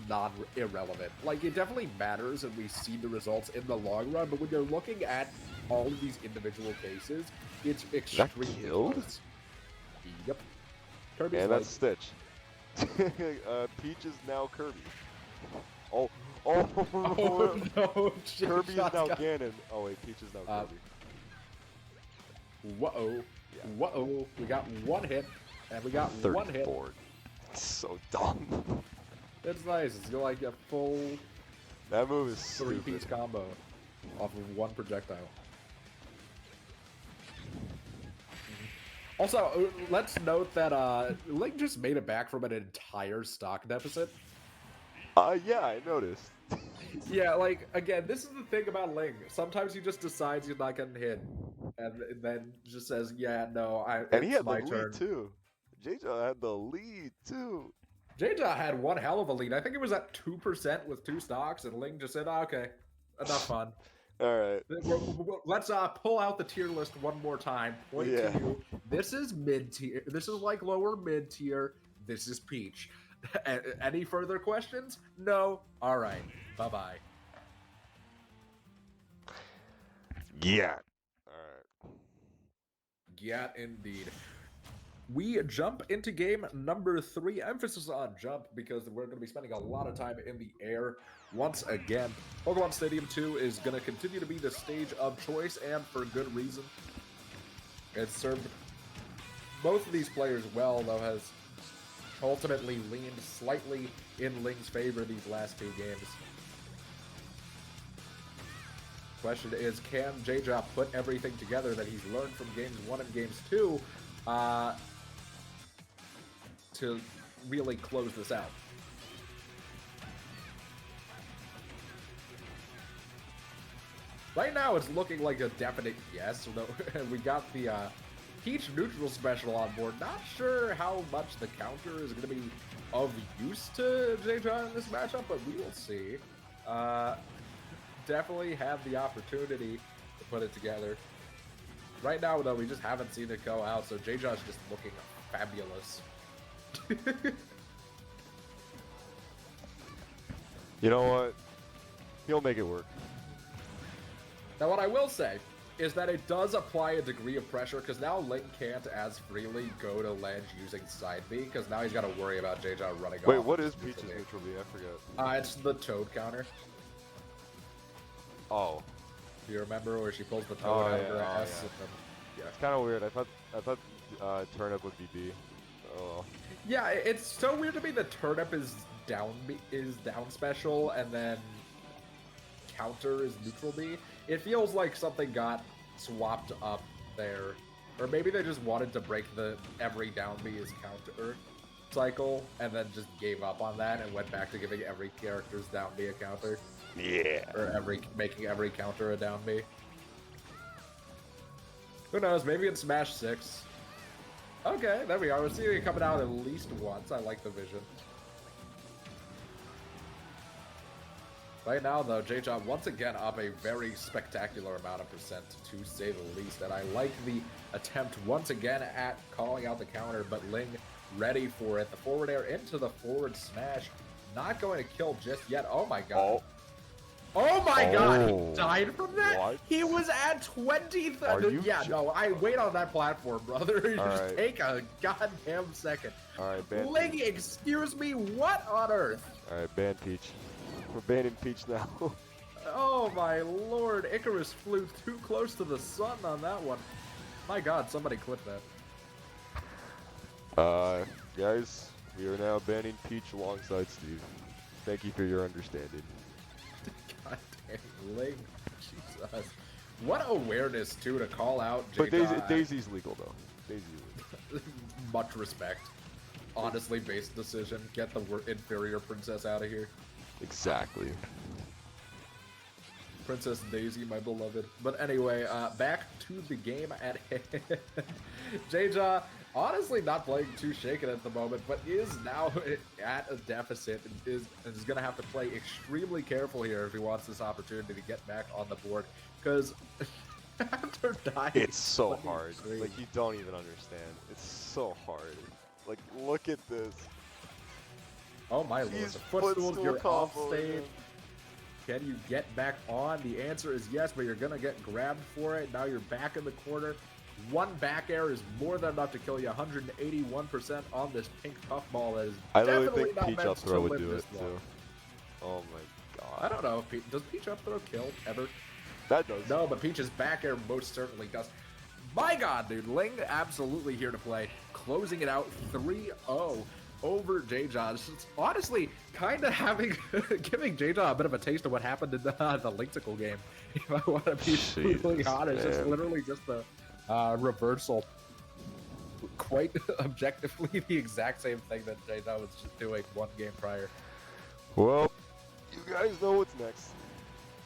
irrelevant. Like, it definitely matters, and we see the results in the long run. But when you're looking at all of these individual cases, it's extremely close. Yep. Kirby's And like, that's Stitch. Peach is now Kirby. Oh no! Kirby is now Ganon. Oh wait, Peach is now Kirby. Whoa. Yeah. Whoa. We got one hit, and we got one hit. So dumb. It's nice. It's like a full That move is three-piece stupid. combo off of one projectile. Also, let's note that Ling just made it back from an entire stock deficit. Yeah, I noticed. Yeah, like, again, this is the thing about Ling. Sometimes he just decides he's not getting hit, and then just says, yeah, no, And he it's had my the turn. lead too. JeJaJa had the lead too. JeJaJa had one hell of a lead. I think it was at 2% with 2 stocks, and Ling just said, okay, enough fun. Alright. Let's pull out the tier list one more time. Point to you. This is mid-tier. This is like lower mid-tier. This is Peach. Any further questions? No? Alright. Bye-bye. Yeah. Alright. Yeah, indeed. We jump into game number 3. Emphasis on jump because we're going to be spending a lot of time in the air once again. Pokemon Stadium 2 is going to continue to be the stage of choice, and for good reason. It's served both of these players well, though has ultimately leaned slightly in Ling's favor these last 2 games. Question is, can JeJaJa put everything together that he's learned from games 1 and games 2 to really close this out? Right now, it's looking like a definite yes. We got the Peach neutral special on board. Not sure how much the counter is going to be of use to JeJaJeJa in this matchup, but we will see. Definitely have the opportunity to put it together. Right now, though, we just haven't seen it go out, so JeJaJa is just looking fabulous. You know what? He'll make it work. Now, what I will say is that it does apply a degree of pressure, because now Ling can't as freely go to ledge using side B, because now he's got to worry about JeJaJa running off. Wait, what is Peach's neutral B? I forgot. It's the Toad counter. Oh. Do you remember where she pulls the Toad out of her ass? Yeah. It's kind of weird. I thought turnip would be B. Oh. Yeah, it's so weird to me that turnip is down special, and then counter is neutral B. It feels like something got swapped up there. Or maybe they just wanted to break the every down B is counter cycle, and then just gave up on that and went back to giving every character's down B a counter. Yeah. Or making every counter a down B. Who knows, maybe in Smash 6. Okay, there we are. We're seeing it coming out at least once. I like the vision. Right now, though, JeJaJeJa once again up a very spectacular amount of percent, to say the least. And I like the attempt once again at calling out the counter, but Ling ready for it. The forward air into the forward smash. Not going to kill just yet. Oh my god. Oh my god, he died from that? What? He was at 20. Yeah, no, I wait on that platform, brother. Just take a goddamn second. Alright, ban Ling, Peach. excuse me, what on earth? Alright, ban Peach. We're banning Peach now. Oh my lord, Icarus flew too close to the sun on that one. My god, somebody clip that. Guys, we are now banning Peach alongside Steve. Thank you for your understanding. God damn, Ling, Jesus. What awareness, too, to call out But JeJaJeJa. Daisy's legal, though. Daisy's legal. Much respect. Honestly based decision. Get the inferior princess out of here. Exactly. Princess Daisy, my beloved. But anyway, back to the game at hand. JeJaJeJa, honestly not playing too shaken at the moment, but is now at a deficit and is going to have to play extremely careful here if he wants this opportunity to get back on the board. Because after dying... It's so hard. Like, you don't even understand. It's so hard. Like, look at this. Oh my lord, the footstool, you're off stage. Can you get back on? The answer is yes, but you're gonna get grabbed for it. Now you're back in the corner. One back air is more than enough to kill you. 181% on this pink puffball that is I definitely literally think not Peach meant up to throw would live do this it long. too. Oh my god. I don't know. Does Peach up throw kill ever? That does. No, but Peach's back air most certainly does. My god, dude. Ling absolutely here to play. Closing it out 3-0. Over JeJaJeJa. It's honestly kind of giving JeJaJeJa a bit of a taste of what happened in the Linkticle game. If I want to be really honest, it's literally just a reversal. Quite objectively the exact same thing that JeJaJeJa was just doing one game prior. Well, you guys know what's next.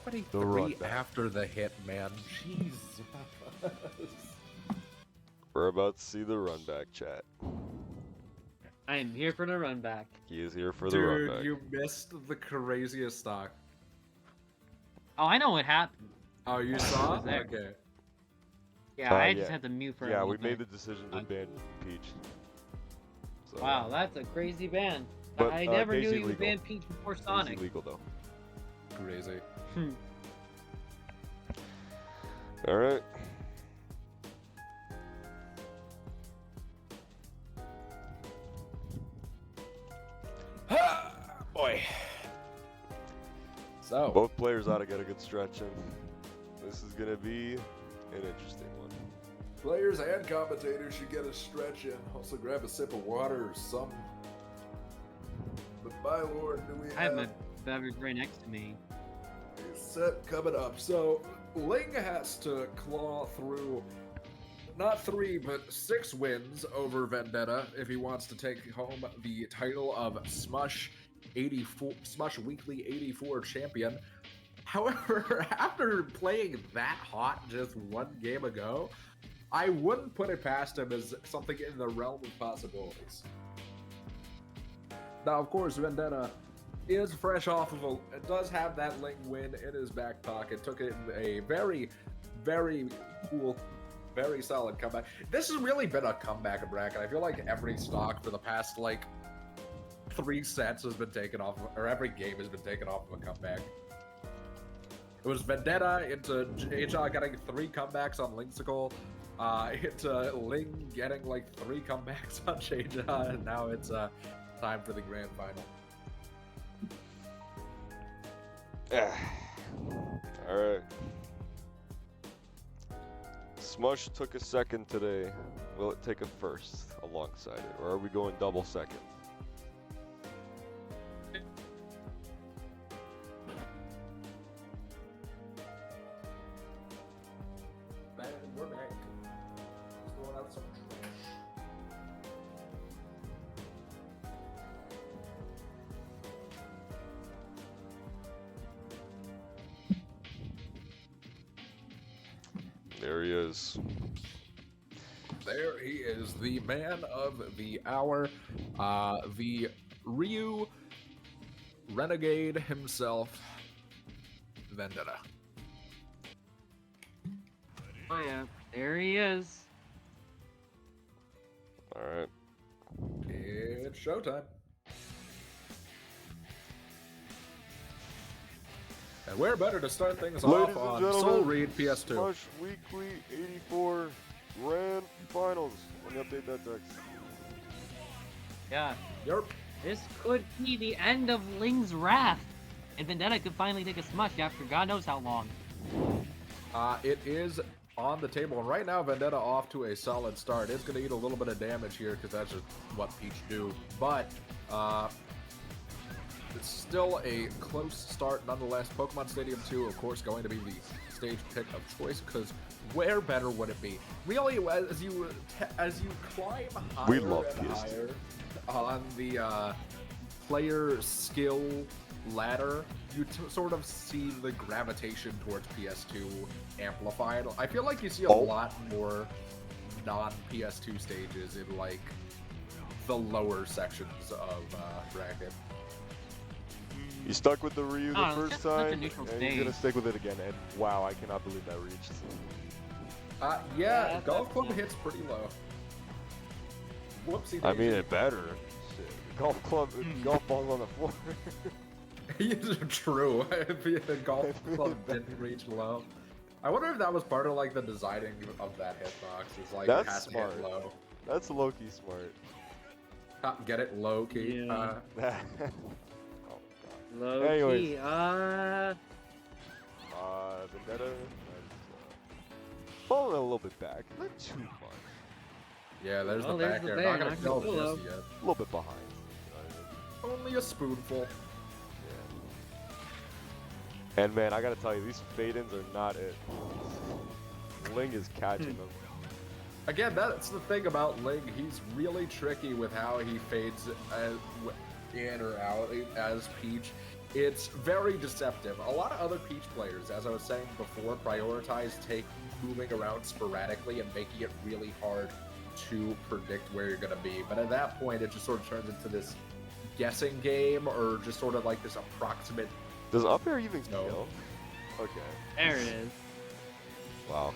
23 after the hit, man. Jesus. We're about to see the run back, chat. I am here for the run back. He is here for the run back. Dude, you missed the craziest stock. Oh, I know what happened. Oh, you saw? there. Okay. Yeah, I just had to mute for a Yeah, little we made the bit. decision to ban Peach. So, Wow, that's a crazy ban. But, I never knew Daisy you would legal. ban Peach before Sonic. Daisy legal though. Crazy. All right. Boy. So. Both players ought to get a good stretch in. This is gonna be an interesting one. Players and commentators should get a stretch in. Also grab a sip of water or something. But my lord, do we I have my beverage right next to me. a set coming up. So Ling has to claw through not 3, but 6 wins over Vendetta if he wants to take home the title of SmU5h Weekly 84 champion. However, after playing that hot just one game ago, I wouldn't put it past him as something in the realm of possibilities. Now, of course, Vendetta is fresh off of it does have that Ling win in his back pocket. Took it in a very, very cool, very solid comeback. This has really been a comeback bracket. I feel like every stock for the past, like, 3 sets has been taken off, or every game has been taken off of a comeback. It was Vendetta into JeJaJeJa getting 3 comebacks on Linksicle, into Ling getting like 3 comebacks on JeJaJeJa, and now it's time for the grand final. Alright. Smush took a second today. Will it take a first alongside it, or are we going double second? We're back. Let's throw out some trash. There he is. There he is, the man of the hour, the Ryu Renegade himself, Vendetta. Oh yeah, there he is. Alright. It's showtime. And where better to start things Ladies off and on gentlemen, Soul Read PS2. Smush Weekly 84 Grand Finals. Let me update that text. Yeah, Yep. this could be the end of Ling's wrath, and Vendetta could finally take a smush after God knows how long. It is on the table, and right now Vendetta off to a solid start. It's going to eat a little bit of damage here because that's just what Peach do, but it's still a close start nonetheless. Pokemon Stadium 2, of course, going to be the stage pick of choice, because where better would it be? Really, as you climb higher We love and PS2. higher on the player skill ladder, you sort of see the gravitation towards PS2 amplified. I feel like you see a lot more non-PS2 stages in like the lower sections of bracket. He stuck with the Ryu the it's first just such a time, neutral and he's gonna stage. stick with it again. And wow, I cannot believe that reached. Yeah, Golf Club hits pretty low. Whoopsie. I mean, it better. Shit. Golf club, golf balls on the floor. True. The Golf Club didn't reach low. I wonder if that was part of like the designing of that hitbox. Is like That's it has smart. to hit low. That's low-key smart. Get it low key. Yeah. Oh god. Low Anyways. key, Vendetta. Falling a little bit back, not too much. Yeah, there's Oh, the there's back the air. bear, Not gonna not kill gonna just yet. A little bit behind. You know what I mean? Only a spoonful. Yeah. And man, I gotta tell you, these fade-ins are not it. Ling is catching them. Again, that's the thing about Ling. He's really tricky with how he fades in or out as Peach. It's very deceptive. A lot of other Peach players, as I was saying before, prioritize moving around sporadically and making it really hard to predict where you're going to be. But at that point, it just sort of turns into this guessing game, or just sort of like this approximate. Does up air even No. kill? Okay. there it is. Wow.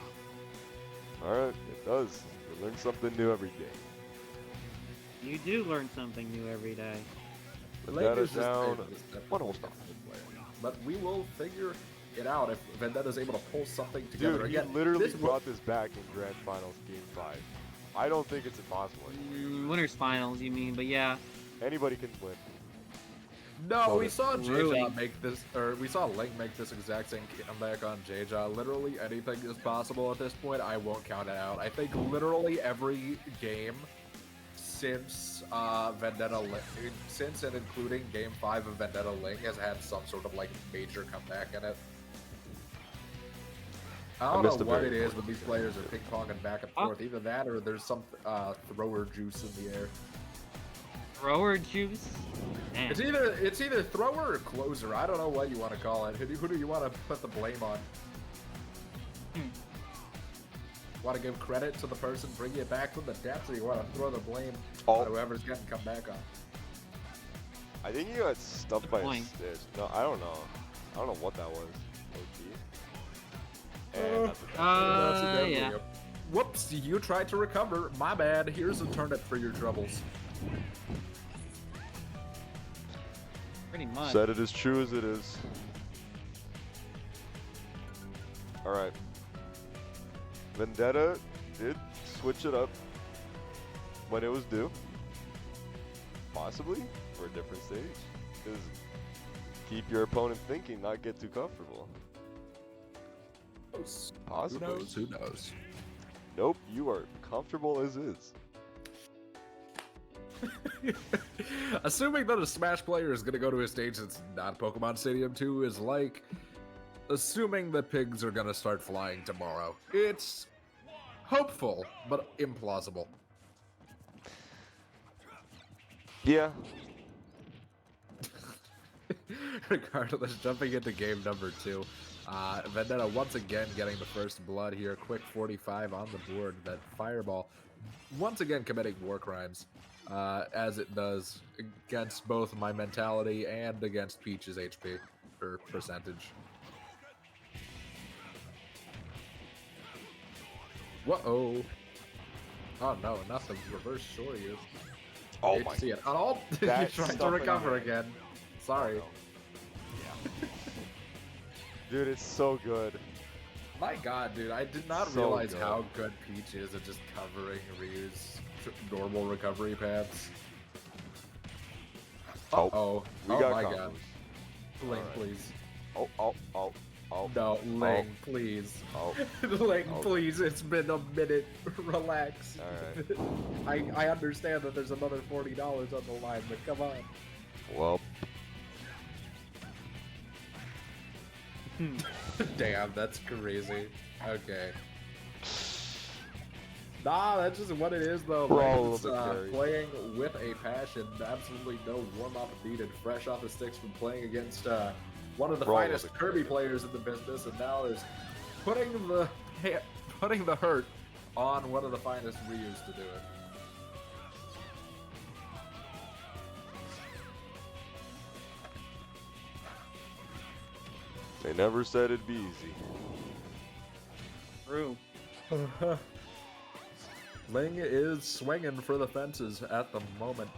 Alright, it does. You learn something new every day. You do learn something new every day. Vendetta's Ling is down. just One whole stop. But we will figure it out if Vendetta's able to pull something together. Dude, he Again, literally this brought this back in Grand Finals Game 5. I don't think it's impossible. Winners finals, you mean? But yeah, Anybody can win. No, we saw Really? JeJaJeJa make this, or we saw Ling make this exact same comeback on JeJaJeJa. Literally anything is possible at this point. I won't count it out. I think literally every game since Vendetta Ling, since and including Game 5 of Vendetta Ling, has had some sort of like major comeback in it. I don't missed know a what very it is, important but these players are ping-ponging back and forth. Either that, or there's some thrower juice in the air. Thrower juice. Man. It's either thrower or closer. I don't know what you want to call it. Who do you want to put the blame on? Want to give credit to the person bringing it back from the depths, or you want to throw the blame on whoever's getting come back on? I think he got stuffed by a stitch. No, I don't know. I don't know what that was. Yeah. Whoops, you tried to recover. My bad. Here's a turnip for your troubles. Pretty much. Said it as true as it is. Alright. Vendetta did switch it up when it was due. Possibly for a different stage. Because keep your opponent thinking, not get too comfortable. Possibly. Who knows? Nope, you are comfortable as is. Assuming that a Smash player is going to go to a stage that's not Pokemon Stadium 2 is like assuming the pigs are going to start flying tomorrow. It's hopeful, but implausible. Yeah. Regardless, jumping into game number 2. Vendetta once again getting the first blood here. Quick 45 on the board. That Fireball once again committing war crimes, as it does against both my mentality and against Peach's HP or percentage. Whoa! Oh no, not the reverse Shoryu. Oh my! See it. Oh, you're trying to recover again. Sorry. Yeah. Dude, it's so good. My god, dude, I did not realize how good Peach is at just covering Ryu's normal recovery paths. Oh, we got my combos. god. Ling, please. Oh. No, Ling, please. Ling, please, it's been a minute. Relax. Alright. I understand that there's another $40 on the line, but come on. Well. Damn, that's crazy. Okay. Nah, that's just what it is, though. Playing with a passion, absolutely no warm-up needed. Fresh off the sticks from playing against one of the finest Kirby players in the business, and now there's putting the hurt on one of the finest Ryus to do it. They never said it'd be easy. True. Ling is swinging for the fences at the moment.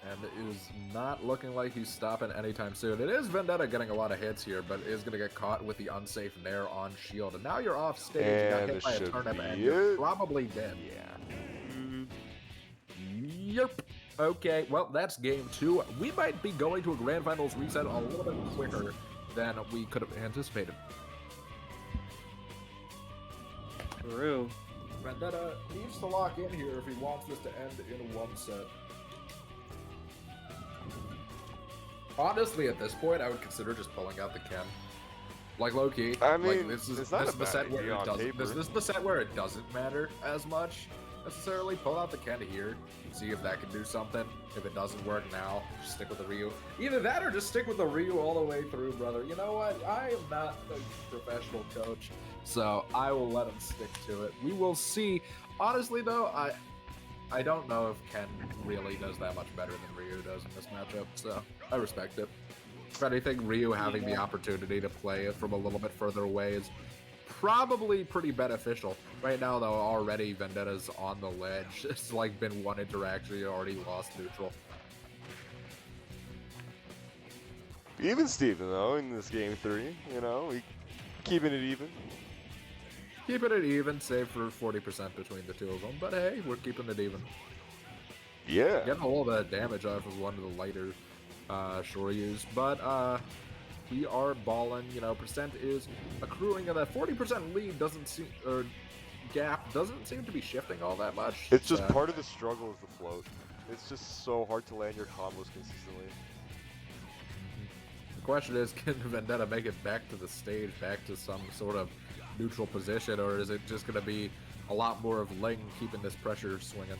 And it is not looking like he's stopping anytime soon. It is Vendetta getting a lot of hits here, but is going to get caught with the unsafe Nair on shield. And now you're off stage. You got hit by a turnip and you're probably dead. Yeah. Yep. Okay, well, that's game 2. We might be going to a Grand Finals reset a little bit quicker than we could have anticipated. True. Vendetta needs to lock in here if he wants this to end in one set. Honestly, at this point, I would consider just pulling out the Ken. Like, low-key. I mean, like, this is the set where it doesn't. This is the set where it doesn't matter as much necessarily. Pull out the Ken here, see if that can do something. If it doesn't work now, just stick with the Ryu. Either that or just stick with the Ryu all the way through, brother. You know what? I am not a professional coach, so I will let him stick to it. We will see. Honestly, though, I don't know if Ken really does that much better than Ryu does in this matchup, so I respect it. If anything, Ryu having the opportunity to play it from a little bit further away is probably pretty beneficial. Right now, though, already Vendetta's on the ledge. It's like been one interaction, he already lost neutral. Even Steven, though, in this game 3, you know, keeping it even. Keeping it even, save for 40% between the two of them, but hey, we're keeping it even. Yeah. Getting a little bit of damage off of one of the lighter Shoryus, but we are balling, you know, percent is accruing, and that 40% lead doesn't seem, or gap doesn't seem to be shifting all that much. It's just part of the struggle is the float. It's just so hard to land your combos consistently. The question is, can Vendetta make it back to the stage, back to some sort of neutral position, or is it just going to be a lot more of Ling keeping this pressure swinging.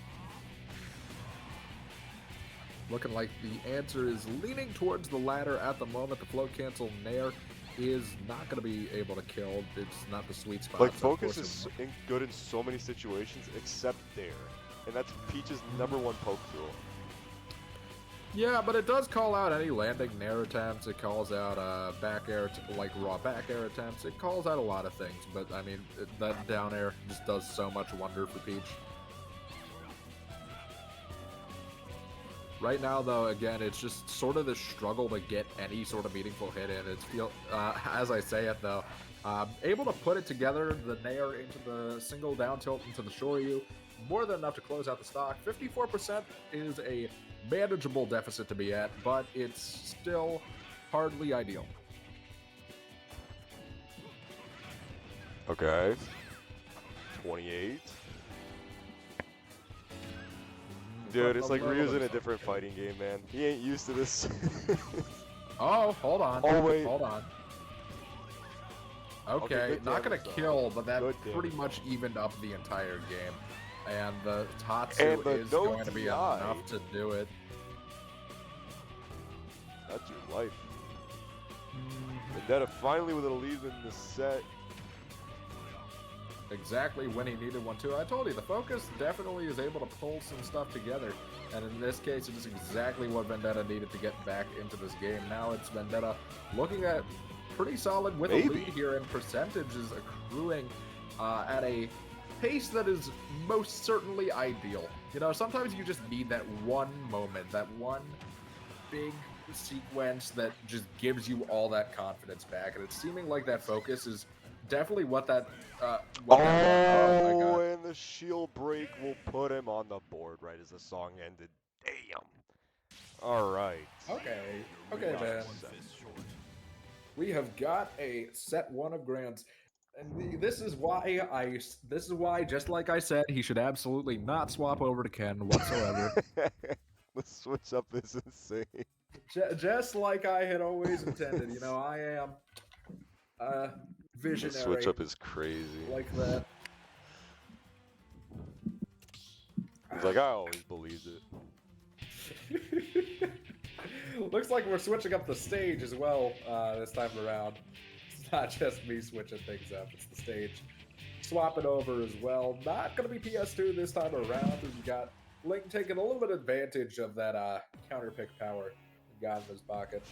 Looking like the answer is leaning towards the latter at the moment. The float cancel Nair is not going to be able to kill. It's not the sweet spot. Like, focus is good in so many situations except there. And that's Peach's #1 poke tool. Yeah, but it does call out any landing Nair attempts. It calls out back air, like raw back air attempts. It calls out a lot of things. But, I mean, that down air just does so much wonder for Peach. Right now, though, again, it's just sort of the struggle to get any sort of meaningful hit in. It's as I say it, though, able to put it together, the Nair into the single down tilt into the Shoryu, more than enough to close out the stock. 54% is a manageable deficit to be at, but it's still hardly ideal. Okay. 28. Dude, it's like Ryu's in a different fighting game, man. He ain't used to this. Oh, hold on. Oh, wait. Hold on. Okay, good not gonna damage, kill, but that Good pretty damage. much evened up the entire game. And the Tatsu And the is no going to be DI. enough to do it. That's your life. Vendetta finally with a lead in the set. Exactly when he needed one too. I told you, the focus definitely is able to pull some stuff together. And in this case, it is exactly what Vendetta needed to get back into this game. Now it's Vendetta looking at pretty solid with a lead here, and percentage is accruing at a pace that is most certainly ideal. You know, sometimes you just need that one moment, that one big sequence that just gives you all that confidence back. And it's seeming like that focus is definitely what that and the shield break will put him on the board right as the song ended. Damn. All right. Okay, man. We have got a set 1 of Grands, and this is why, just like I said, he should absolutely not swap over to Ken whatsoever. The switch up is insane. Just like I had always intended. You know, I am visionary. The switch up is crazy. Like that. He's like, I always believed it. Looks like we're switching up the stage as well this time around. It's not just me switching things up, it's the stage. Swap it over as well. Not going to be PS2 this time around. We've got Ling taking a little bit of advantage of that counter pick power he got in his pocket.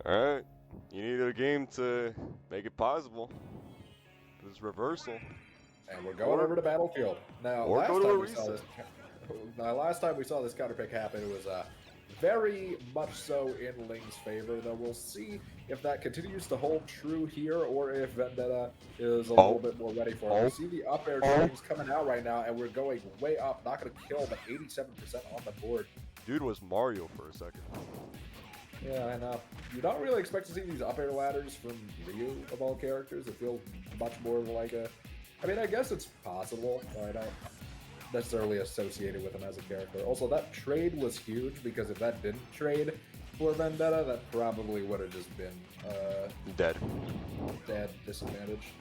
Alright. You need a game to make it possible. This reversal. And we're going over to Battlefield. Now, last time we saw this counter pick happen, it was very much so in Ling's favor. Though we'll see if that continues to hold true here, or if Vendetta is a little bit more ready for it. We see the up air streams coming out right now, and we're going way up. Not going to kill, but 87% on the board. Dude was Mario for a second. Yeah, I know. You don't really expect to see these up air ladders from Ryu, of all characters. It feels much more like a... I mean, I guess it's possible, but I don't necessarily associate it with him as a character. Also, that trade was huge, because if that didn't trade for Vendetta, that probably would have just been dead disadvantage.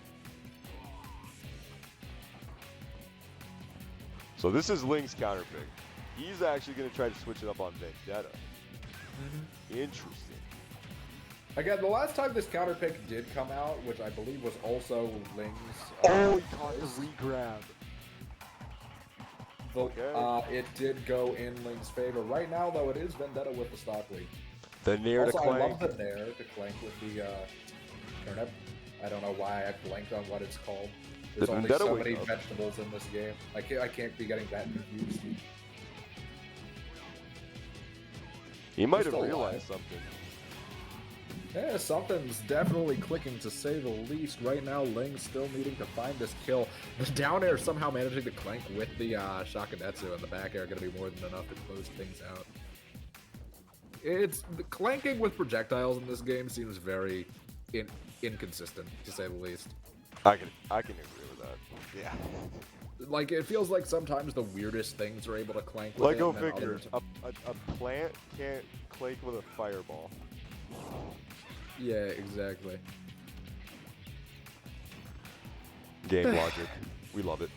So this is Ling's counter pick. He's actually going to try to switch it up on Vendetta. Interesting. Again, the last time this counter pick did come out, which I believe was also Ling's... he caught the re-grab. It did go in Ling's favor. Right now, though, it is Vendetta with the stock lead. The Nair to Clank. I love the Nair to Clank with the turnip. I don't know why I blanked on what it's called. There's only so many vegetables in this game. I can't be getting that confused. He might have realized something. Yeah, something's definitely clicking, to say the least. Right now, Ling still needing to find this kill. The down air somehow managing to clank with the Shakunetsu, and the back air going to be more than enough to close things out. The clanking with projectiles in this game seems very inconsistent, to say the least. I can agree with that. Yeah. Like, it feels like sometimes the weirdest things are able to clank with like, it. go figure. A plant can't clank with a fireball. Yeah, exactly. Game logic. We love it.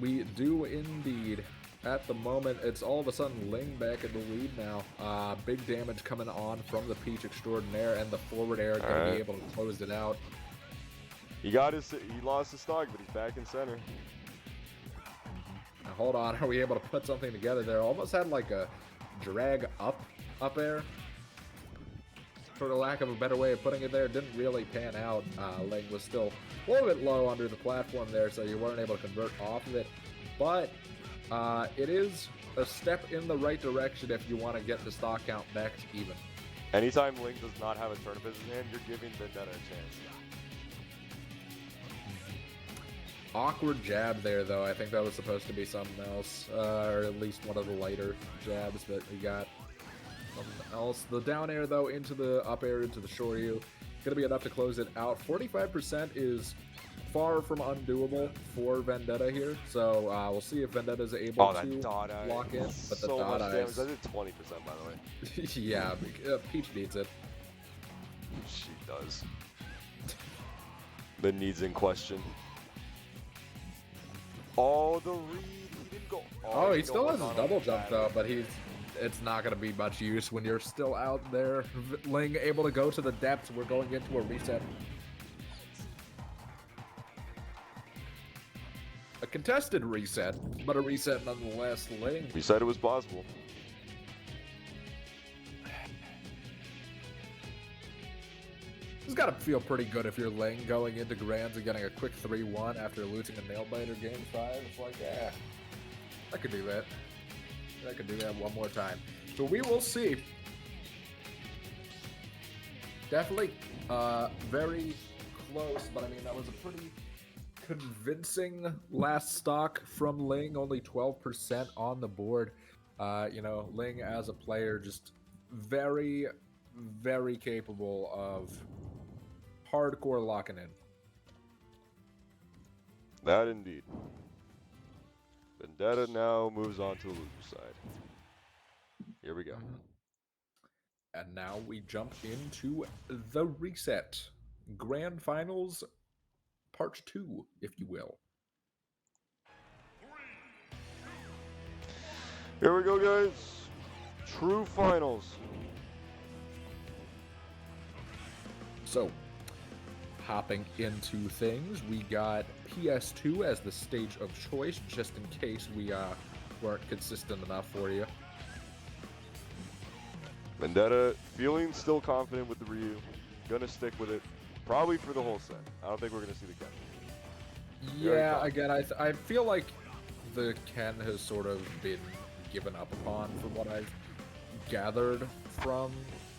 We do indeed. At the moment, it's all of a sudden Ling back in the lead now. Big damage coming on from the Peach Extraordinaire, and the forward air going to be able to close it out. He lost his stock, but he's back in center. Now, hold on, are we able to put something together there? Almost had like a drag up air. For the lack of a better way of putting it there, didn't really pan out. Ling was still a little bit low under the platform there, so you weren't able to convert off of it. But it is a step in the right direction if you want to get the stock count back to even. Anytime Ling does not have a turn of his hand, you're giving Vendetta a chance. Awkward jab there, though. I think that was supposed to be something else, or at least one of the lighter jabs, but we got something else. The down air, though, into the up air, into the Shoryu, gonna be enough to close it out. 45% is far from undoable for Vendetta here, so we'll see if Vendetta is able to lock in. But the dot eyes, I did 20%, by the way. yeah, Peach needs it. She does. The needs in question. Oh, the read. He didn't go. Oh, he still has his double jump though, but it's not going to be much use when you're still out there. Ling able to go to the depths. We're going into a reset. A contested reset, but a reset nonetheless. Ling. We said it was possible. It's got to feel pretty good if you're Ling going into Grands and getting a quick 3-1 after losing a nail biter game 5. It's like, yeah, I could do that. I could do that one more time. So we will see. Definitely very close, but I mean, that was a pretty convincing last stock from Ling. Only 12% on the board. You know, Ling as a player, just very, very capable of hardcore locking in. That indeed. Vendetta now moves on to the loser side. Here we go. And now we jump into the reset. Grand Finals Part 2, if you will. Here we go, guys. True finals. So, hopping into things, we got PS2 as the stage of choice, just in case we weren't consistent enough for you. Vendetta feeling still confident with the Ryu. Gonna stick with it, probably for the whole set. I don't think we're gonna see the Ken. Yeah, again, I feel like the Ken has sort of been given up upon from what I've gathered from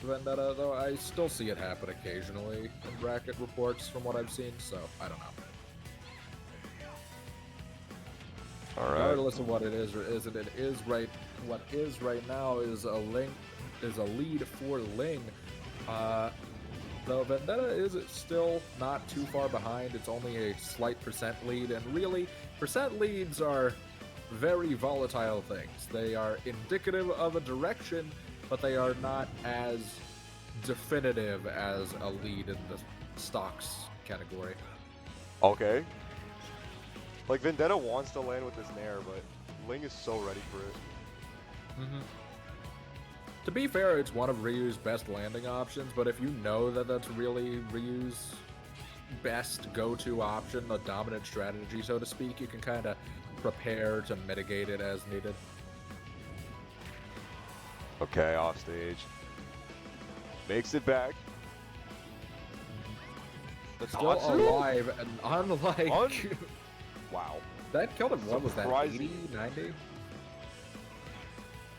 Vendetta, though I still see it happen occasionally in bracket reports from what I've seen, so I don't know. All right. Regardless of what it is or isn't, it is right. What is right now is a lead for Ling. Though Vendetta is still not too far behind. It's only a slight percent lead, and really, percent leads are very volatile things. They are indicative of a direction, but they are not as definitive as a lead in the stocks category. Okay. Like, Vendetta wants to land with this Nair, but Ling is so ready for it. To be fair, it's one of Ryu's best landing options, but if you know that that's really Ryu's best go-to option, the dominant strategy, so to speak, you can kind of prepare to mitigate it as needed. Okay, off stage. Makes it back. Still alive, and unlike... Wow. That killed him, what was that, 80, 90?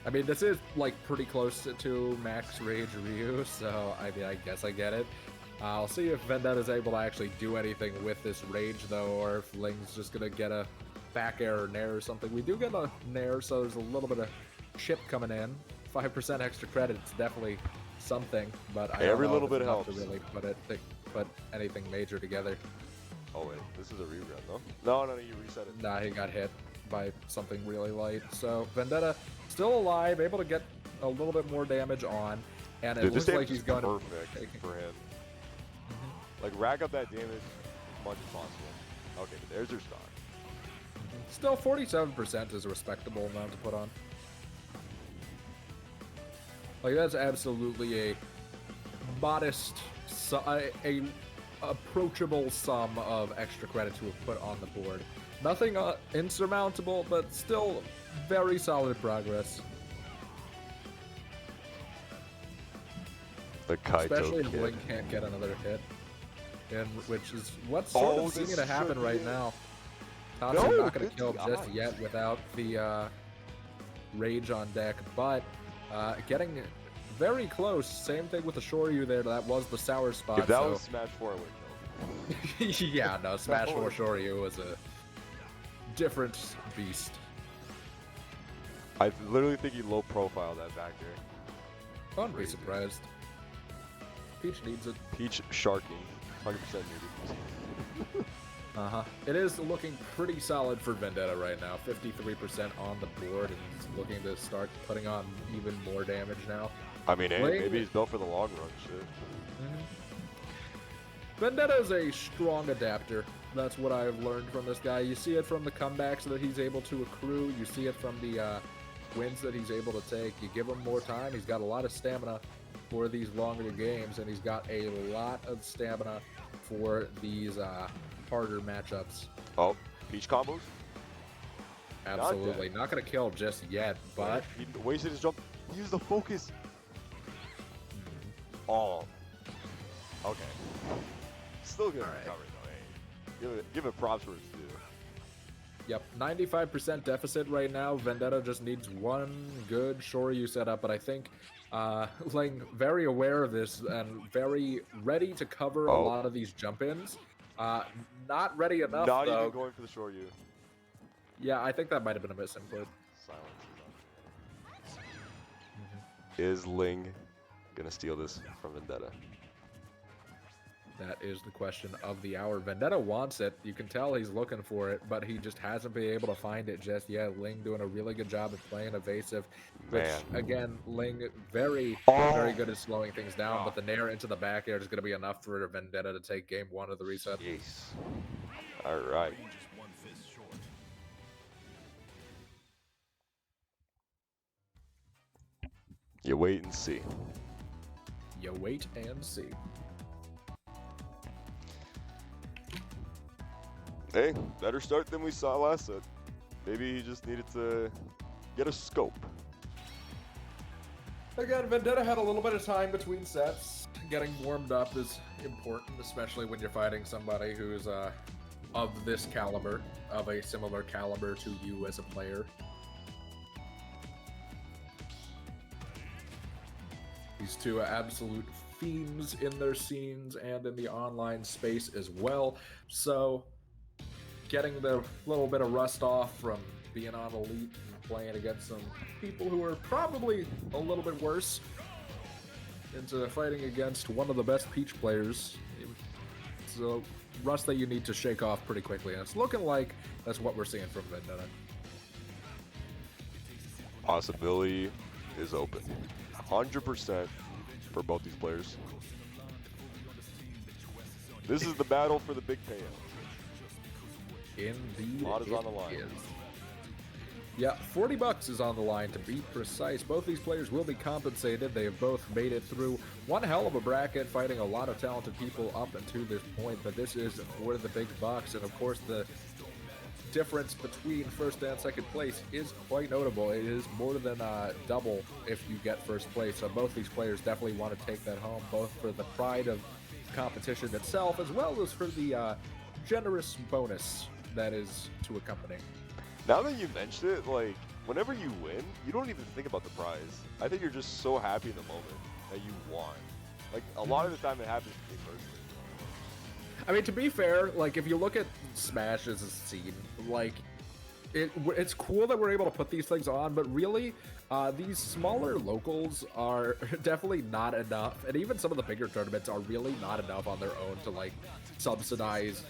I mean, this is, like, pretty close to max rage Ryu, so, I mean, I guess I get it. I'll see if Vendetta's able to actually do anything with this rage, though, or if Ling's just gonna get a back air or nair or something. We do get a nair, so there's a little bit of chip coming in. 5% extra credit, it's definitely something, but I every don't know little if it's bit enough helps to really put anything major together. Oh wait, this is a rerun though. No, you reset it. Nah, he got hit by something really light. So Vendetta still alive, able to get a little bit more damage on, and it Dude, looks this like he's going perfect for him. Like, rack up that damage, much as possible. Okay, there's your stock. Still, 47% is a respectable amount to put on. Like, that's absolutely a modest, a approachable sum of extra credit to have put on the board. Nothing insurmountable, but still very solid progress. The Kaito Especially if kid. Ling can't get another hit. And which is what's sort of seeming to happen right now. Tatsu's not going to kill just yet without the rage on deck, but getting very close. Same thing with the Shoryu there. That was the sour spot. If that was Smash 4, I would kill. Yeah, no, Smash 4 Shoryu was a different beast. I literally think he low profiled that back there. I wouldn't be surprised. Peach needs it. Peach sharking. 100% needed. It is looking pretty solid for Vendetta right now. 53% on the board, and he's looking to start putting on even more damage now. I mean, hey, maybe he's built for the long run, shit. Vendetta is a strong adapter. That's what I've learned from this guy. You see it from the comebacks that he's able to accrue. You see it from the wins that he's able to take. You give him more time. He's got a lot of stamina for these longer games, and he's got a lot of stamina for these harder matchups. Oh, Peach combos? Absolutely. Not going to kill just yet, but... He wasted his jump. He used the focus. Oh. Okay. Still good recovery, though. Hey, give it props for its due. Yep, 95% deficit right now. Vendetta just needs one good Shoryu setup, but I think Ling very aware of this and very ready to cover a lot of these jump-ins. Not ready enough, Not though. even going for the Shoryu. Yeah, I think that might have been a misinput. Silence is on. Is Ling gonna steal this from Vendetta? That is the question of the hour. Vendetta wants it. You can tell he's looking for it, but he just hasn't been able to find it just yet. Ling doing a really good job of playing evasive, which, again, Ling very good at slowing things down, but the nair into the back air is going to be enough for Vendetta to take game one of the reset. Yes. All right. You wait and see. You wait and see. Hey, better start than we saw last set. Maybe he just needed to get a scope. Again, Vendetta had a little bit of time between sets. Getting warmed up is important, especially when you're fighting somebody who's of this caliber, of a similar caliber to you as a player. These two are absolute fiends in their scenes and in the online space as well. So, getting the little bit of rust off from being on Elite and playing against some people who are probably a little bit worse into fighting against one of the best Peach players. It's a rust that you need to shake off pretty quickly, and it's looking like that's what we're seeing from Vendetta. Possibility is open. 100% for both these players. This is the battle for the big payout. Indeed, a lot is on the line. Yeah, $40 is on the line to be precise. Both these players will be compensated. They have both made it through one hell of a bracket, fighting a lot of talented people up until this point, but this is for the big bucks, and of course the difference between first and second place is quite notable. It is more than double if you get first place, so both these players definitely want to take that home, both for the pride of competition itself, as well as for the generous bonus that is to accompany. Now that you mentioned it, like, whenever you win, you don't even think about the prize. I think you're just so happy in the moment that you won. Like, a lot of the time it happens to me personally. I mean, to be fair, like, if you look at Smash as a scene, like, it's cool that we're able to put these things on, but really, these smaller locals are definitely not enough, and even some of the bigger tournaments are really not enough on their own to, like, subsidize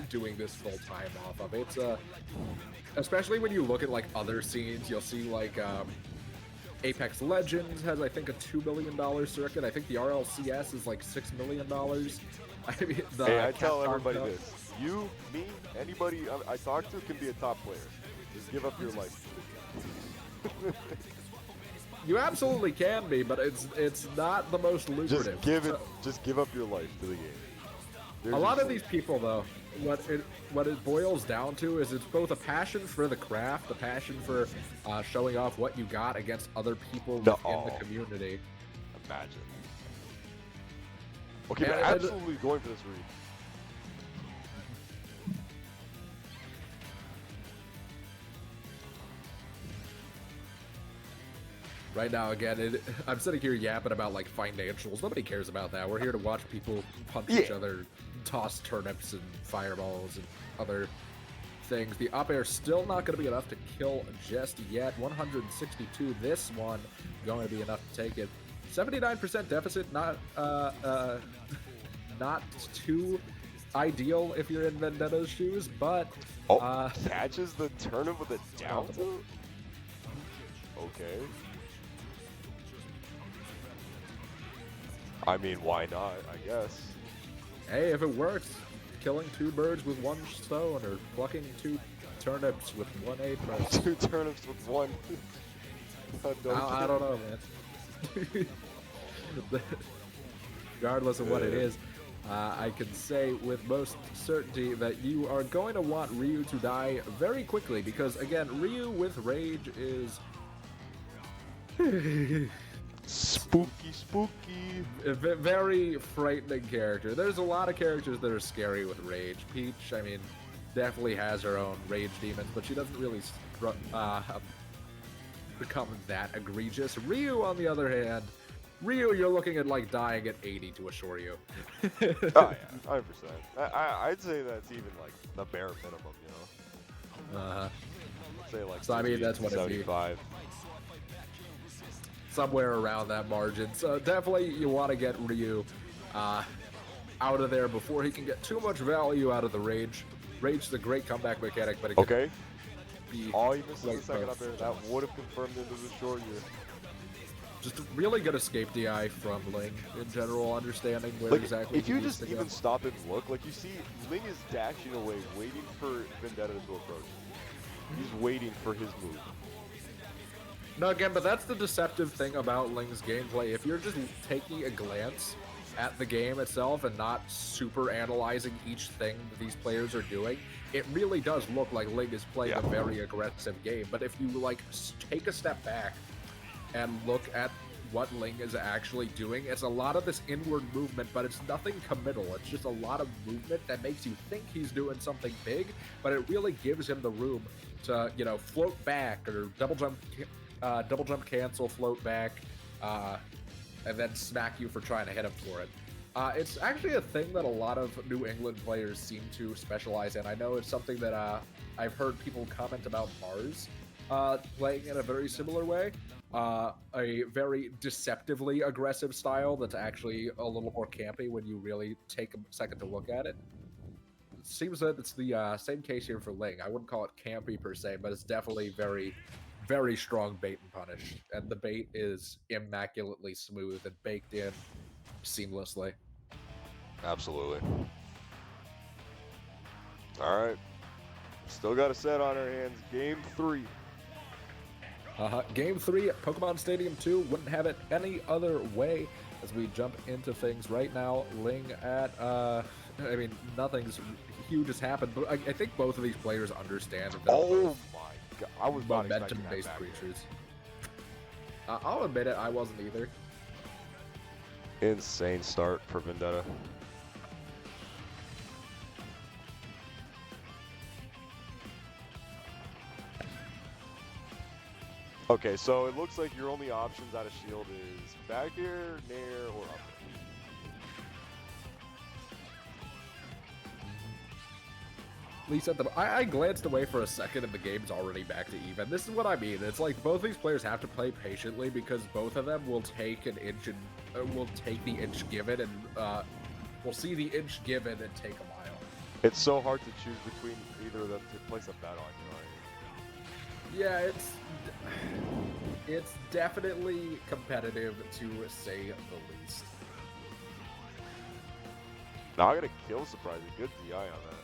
doing this full time off of. It's especially when you look at like other scenes, you'll see like Apex Legends has, I think, a $2 million circuit. I think the RLCS is like $6 million. I mean, hey, I tell everybody this. You, me, anybody I talk to can be a top player. Just give up your life. You absolutely can be, but it's not the most lucrative. Just give up your life to the game. A lot of these people, though, what it boils down to is it's both a passion for the craft, a passion for showing off what you got against other people within the community. Imagine. Okay, but absolutely going for this read. Right now, again, I'm sitting here yapping about like financials. Nobody cares about that. We're here to watch people punch each other, toss turnips and fireballs and other things. The up air still not going to be enough to kill just yet. 162. This one going to be enough to take it. 79% deficit. Not too ideal if you're in Vendetta's shoes, but catches the turnip with a down tilt? Okay. I mean, why not, I guess. Hey, if it works, killing 2 birds with 1 stone, or plucking 2 turnips with 1 apex. 2 turnips with 1. I don't know, man. Regardless of what it is, I can say with most certainty that you are going to want Ryu to die very quickly, because again, Ryu with rage is spooky. A very frightening character. There's a lot of characters that are scary with rage. Peach, I mean, definitely has her own rage demons, but she doesn't really become that egregious. Ryu, on the other hand, you're looking at like dying at 80 to assure you. Oh yeah, 100%. I'd say that's even like the bare minimum, you know. I'd say like. So I mean, that's what it'd be. Somewhere around that margin. So definitely you want to get Ryu out of there before he can get too much value out of the rage. Rage is a great comeback mechanic, but it okay. He misses the second up there. That would have confirmed into the short year. Just a really good escape DI from Ling in general, understanding where like, exactly. If you just even stop and look, like you see, Ling is dashing away, waiting for Vendetta to approach. He's waiting for his move. No, again, but that's the deceptive thing about Ling's gameplay. If you're just taking a glance at the game itself and not super analyzing each thing that these players are doing, it really does look like Ling is playing a very aggressive game. But if you like take a step back and look at what Ling is actually doing, it's a lot of this inward movement, but it's nothing committal. It's just a lot of movement that makes you think he's doing something big, but it really gives him the room to, you know, float back or double jump cancel, float back, and then smack you for trying to hit him for it. It's actually a thing that a lot of New England players seem to specialize in. I know it's something that I've heard people comment about Mars playing in a very similar way. A very deceptively aggressive style that's actually a little more campy when you really take a second to look at it. It seems that it's the same case here for Ling. I wouldn't call it campy per se, but it's definitely very, very strong bait and punish. And the bait is immaculately smooth and baked in seamlessly. Absolutely. All right. Still got a set on our hands. Game 3. Game 3 at Pokemon Stadium 2. Wouldn't have it any other way as we jump into things right now. Ling at, I mean, nothing's huge has happened, but I think both of these players understand that oh my god, I was not momentum-based creatures. I'll admit it, I wasn't either. Insane start for Vendetta. Okay, so it looks like your only options out of shield is back air, nair, or up air. At least at the, I glanced away for a second and the game's already back to even. This is what I mean. It's like both these players have to play patiently because both of them will take an inch and will take the inch given and will see the inch given and take a mile. It's so hard to choose between either of them to place a bet on, you know what I mean? Yeah, it's It's definitely competitive, to say the least. Now I got a kill surprising. Good DI on that.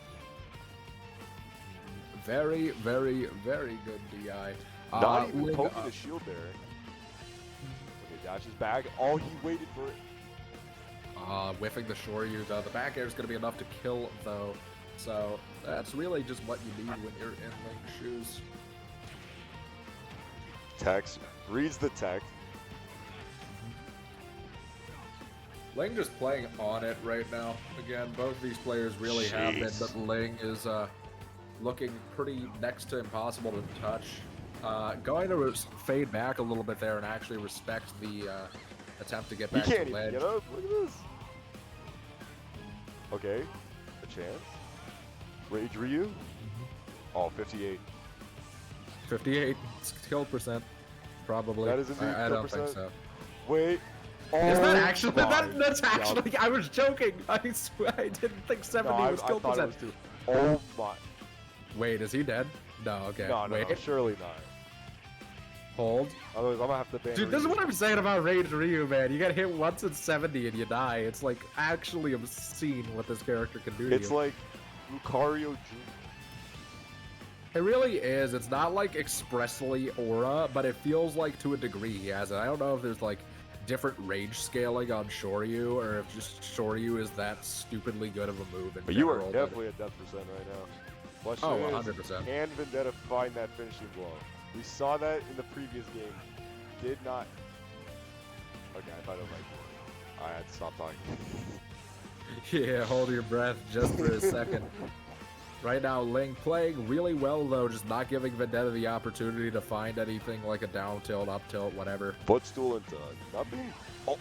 Very, very, very good DI. Not even Ling, poking the shield there. Okay, dashes back. Oh, he waited for it. Whiffing the Shoryu, though. The back air is going to be enough to kill, though. So that's really just what you need when you're in Ling's shoes. Tex reads the tech. Ling just playing on it right now. Again, both these players really have been, but Ling is looking pretty next to impossible to touch. Going to fade back a little bit there and actually respect the attempt to get back to ledge. He can't even get up. Look at this. Okay, a chance. Rage Ryu. Oh, 58. 58 kill percent, probably. That is indeed I don't think so. Wait. Oh, is that actually? That's actually. Yeah. I was joking. I swear I didn't think 70 was kill percent. Oh my. Wait, is he dead? No. Okay. No, wait. no, surely not. Hold. Otherwise, I'm gonna have to ban. Dude, this is what I'm saying about Rage Ryu, man. You get hit once in 70 and you die. It's like actually obscene what this character can do to you. It's like Lucario Jr. It really is. It's not like expressly aura, but it feels like to a degree he has it. I don't know if there's like different rage scaling on Shoryu, or if just Shoryu is that stupidly good of a move in But general. You are definitely at death percent right now. Question Oh, is, 100%. can Vendetta find that finishing blow? We saw that in the previous game. Did not. Okay, I thought it was like. I had to stop talking. Yeah, hold your breath just for a second. Right now, Ling playing really well, though, just not giving Vendetta the opportunity to find anything like a down tilt, up tilt, whatever. Footstool into nothing. Oh.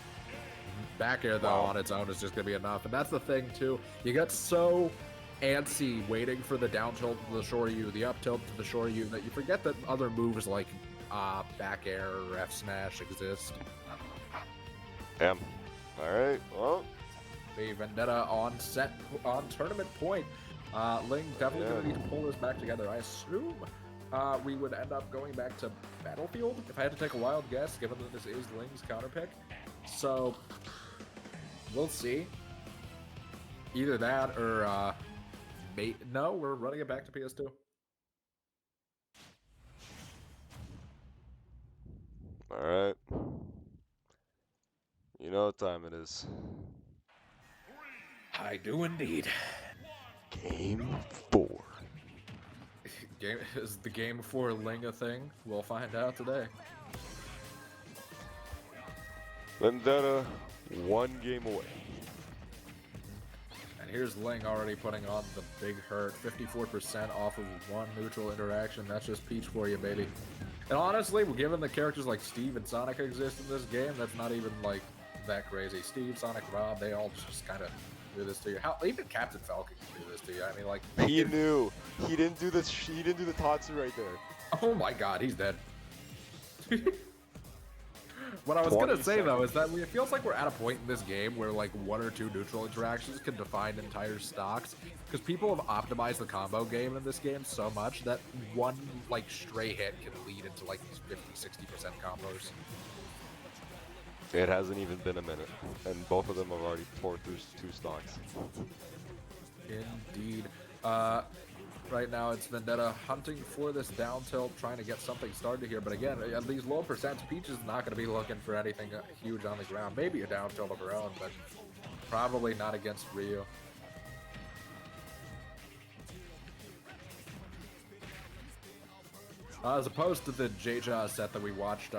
Back air, though, on its own is just going to be enough. And that's the thing, too. You get so antsy waiting for the down tilt to the Shoryu, the up tilt to the Shoryu, that you forget that other moves like back air or F smash exist. Damn. Alright, well. The Vendetta on tournament point. Ling definitely going to need to pull this back together. I assume we would end up going back to Battlefield, if I had to take a wild guess, given that this is Ling's counter pick. So, we'll see. Either that or, no, we're running it back to PS2. Alright. You know what time it is. I do indeed. Game 4. Is the game before Ling a thing? We'll find out today. Vendetta, 1 game away. And here's Ling already putting on the big hurt. 54% off of 1 neutral interaction. That's just peach for you, baby. And honestly, given the characters like Steve and Sonic exist in this game, that's not even like that crazy. Steve, Sonic, Rob, they all just kind of do this to you. Even Captain Falcon can do this to you. I mean, like he knew. He didn't do this. He didn't do the Tatsu right there. Oh my God, he's dead. What I was gonna say though is that it feels like we're at a point in this game where like 1 or 2 neutral interactions can define entire stocks, because people have optimized the combo game in this game so much that 1 like stray hit can lead into like these 50-60% combos. It hasn't even been a minute, and both of them have already tore through 2 stocks. Indeed. Right now it's Vendetta hunting for this down tilt, trying to get something started here. But again, at these low percents, Peach is not going to be looking for anything huge on the ground. Maybe a down tilt of her own, but probably not against Ryu. As opposed to the JeJaJeJa set that we watched,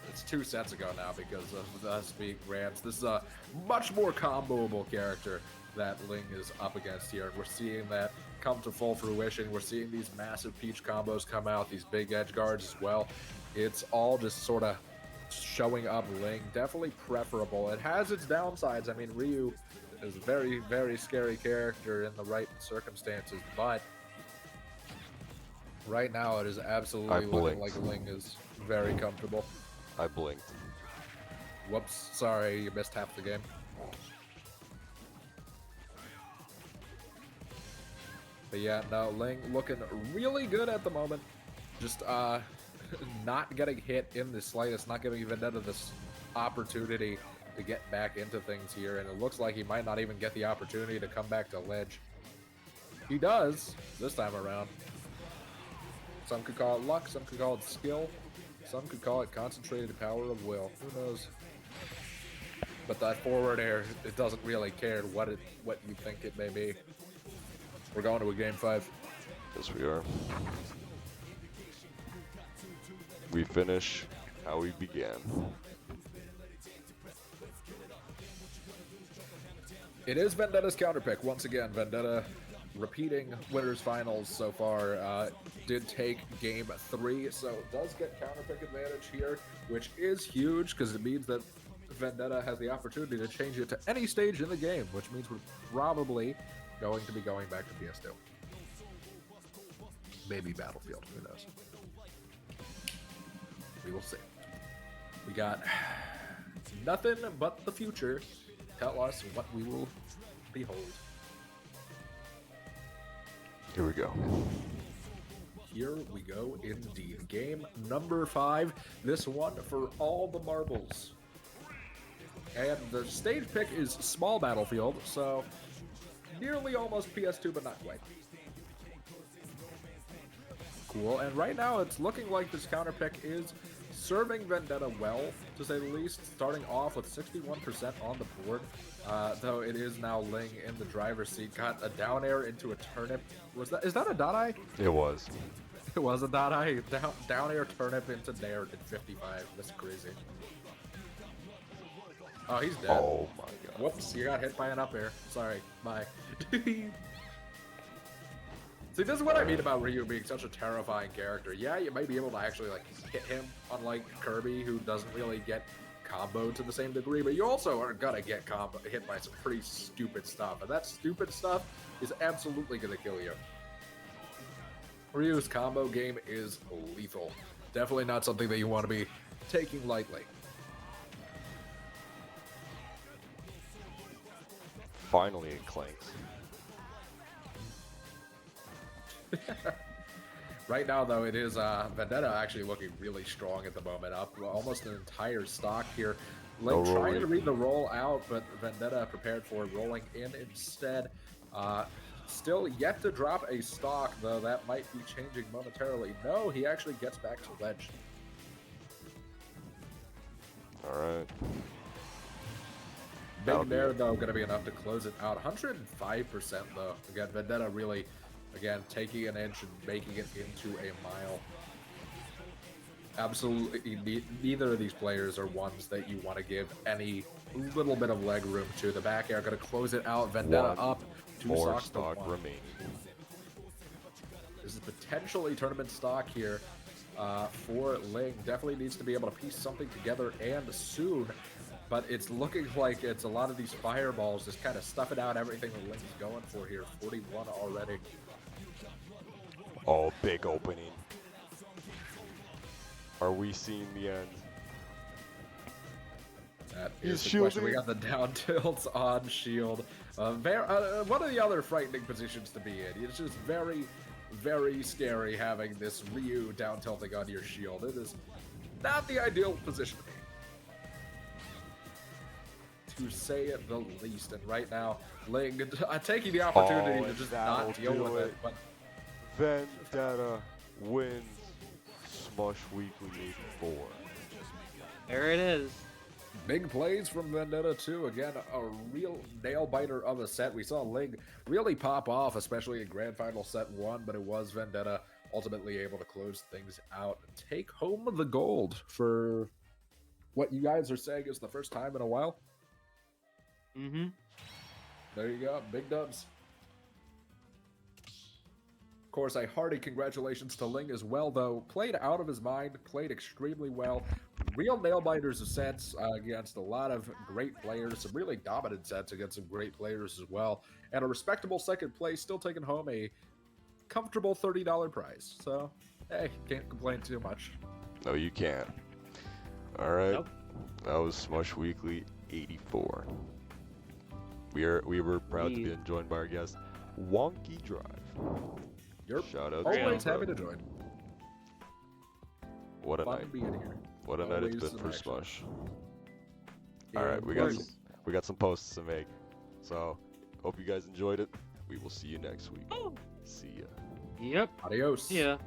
it's 2 sets ago now because of the Speak Rams. This is a much more comboable character that Ling is up against here. And we're seeing that come to full fruition. We're seeing these massive Peach combos come out, these big edge guards as well. It's all just sort of showing up Ling. Definitely preferable. It has its downsides. I mean, Ryu is a very, very scary character in the right circumstances, but right now it is absolutely looking like Ling is very comfortable. I blinked. Whoops, sorry, you missed half the game. But yeah, no, Ling looking really good at the moment. Just not getting hit in the slightest, not giving Vendetta this opportunity to get back into things here, and it looks like he might not even get the opportunity to come back to ledge. He does, this time around. Some could call it luck, some could call it skill, some could call it concentrated power of will. Who knows? But that forward air, it doesn't really care what you think it may be. We're going to a game 5. Yes, we are. We finish how we began. It is Vendetta's counter pick. Once again, Vendetta repeating winners finals so far. Did take game 3, so does get counter pick advantage here, which is huge because it means that Vendetta has the opportunity to change it to any stage in the game, which means we're probably going to be going back to PS2. Maybe Battlefield, who knows? We will see. We got nothing but the future. Tell us what we will behold. Here we go. Here we go indeed. Game number 5. This one for all the marbles. And the stage pick is small Battlefield, so nearly almost PS2, but not quite. Cool, and right now it's looking like this counter pick is serving Vendetta well, to say the least, starting off with 61% on the board, though it is now Ling in the driver's seat. Got a down air into a turnip. Is that a dot eye? It was. It was a dot eye. Down air turnip into nair at 55. That's crazy. Oh, he's dead. Oh my god. Whoops, you got hit by an up air. Sorry, bye. See, this is what I mean about Ryu being such a terrifying character. Yeah, you might be able to actually like hit him, unlike Kirby, who doesn't really get comboed to the same degree, but you also are gonna get hit by some pretty stupid stuff, and that stupid stuff is absolutely gonna kill you. Ryu's combo game is lethal. Definitely not something that you want to be taking lightly. Finally it clanks. Right now, though, it is Vendetta actually looking really strong at the moment, up almost an entire stock here. Ling trying to read the roll out, but Vendetta prepared for rolling in instead. Still yet to drop a stock, though that might be changing momentarily. No, he actually gets back to ledge. Alright. Big nair, though, going to be enough to close it out. 105%, though. Again, Vendetta really, again, taking an inch and making it into a mile. Absolutely, neither of these players are ones that you want to give any little bit of leg room to. The back air going to close it out. Vendetta up. 2 more stock remaining. This is potentially tournament stock here for Ling. Definitely needs to be able to piece something together and soon. But it's looking like it's a lot of these fireballs just kind of stuffing out everything that Ling's going for here. 41 already. Oh, big opening. What are we seeing the end? That is the question. We got the down tilts on shield. One of the other frightening positions to be in. It's just very, very scary having this Ryu down tilting on your shield. It is not the ideal position to be, to say the least. And right now, Ling taking the opportunity to just not deal with it. But Vendetta wins SmU5h Weekly 84. There it is. Big plays from Vendetta too. Again, a real nail biter of a set. We saw Ling really pop off, especially in Grand Final Set 1, but it was Vendetta ultimately able to close things out and take home the gold for what you guys are saying is the first time in a while. Mm-hmm. There you go. Big dubs. Of course, a hearty congratulations to Ling as well, though. Played out of his mind, played extremely well. Real nail-biters of sets against a lot of great players. Some really dominant sets against some great players as well. And a respectable second place, still taking home a comfortable $30 prize. So, hey, can't complain too much. No, you can't. All right. Nope. That was SmU5h Weekly 84. We were proud to be joined by our guest, Wonky Drive. You're Shout out always to happy to join. What a Fun night. being here. What a night it's Always been for an action. Smush. Yeah, Alright, of we course. got some posts to make. So, hope you guys enjoyed it. We will see you next week. See ya. Yep. Adios. Yeah.